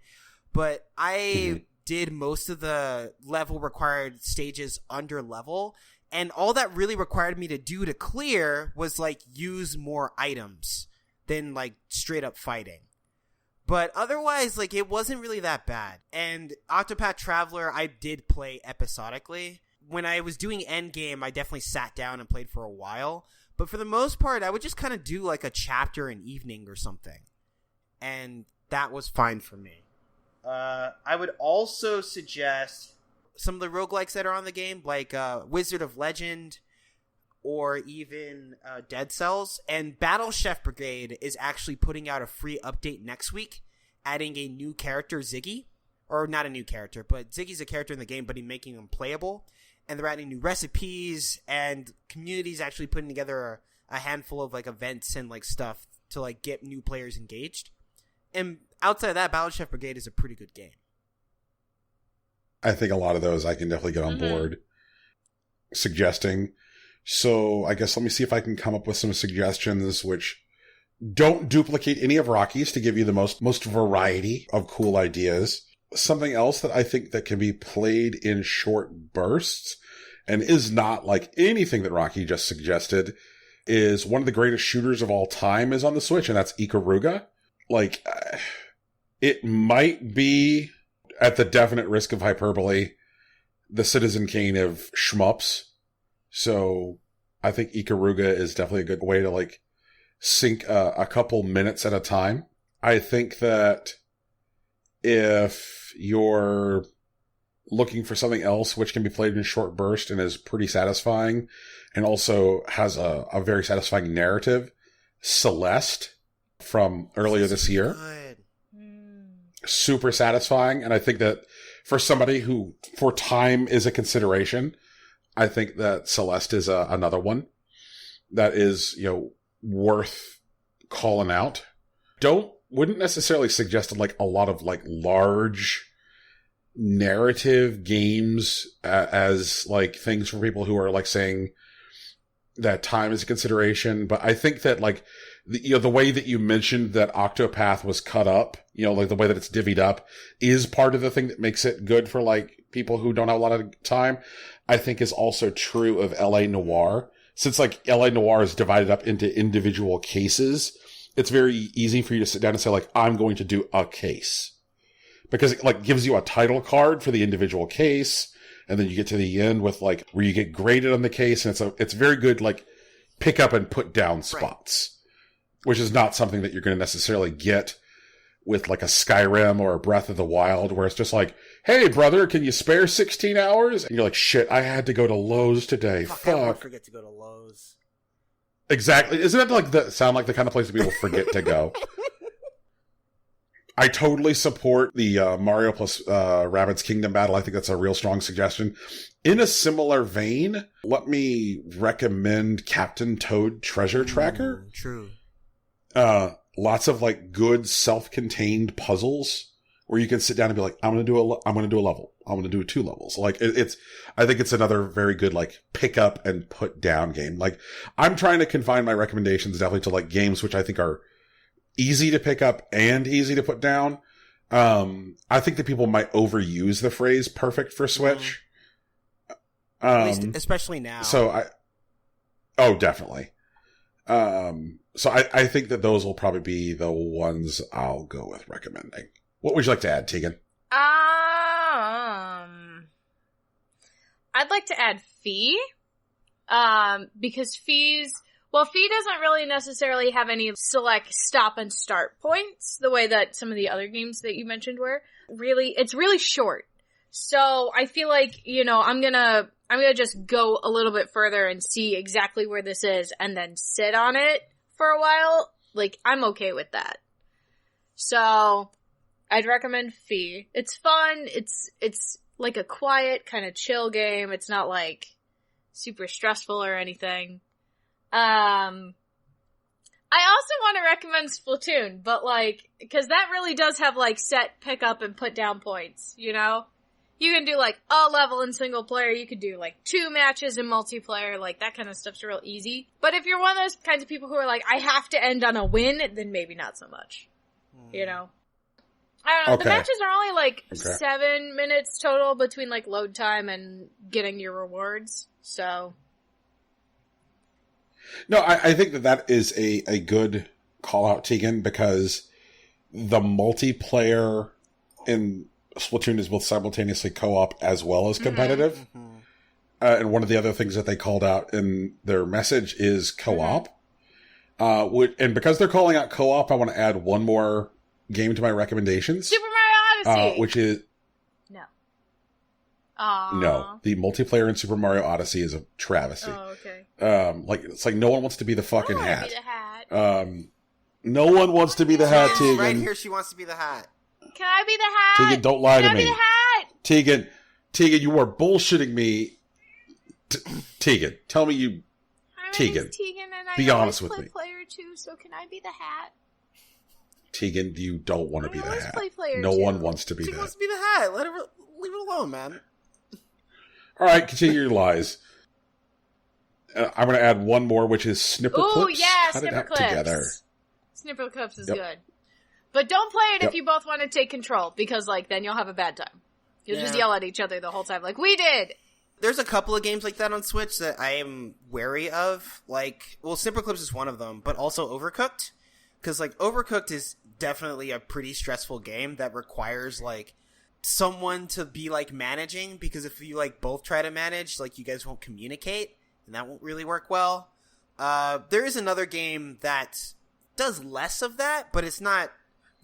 but I did most of the level required stages under level, and all that really required me to do to clear was, like, use more items than, like, straight up fighting. But otherwise, like, it wasn't really that bad. And Octopath Traveler, I did play episodically. When I was doing Endgame, I definitely sat down and played for a while. But for the most part, I would just kind of do, like, a chapter an evening or something. And that was fine for me. I would also suggest some of the roguelikes that are on the game, like Wizard of Legend, or even Dead Cells. And Battle Chef Brigade is actually putting out a free update next week, adding a new character, Ziggy. Or not a new character, but Ziggy's a character in the game, but he's making him playable. And they're adding new recipes, and community's actually putting together a handful of, like, events and, like, stuff to, like, get new players engaged. And outside of that, Battle Chef Brigade is a pretty good game. I think a lot of those I can definitely get on board suggesting. So I guess let me see if I can come up with some suggestions which don't duplicate any of Rocky's to give you the most variety of cool ideas. Something else that I think that can be played in short bursts and is not like anything that Rocky just suggested is one of the greatest shooters of all time is on the Switch, and that's Ikaruga. Like, it might be, at the definite risk of hyperbole, the Citizen Kane of shmups. So I think Ikaruga is definitely a good way to, like, sink a couple minutes at a time. I think that if you're looking for something else which can be played in a short burst and is pretty satisfying and also has a very satisfying narrative, Celeste from earlier this year. Good. Super satisfying. And I think that for somebody who, for time is a consideration, I think that Celeste is another one that is, you know, worth calling out. Wouldn't necessarily suggest like a lot of like large narrative games as like things for people who are like saying that time is a consideration. But I think that like, the way that you mentioned that Octopath was cut up, like the way that it's divvied up is part of the thing that makes it good for like people who don't have a lot of time. I think is also true of LA Noire. Since like LA Noire is divided up into individual cases, it's very easy for you to sit down and say like, I'm going to do a case. Because it like gives you a title card for the individual case. And then you get to the end with like where you get graded on the case. And it's very good, like pick up and put down spots, right. Which is not something that you're going to necessarily get with like a Skyrim or a Breath of the Wild, where it's just like, hey brother, can you spare 16 hours? And you're like, shit, I had to go to Lowe's today. I won't Fuck. forget to go to Lowe's. Exactly. Isn't that like sound like the kind of place that people forget to go? I totally support the Mario plus Rabbids Kingdom battle. I think that's a real strong suggestion. In a similar vein, let me recommend Captain Toad Treasure Tracker. True. Lots of like good self-contained puzzles where you can sit down and be like, I'm going to do a level. I'm going to do 2 levels. Like I think it's another very good like pick up and put down game. Like I'm trying to confine my recommendations definitely to like games which I think are easy to pick up and easy to put down. I think that people might overuse the phrase perfect for Switch. At least, especially now. Definitely. So I think that those will probably be the ones I'll go with recommending. What would you like to add, Tegan? I'd like to add Fee. Because Fee doesn't really necessarily have any select stop and start points the way that some of the other games that you mentioned were. It's really short. So I feel like, I'm gonna just go a little bit further and see exactly where this is and then sit on it for a while. Like, I'm okay with that. So I'd recommend Fee. It's fun. It's like a quiet kind of chill game. It's not like super stressful or anything. I also want to recommend Splatoon, but like, cause that really does have like set pick up and put down points, You can do like a level in single player, you could do like 2 matches in multiplayer, like that kind of stuff's real easy. But if you're one of those kinds of people who are like, I have to end on a win, then maybe not so much. I don't know. Okay. The matches are only like 7 minutes total between like load time and getting your rewards, so. No, I think that is a good call out, Tegan, because the multiplayer in Splatoon is both simultaneously co-op as well as competitive. Mm-hmm. And one of the other things that they called out in their message is co-op. Mm-hmm. And because they're calling out co-op, I want to add one more game to my recommendations. Super Mario Odyssey! Which is... No. No. The multiplayer in Super Mario Odyssey is a travesty. Oh, okay. It's like no one wants to be the fucking hat. Be the hat. No one wants to be the hat, Tegan. Right here, she wants to be the hat. Can I be the hat? Tegan, don't lie to me. Can I be the hat? Tegan, you are bullshitting me. Tegan, tell me you... Tegan, and be honest with me. Player 2, so can I be the hat? Tegan, you don't want to be the hat. No two. one wants to be she that. Wants to be the hat. Leave it alone, man. All right, continue your lies. I'm going to add one more, which is Snipper Clips. Oh, yeah, Cut Snipper it out Clips. together. Snipper Clips is good. But don't play it if you both want to take control, because, like, then you'll have a bad time. You'll just yell at each other the whole time, like we did! There's a couple of games like that on Switch that I am wary of. Like, well, Snipper Clips is one of them, but also Overcooked. Because, like, Overcooked is definitely a pretty stressful game that requires, like, someone to be, like, managing. Because if you, like, both try to manage, like, you guys won't communicate. And that won't really work well. There is another game that does less of that, but it's not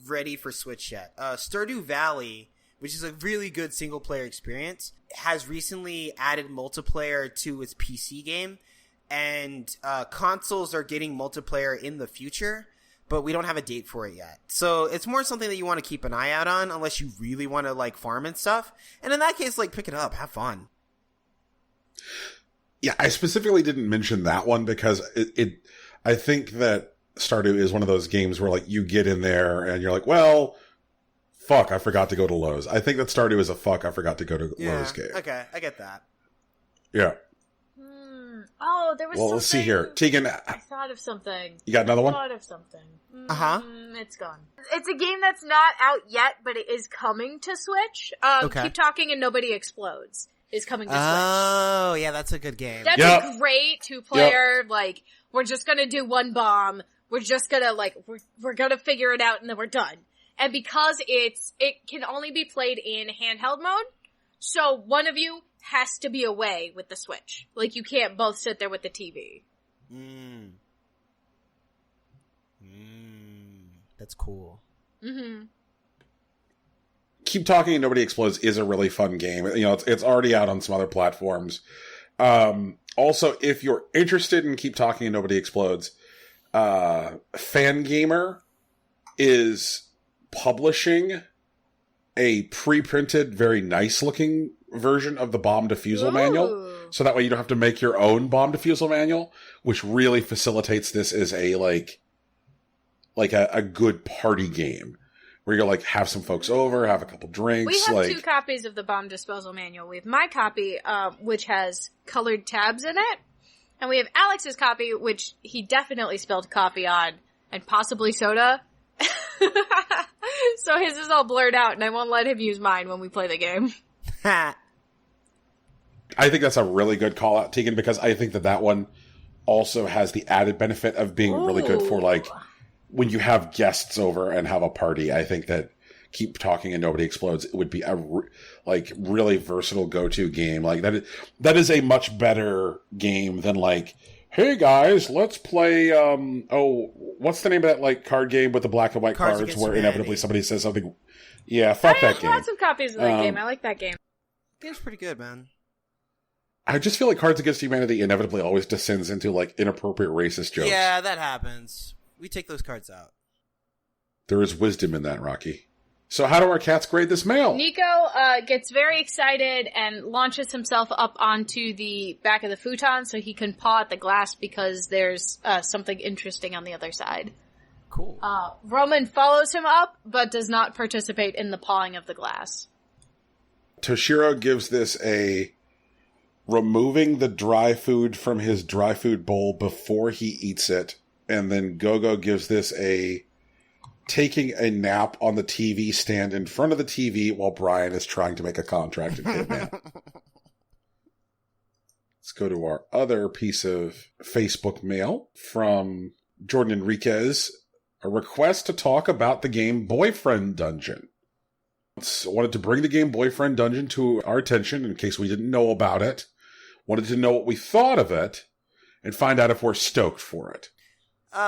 ready for Switch yet. Stardew Valley, which is a really good single-player experience, has recently added multiplayer to its PC game, and consoles are getting multiplayer in the future, but we don't have a date for it yet. So it's more something that you want to keep an eye out on, unless you really want to, like, farm and stuff. And in that case, like, pick it up, have fun. Yeah, I specifically didn't mention that one because I think that Stardew is one of those games where, like, you get in there and you're like, well, fuck, I forgot to go to Lowe's. I think that Stardew is a fuck, I forgot to go to Lowe's game. Okay, I get that. Yeah. Oh, there was something. Well, let's see here. Tegan. I thought of something. You got another one? I thought of something. Uh-huh. It's gone. It's a game that's not out yet, but it is coming to Switch. Keep Talking and Nobody Explodes is coming to Switch. Oh, yeah, that's a good game. That's a great 2-player, like, we're just gonna do one bomb. We're just gonna, like, we're gonna figure it out and then we're done. And because it can only be played in handheld mode, so one of you has to be away with the Switch. Like, you can't both sit there with the TV. That's cool. Mm-hmm. Keep Talking and Nobody Explodes is a really fun game. You know, it's already out on some other platforms. Also, if you're interested in Keep Talking and Nobody Explodes, Fangamer is publishing a pre-printed, very nice-looking version of the bomb defusal manual. So that way you don't have to make your own bomb defusal manual, which really facilitates this as a, like a good party game. Where you'll, like, have some folks over, have a couple drinks. We have like, 2 copies of the bomb disposal manual. We have my copy, which has colored tabs in it. And we have Alex's copy, which he definitely spilled coffee on. And possibly soda. So his is all blurred out, and I won't let him use mine when we play the game. I think that's a really good call out, Tegan, because I think that one also has the added benefit of being really good for, like, when you have guests over and have a party. I think that Keep Talking and Nobody Explodes would be a really versatile go-to game. Like that is a much better game than, like, hey guys, let's play what's the name of that, like, card game with the black and white cards where Humanity. Inevitably somebody says something. Yeah, fuck that game. I have lots of copies of that game. I like that game. Game's pretty good, man. I just feel like Cards Against Humanity inevitably always descends into, like, inappropriate racist jokes. Yeah, that happens. We take those cards out. There is wisdom in that, Rocky. So how do our cats grade this mail? Nico gets very excited and launches himself up onto the back of the futon so he can paw at the glass because there's something interesting on the other side. Cool. Roman follows him up, but does not participate in the pawing of the glass. Toshiro gives this a removing the dry food from his dry food bowl before he eats it. And then Gogo gives this a taking a nap on the TV stand in front of the TV while Brian is trying to make a contract in Hitman. Let's go to our other piece of Facebook mail from Jordan Enriquez. A request to talk about the game Boyfriend Dungeon. I wanted to bring the game Boyfriend Dungeon to our attention in case we didn't know about it. Wanted to know what we thought of it and find out if we're stoked for it.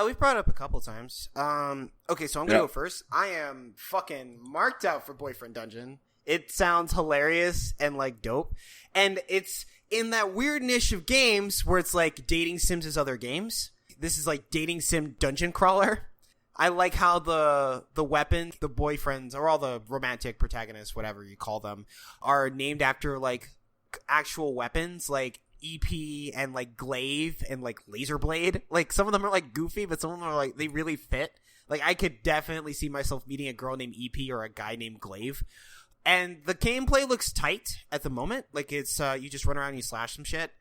We've brought it up a couple times. Okay, so I'm gonna go first. I am fucking marked out for Boyfriend Dungeon. It sounds hilarious and, like, dope. And it's in that weird niche of games where it's like dating sims as other games. This is like dating sim dungeon crawler. I like how the weapons, the boyfriends, or all the romantic protagonists, whatever you call them, are named after, like, actual weapons, like EP and, like, glaive and, like, laser blade. Like, some of them are, like, goofy, but some of them are, like, they really fit. Like, I could definitely see myself meeting a girl named EP or a guy named Glaive. And the gameplay looks tight at the moment. Like, it's you just run around and you slash some shit.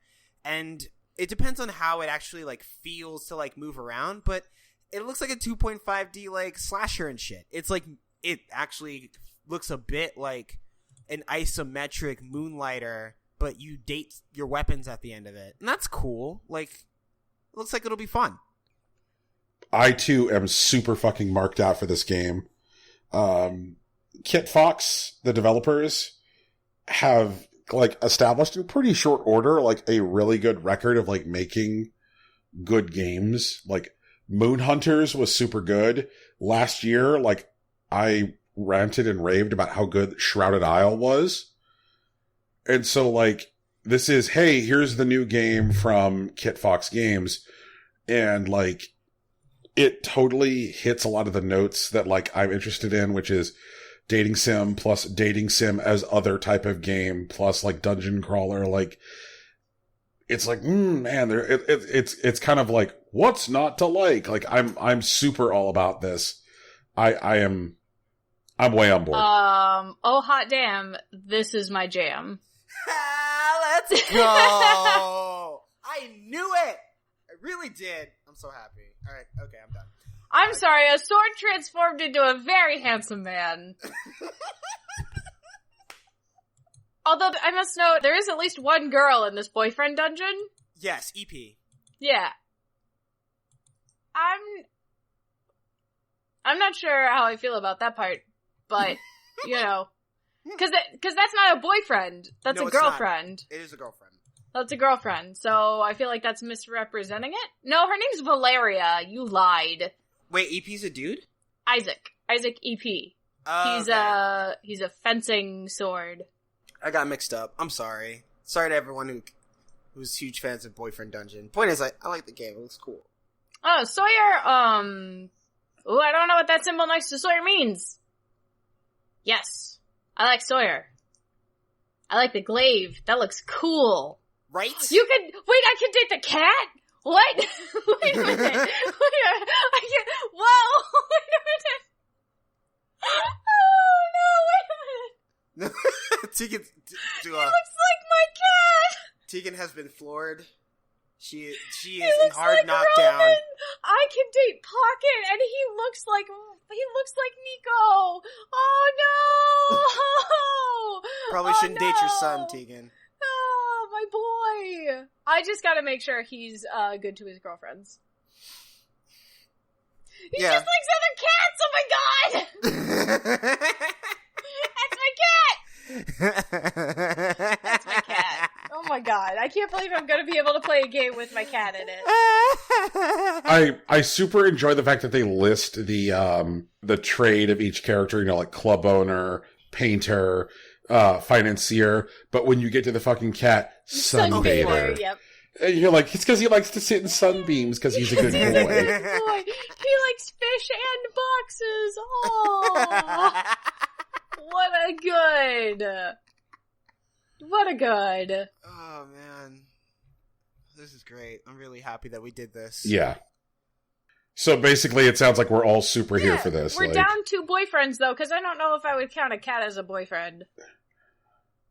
And it depends on how it actually, like, feels to, like, move around, but it looks like a 2.5D, like, slasher and shit. It's like, it actually looks a bit like an isometric Moonlighter, but you date your weapons at the end of it. And that's cool. Like, it looks like it'll be fun. I, too, am super fucking marked out for this game. Kit Fox, the developers, have, like, established in pretty short order, like, a really good record of, like, making good games. Like, Moon Hunters was super good. Last year, like, I ranted and raved about how good Shrouded Isle was. And so, like, this is, hey, here's the new game from Kit Fox Games. And, like, it totally hits a lot of the notes that, like, I'm interested in, which is dating sim plus dating sim as other type of game plus, like, dungeon crawler. Like, it's like, man, it's kind of like, what's not to like? Like, I'm super all about this. I'm way on board. Oh hot damn, this is my jam. Let's go! I knew it! I really did. I'm so happy. Alright, okay, I'm done. I'm sorry, a sword transformed into a very handsome man. Although, I must note, there is at least one girl in this boyfriend dungeon. Yes, EP. Yeah. I'm not sure how I feel about that part, but, you know, cause that's not a boyfriend. That's No, a it's not. girlfriend. It is a girlfriend. That's a girlfriend, so I feel like that's misrepresenting it. No, her name's Valeria. You lied. Wait, EP's a dude? Isaac. Isaac EP. Okay. He's a fencing sword. I got mixed up. I'm sorry. Sorry to everyone who's huge fans of Boyfriend Dungeon. Point is, I like the game. It looks cool. Oh, Sawyer, ooh, I don't know what that symbol next to Sawyer means. Yes. I like Sawyer. I like the glaive. That looks cool. Right? I can date the cat? What? Wait a minute. I can't, whoa, wait a minute. Oh no, wait a minute. Tegan, He looks like my cat. Tegan has been floored. She is He in looks hard like knockdown. Roman. I can date Pocket, and he looks like Nico. Oh no! Probably shouldn't date your son, Tegan. Oh, my boy. I just gotta make sure he's good to his girlfriends. He just likes other cats. Oh my god! That's my cat. That's my cat. Oh my god! I can't believe I'm gonna be able to play a game with my cat in it. I super enjoy the fact that they list the trade of each character, you know, like club owner, painter, financier, but when you get to the fucking cat, sunbather. Yep. And you're like, it's because he likes to sit in sunbeams because he's a good boy. Boy, he likes fish and boxes. Oh, what a good. Oh man, this is great. I'm really happy that we did this. Yeah. So basically, it sounds like we're all super here for this. We're down 2 boyfriends though, because I don't know if I would count a cat as a boyfriend.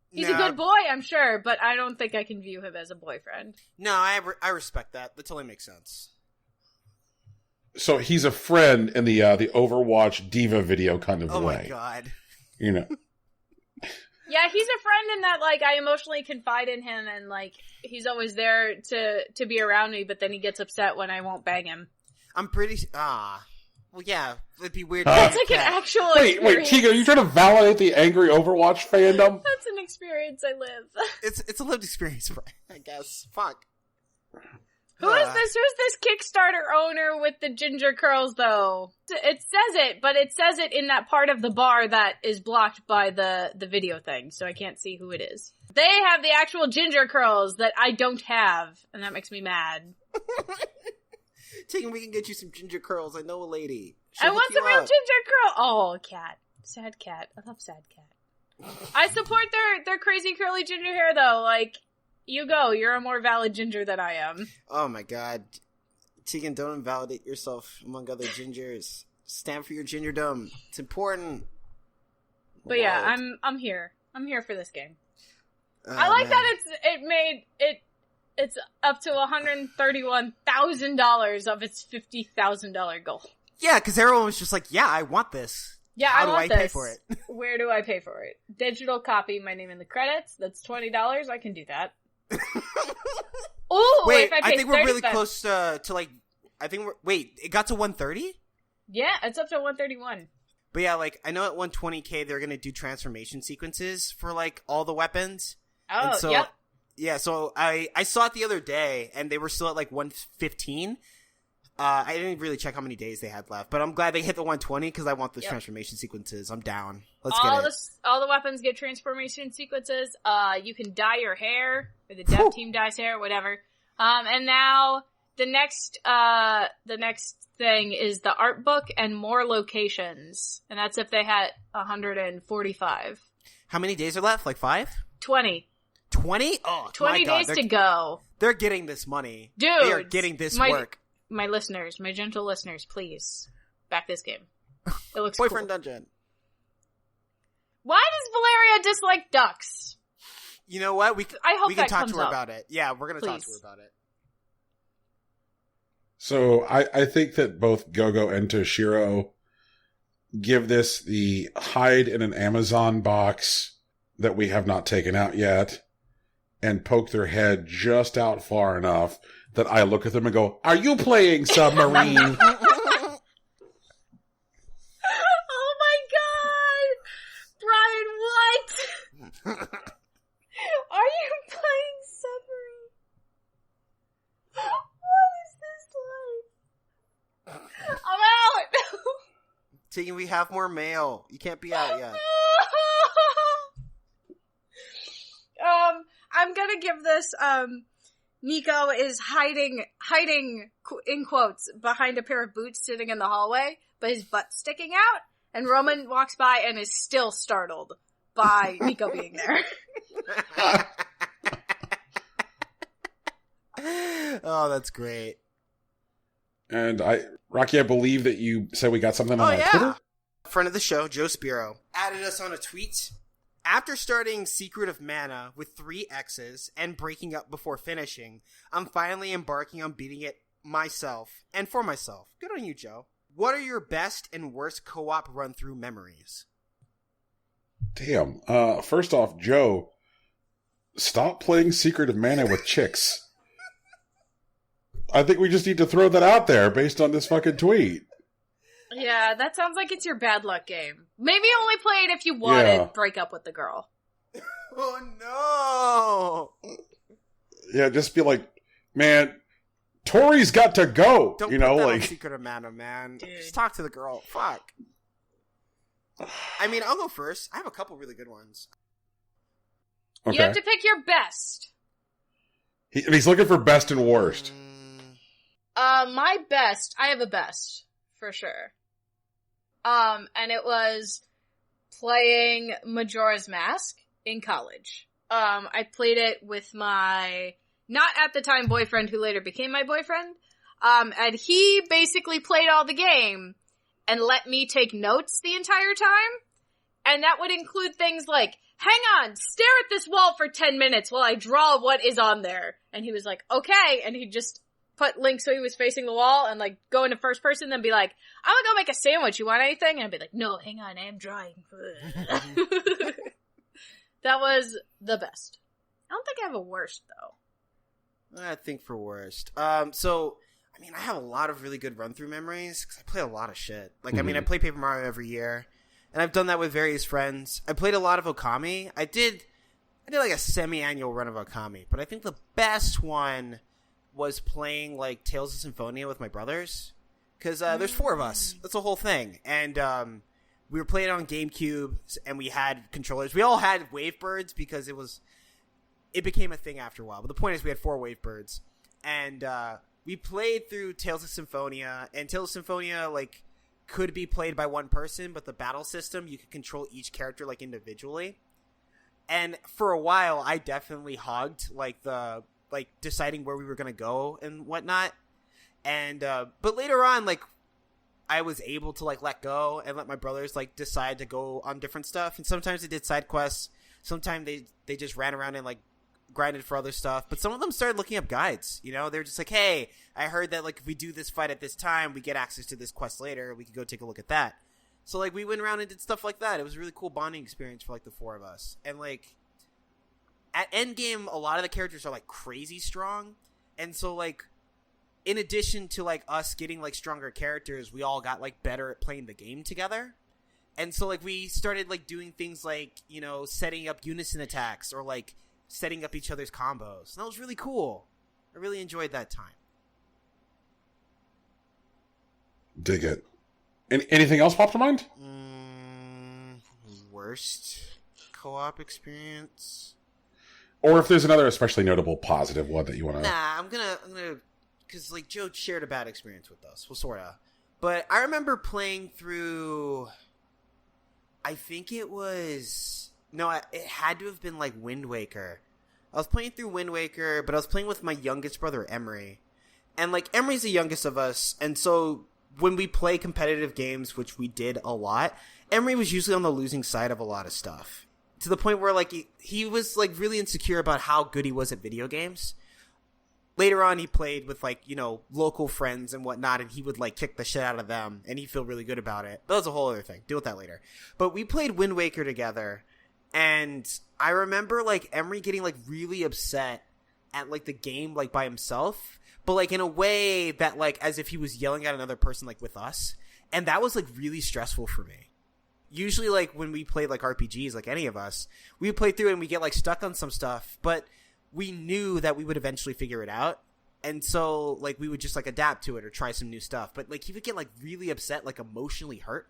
He's a good boy, I'm sure, but I don't think I can view him as a boyfriend. No, I respect that. That totally makes sense. So he's a friend in the Overwatch diva video kind of way. Oh my god. You know. Yeah, he's a friend in that, like, I emotionally confide in him, and, like, he's always there to be around me, but then he gets upset when I won't bang him. I'm pretty... Well, yeah, it'd be weird. That's like an actual experience. Wait, Tegan, are you trying to validate the angry Overwatch fandom? That's an experience I live. It's a lived experience, I guess. Fuck. Who is this? Who's this Kickstarter owner with the ginger curls, though? It says it, but it says it in that part of the bar that is blocked by the video thing, so I can't see who it is. They have the actual ginger curls that I don't have, and that makes me mad. Tegan, we can get you some ginger curls. I know a lady. I want some real ginger curl. Oh, cat. Sad cat. I love sad cat. I support their crazy curly ginger hair, though. Like, you go. You're a more valid ginger than I am. Oh my god. Tegan, don't invalidate yourself among other gingers. Stand for your gingerdom. It's important. But yeah, I'm here. I'm here for this game. I like that it's up to $131,000 of its $50,000 goal. Yeah, because everyone was just like, yeah, I want this. Yeah, How I want do I this. pay for it? Where do I pay for it? Digital copy, my name in the credits. That's $20. I can do that. Oh, wait, if I think we're really 35 close to like, it got to 130? Yeah, it's up to 131. But yeah, like, I know at 120K they're gonna do transformation sequences for, like, all the weapons. Oh, so, yep. Yeah, so I saw it the other day, and they were still at, like, 115. I didn't really check how many days they had left, but I'm glad they hit the 120, because I want those transformation sequences. I'm down. Let's get it. All the weapons get transformation sequences. You can dye your hair, or the dev team dyes hair, whatever. And now, the next thing is the art book and more locations. And that's if they had 145. How many days are left? Like 5? 20. 20? Oh, 20 days to go. They're getting this money. Dude. They are getting this work. My listeners, my gentle listeners, please. Back this game. It looks Boyfriend cool. Dungeon. Why does Valeria dislike ducks? You know what? We I can talk to her about it. Yeah, we're going to talk to her about it. So I think that both Gogo and Toshiro give this the hide in an Amazon box that we have not taken out yet and poke their head just out far enough that I look at them and go, "Are you playing submarine?" Oh my god! Brian, what? Are you playing submarine? What is this like? I'm out! Tegan, we have more mail. You can't be out yet. I'm gonna give this, Nico is hiding in quotes behind a pair of boots sitting in the hallway, but his butt's sticking out, and Roman walks by and is still startled by Nico being there. Oh, that's great. And Rocky, I believe that you said we got something on our Twitter? Friend of the show, Joe Spiro, added us on a tweet. After starting Secret of Mana with 3 X's and breaking up before finishing, I'm finally embarking on beating it myself and for myself. Good on you, Joe. What are your best and worst co-op run-through memories? Damn. First off, Joe, stop playing Secret of Mana with chicks. I think we just need to throw that out there based on this fucking tweet. Yeah, that sounds like it's your bad luck game. Maybe only play it if you want to break up with the girl. Oh no! Yeah, just be like, man, Tori's got to go. Don't you put know, that like on Secret of Mana, man. Dude. Just talk to the girl. Fuck. I mean, I'll go first. I have a couple really good ones. okay. You have to pick your best. And he's looking for best and worst. My best, I have a best, for sure. And it was playing Majora's Mask in college. I played it with my, not at the time boyfriend who later became my boyfriend. And he basically played all the game and let me take notes the entire time. And that would include things like, hang on, stare at this wall for 10 minutes while I draw what is on there. And he was like, okay. And he'd just put Link so he was facing the wall and like go into first person, then be like, I'm gonna go make a sandwich. You want anything? And I'd be like, no, hang on, I am drawing. That was the best. I don't think I have a worst though. I think for worst. So, I mean, I have a lot of really good run-through memories because I play a lot of shit. Like, I mean, I play Paper Mario every year, and I've done that with various friends. I played a lot of Okami. I did like a semi-annual run of Okami, but I think the best one was playing like Tales of Symphonia with my brothers, because there's 4 of us. That's the whole thing, and we were playing on GameCube, and we had controllers. We all had Wavebirds because it became a thing after a while. But the point is, we had 4 Wavebirds, and we played through Tales of Symphonia, and Tales of Symphonia like could be played by one person, but the battle system you could control each character like individually. And for a while, I definitely hogged like deciding where we were gonna go and whatnot. And but later on, like I was able to like let go and let my brothers like decide to go on different stuff. And sometimes they did side quests. Sometimes they just ran around and like grinded for other stuff. But some of them started looking up guides. You know, they're just like, hey, I heard that like if we do this fight at this time, we get access to this quest later. We could go take a look at that. So like we went around and did stuff like that. It was a really cool bonding experience for like the 4 of us. And like at endgame, a lot of the characters are like crazy strong. And so like in addition to like us getting like stronger characters, we all got like better at playing the game together. And so like we started like doing things like, you know, setting up unison attacks or like setting up each other's combos. And that was really cool. I really enjoyed that time. Dig it. Anything else pop to mind? Worst co-op experience? Or if there's another especially notable positive one that you want to... Nah, I'm gonna, because like Joe shared a bad experience with us. Well, sorta. But I remember playing through, I think it was, no, it had to have been like Wind Waker. I was playing through Wind Waker, but I was playing with my youngest brother, Emery. And like, Emery's the youngest of us, and so when we play competitive games, which we did a lot, Emery was usually on the losing side of a lot of stuff. To the point where like he was like really insecure about how good he was at video games. Later on, he played with like, you know, local friends and whatnot, and he would like kick the shit out of them, and he'd feel really good about it. That was a whole other thing. Deal with that later. But we played Wind Waker together, and I remember like Emery getting like really upset at like the game like by himself, but like in a way that like as if he was yelling at another person like with us, and that was like really stressful for me. Usually like when we played like RPGs, like any of us, we would play through and we get like stuck on some stuff, but we knew that we would eventually figure it out. And so like we would just like adapt to it or try some new stuff. But like he would get like really upset, like emotionally hurt.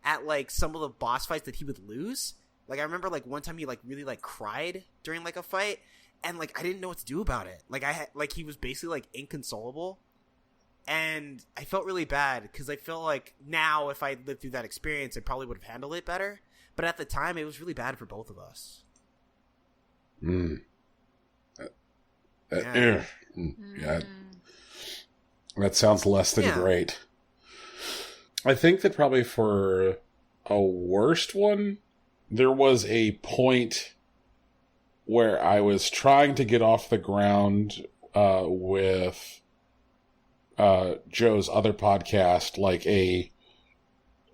at like some of the boss fights that he would lose. Like I remember like one time he like really like cried during like a fight, and like I didn't know what to do about it. Like he was basically like inconsolable, and I felt really bad because I feel like now if I lived through that experience, I probably would have handled it better. But at the time, it was really bad for both of us. Yeah. That sounds less than great. I think that probably for a worst one, there was a point where I was trying to get off the ground with Joe's other podcast, like a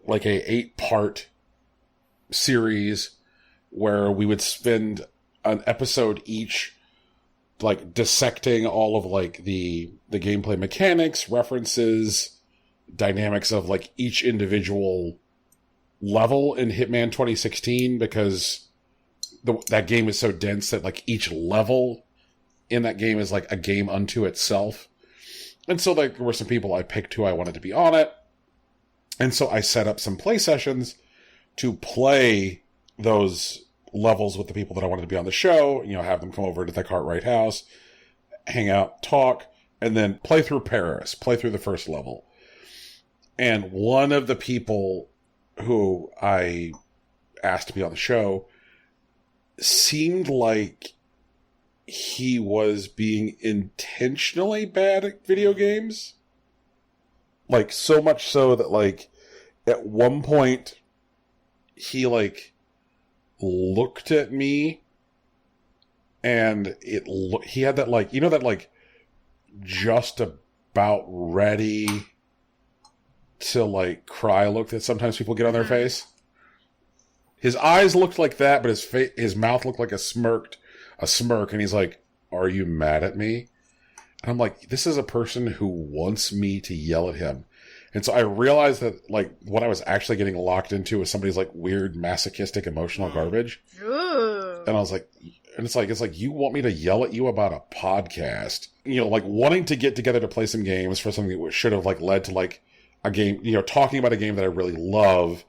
8-part series where we would spend an episode each like dissecting all of like the gameplay mechanics, references, dynamics of like each individual level in Hitman 2016, because that game is so dense that like each level in that game is like a game unto itself. And so like there were some people I picked who I wanted to be on it. And so I set up some play sessions to play those levels with the people that I wanted to be on the show, have them come over to the Cartwright house, hang out, talk, and then play through Paris, play through the first level. And one of the people who I asked to be on the show seemed like he was being intentionally bad at video games. Like, so much so that, like, at one point, he, like, looked at me, and he had that, like, that, like, just about ready to, like, cry look that sometimes people get on their face. His eyes looked like that, but his mouth looked like a smirk, and he's like, "Are you mad at me?" And I'm like, this is a person who wants me to yell at him. And so I realized that, like, what I was actually getting locked into was somebody's, like, weird, masochistic, emotional garbage. Ooh. And I was like, it's like, you want me to yell at you about a podcast? Like, wanting to get together to play some games for something that should have, like, led to, like, a game, talking about a game that I really love,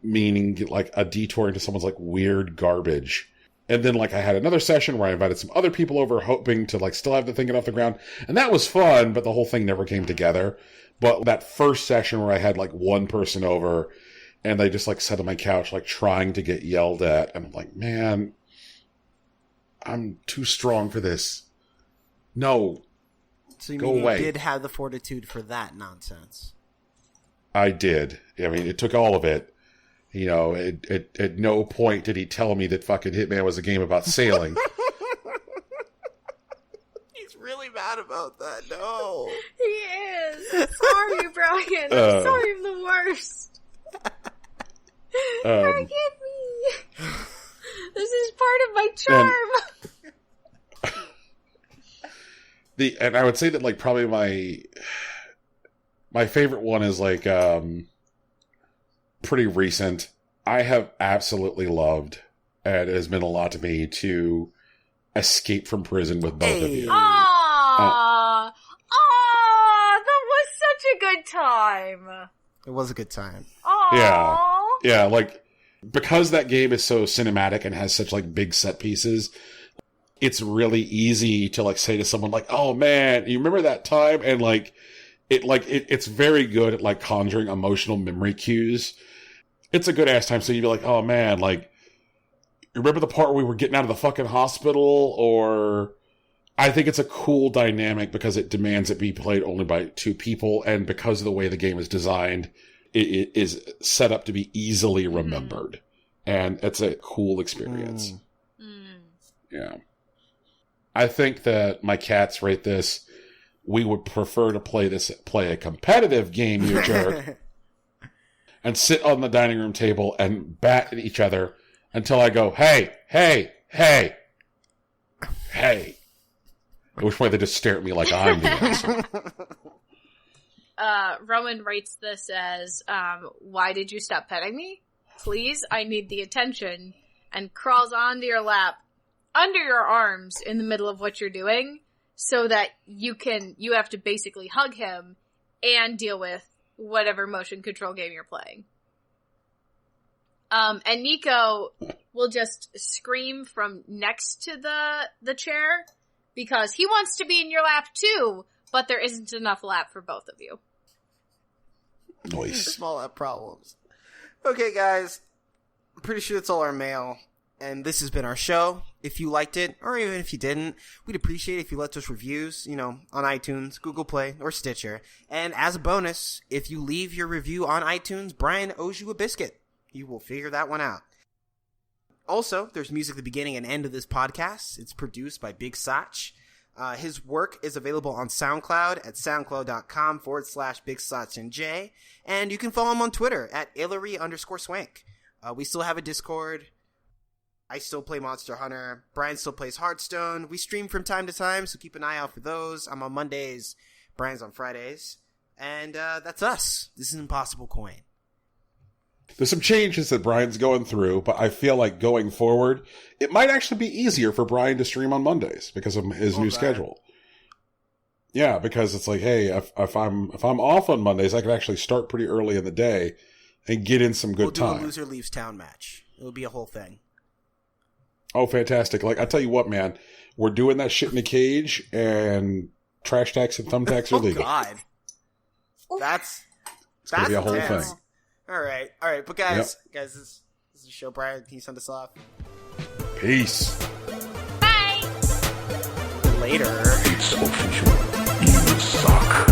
meaning, like, a detour into someone's, like, weird garbage. And then, like, I had another session where I invited some other people over, hoping to, like, still have the thing get off the ground. And that was fun, but the whole thing never came together. But that first session where I had, like, one person over, and they just, like, sat on my couch, like, trying to get yelled at. And I'm like, man, I'm too strong for this. No. So you go mean away. You did have the fortitude for that nonsense? I did. I mean, it took all of it. At no point did he tell me that fucking Hitman was a game about sailing. He's really mad about that. No. He is. Sorry, Brian. I'm sorry, I'm the worst. Forgive me. This is part of my charm. And I would say that, like, probably my favorite one is, like, pretty recent. I have absolutely loved, and it has meant a lot to me, to escape from prison with both of you. Aww, that was such a good time. It was a good time. Aww. Yeah, like, because that game is so cinematic and has such, like, big set pieces, it's really easy to, like, say to someone, like, "Oh man, you remember that time?" And, like, it's very good at, like, conjuring emotional memory cues. It's a good ass time. So you'd be like, "Oh man, like, you remember the part where we were getting out of the fucking hospital?" Or I think it's a cool dynamic because it demands it be played only by two people, and because of the way the game is designed, it is set up to be easily remembered, and it's a cool experience. Yeah. I think that my cats rate this. We would prefer to play a competitive game, you jerk, and sit on the dining room table and bat at each other until I go, "Hey, hey, hey, hey." At which point they just stare at me like I'm the answer. Rowan writes this as, "Why did you stop petting me? Please, I need the attention," and crawls onto your lap, under your arms in the middle of what you're doing, so that you have to basically hug him and deal with whatever motion control game you're playing. And Nico will just scream from next to the chair because he wants to be in your lap too, but there isn't enough lap for both of you. Nice. Small lap problems. Okay, guys. I'm pretty sure that's all our mail. And this has been our show. If you liked it, or even if you didn't, we'd appreciate it if you left us reviews, on iTunes, Google Play, or Stitcher. And as a bonus, if you leave your review on iTunes, Brian owes you a biscuit. You will figure that one out. Also, there's music at the beginning and end of this podcast. It's produced by Big Sach. His work is available on SoundCloud at soundcloud.com/Big Sach and J. And you can follow him on Twitter at Hillary_Swank. We still have a Discord. I still play Monster Hunter. Brian still plays Hearthstone. We stream from time to time, so keep an eye out for those. I'm on Mondays. Brian's on Fridays. And that's us. This is Impossible Coin. There's some changes that Brian's going through, but I feel like going forward, it might actually be easier for Brian to stream on Mondays because of his new schedule. Yeah, because it's like, hey, if I'm off on Mondays, I can actually start pretty early in the day and get in some good time. We'll do a loser leaves town match. It'll be a whole thing. Oh, fantastic. Like, I tell you what, man, we're doing that shit in a cage, and trash tags and thumbtacks are legal. Oh, God. That's going to be a whole intense. thing. All right. But guys, this is the show. Brian, can you send us off? Peace. Bye! Later. It's official. You suck.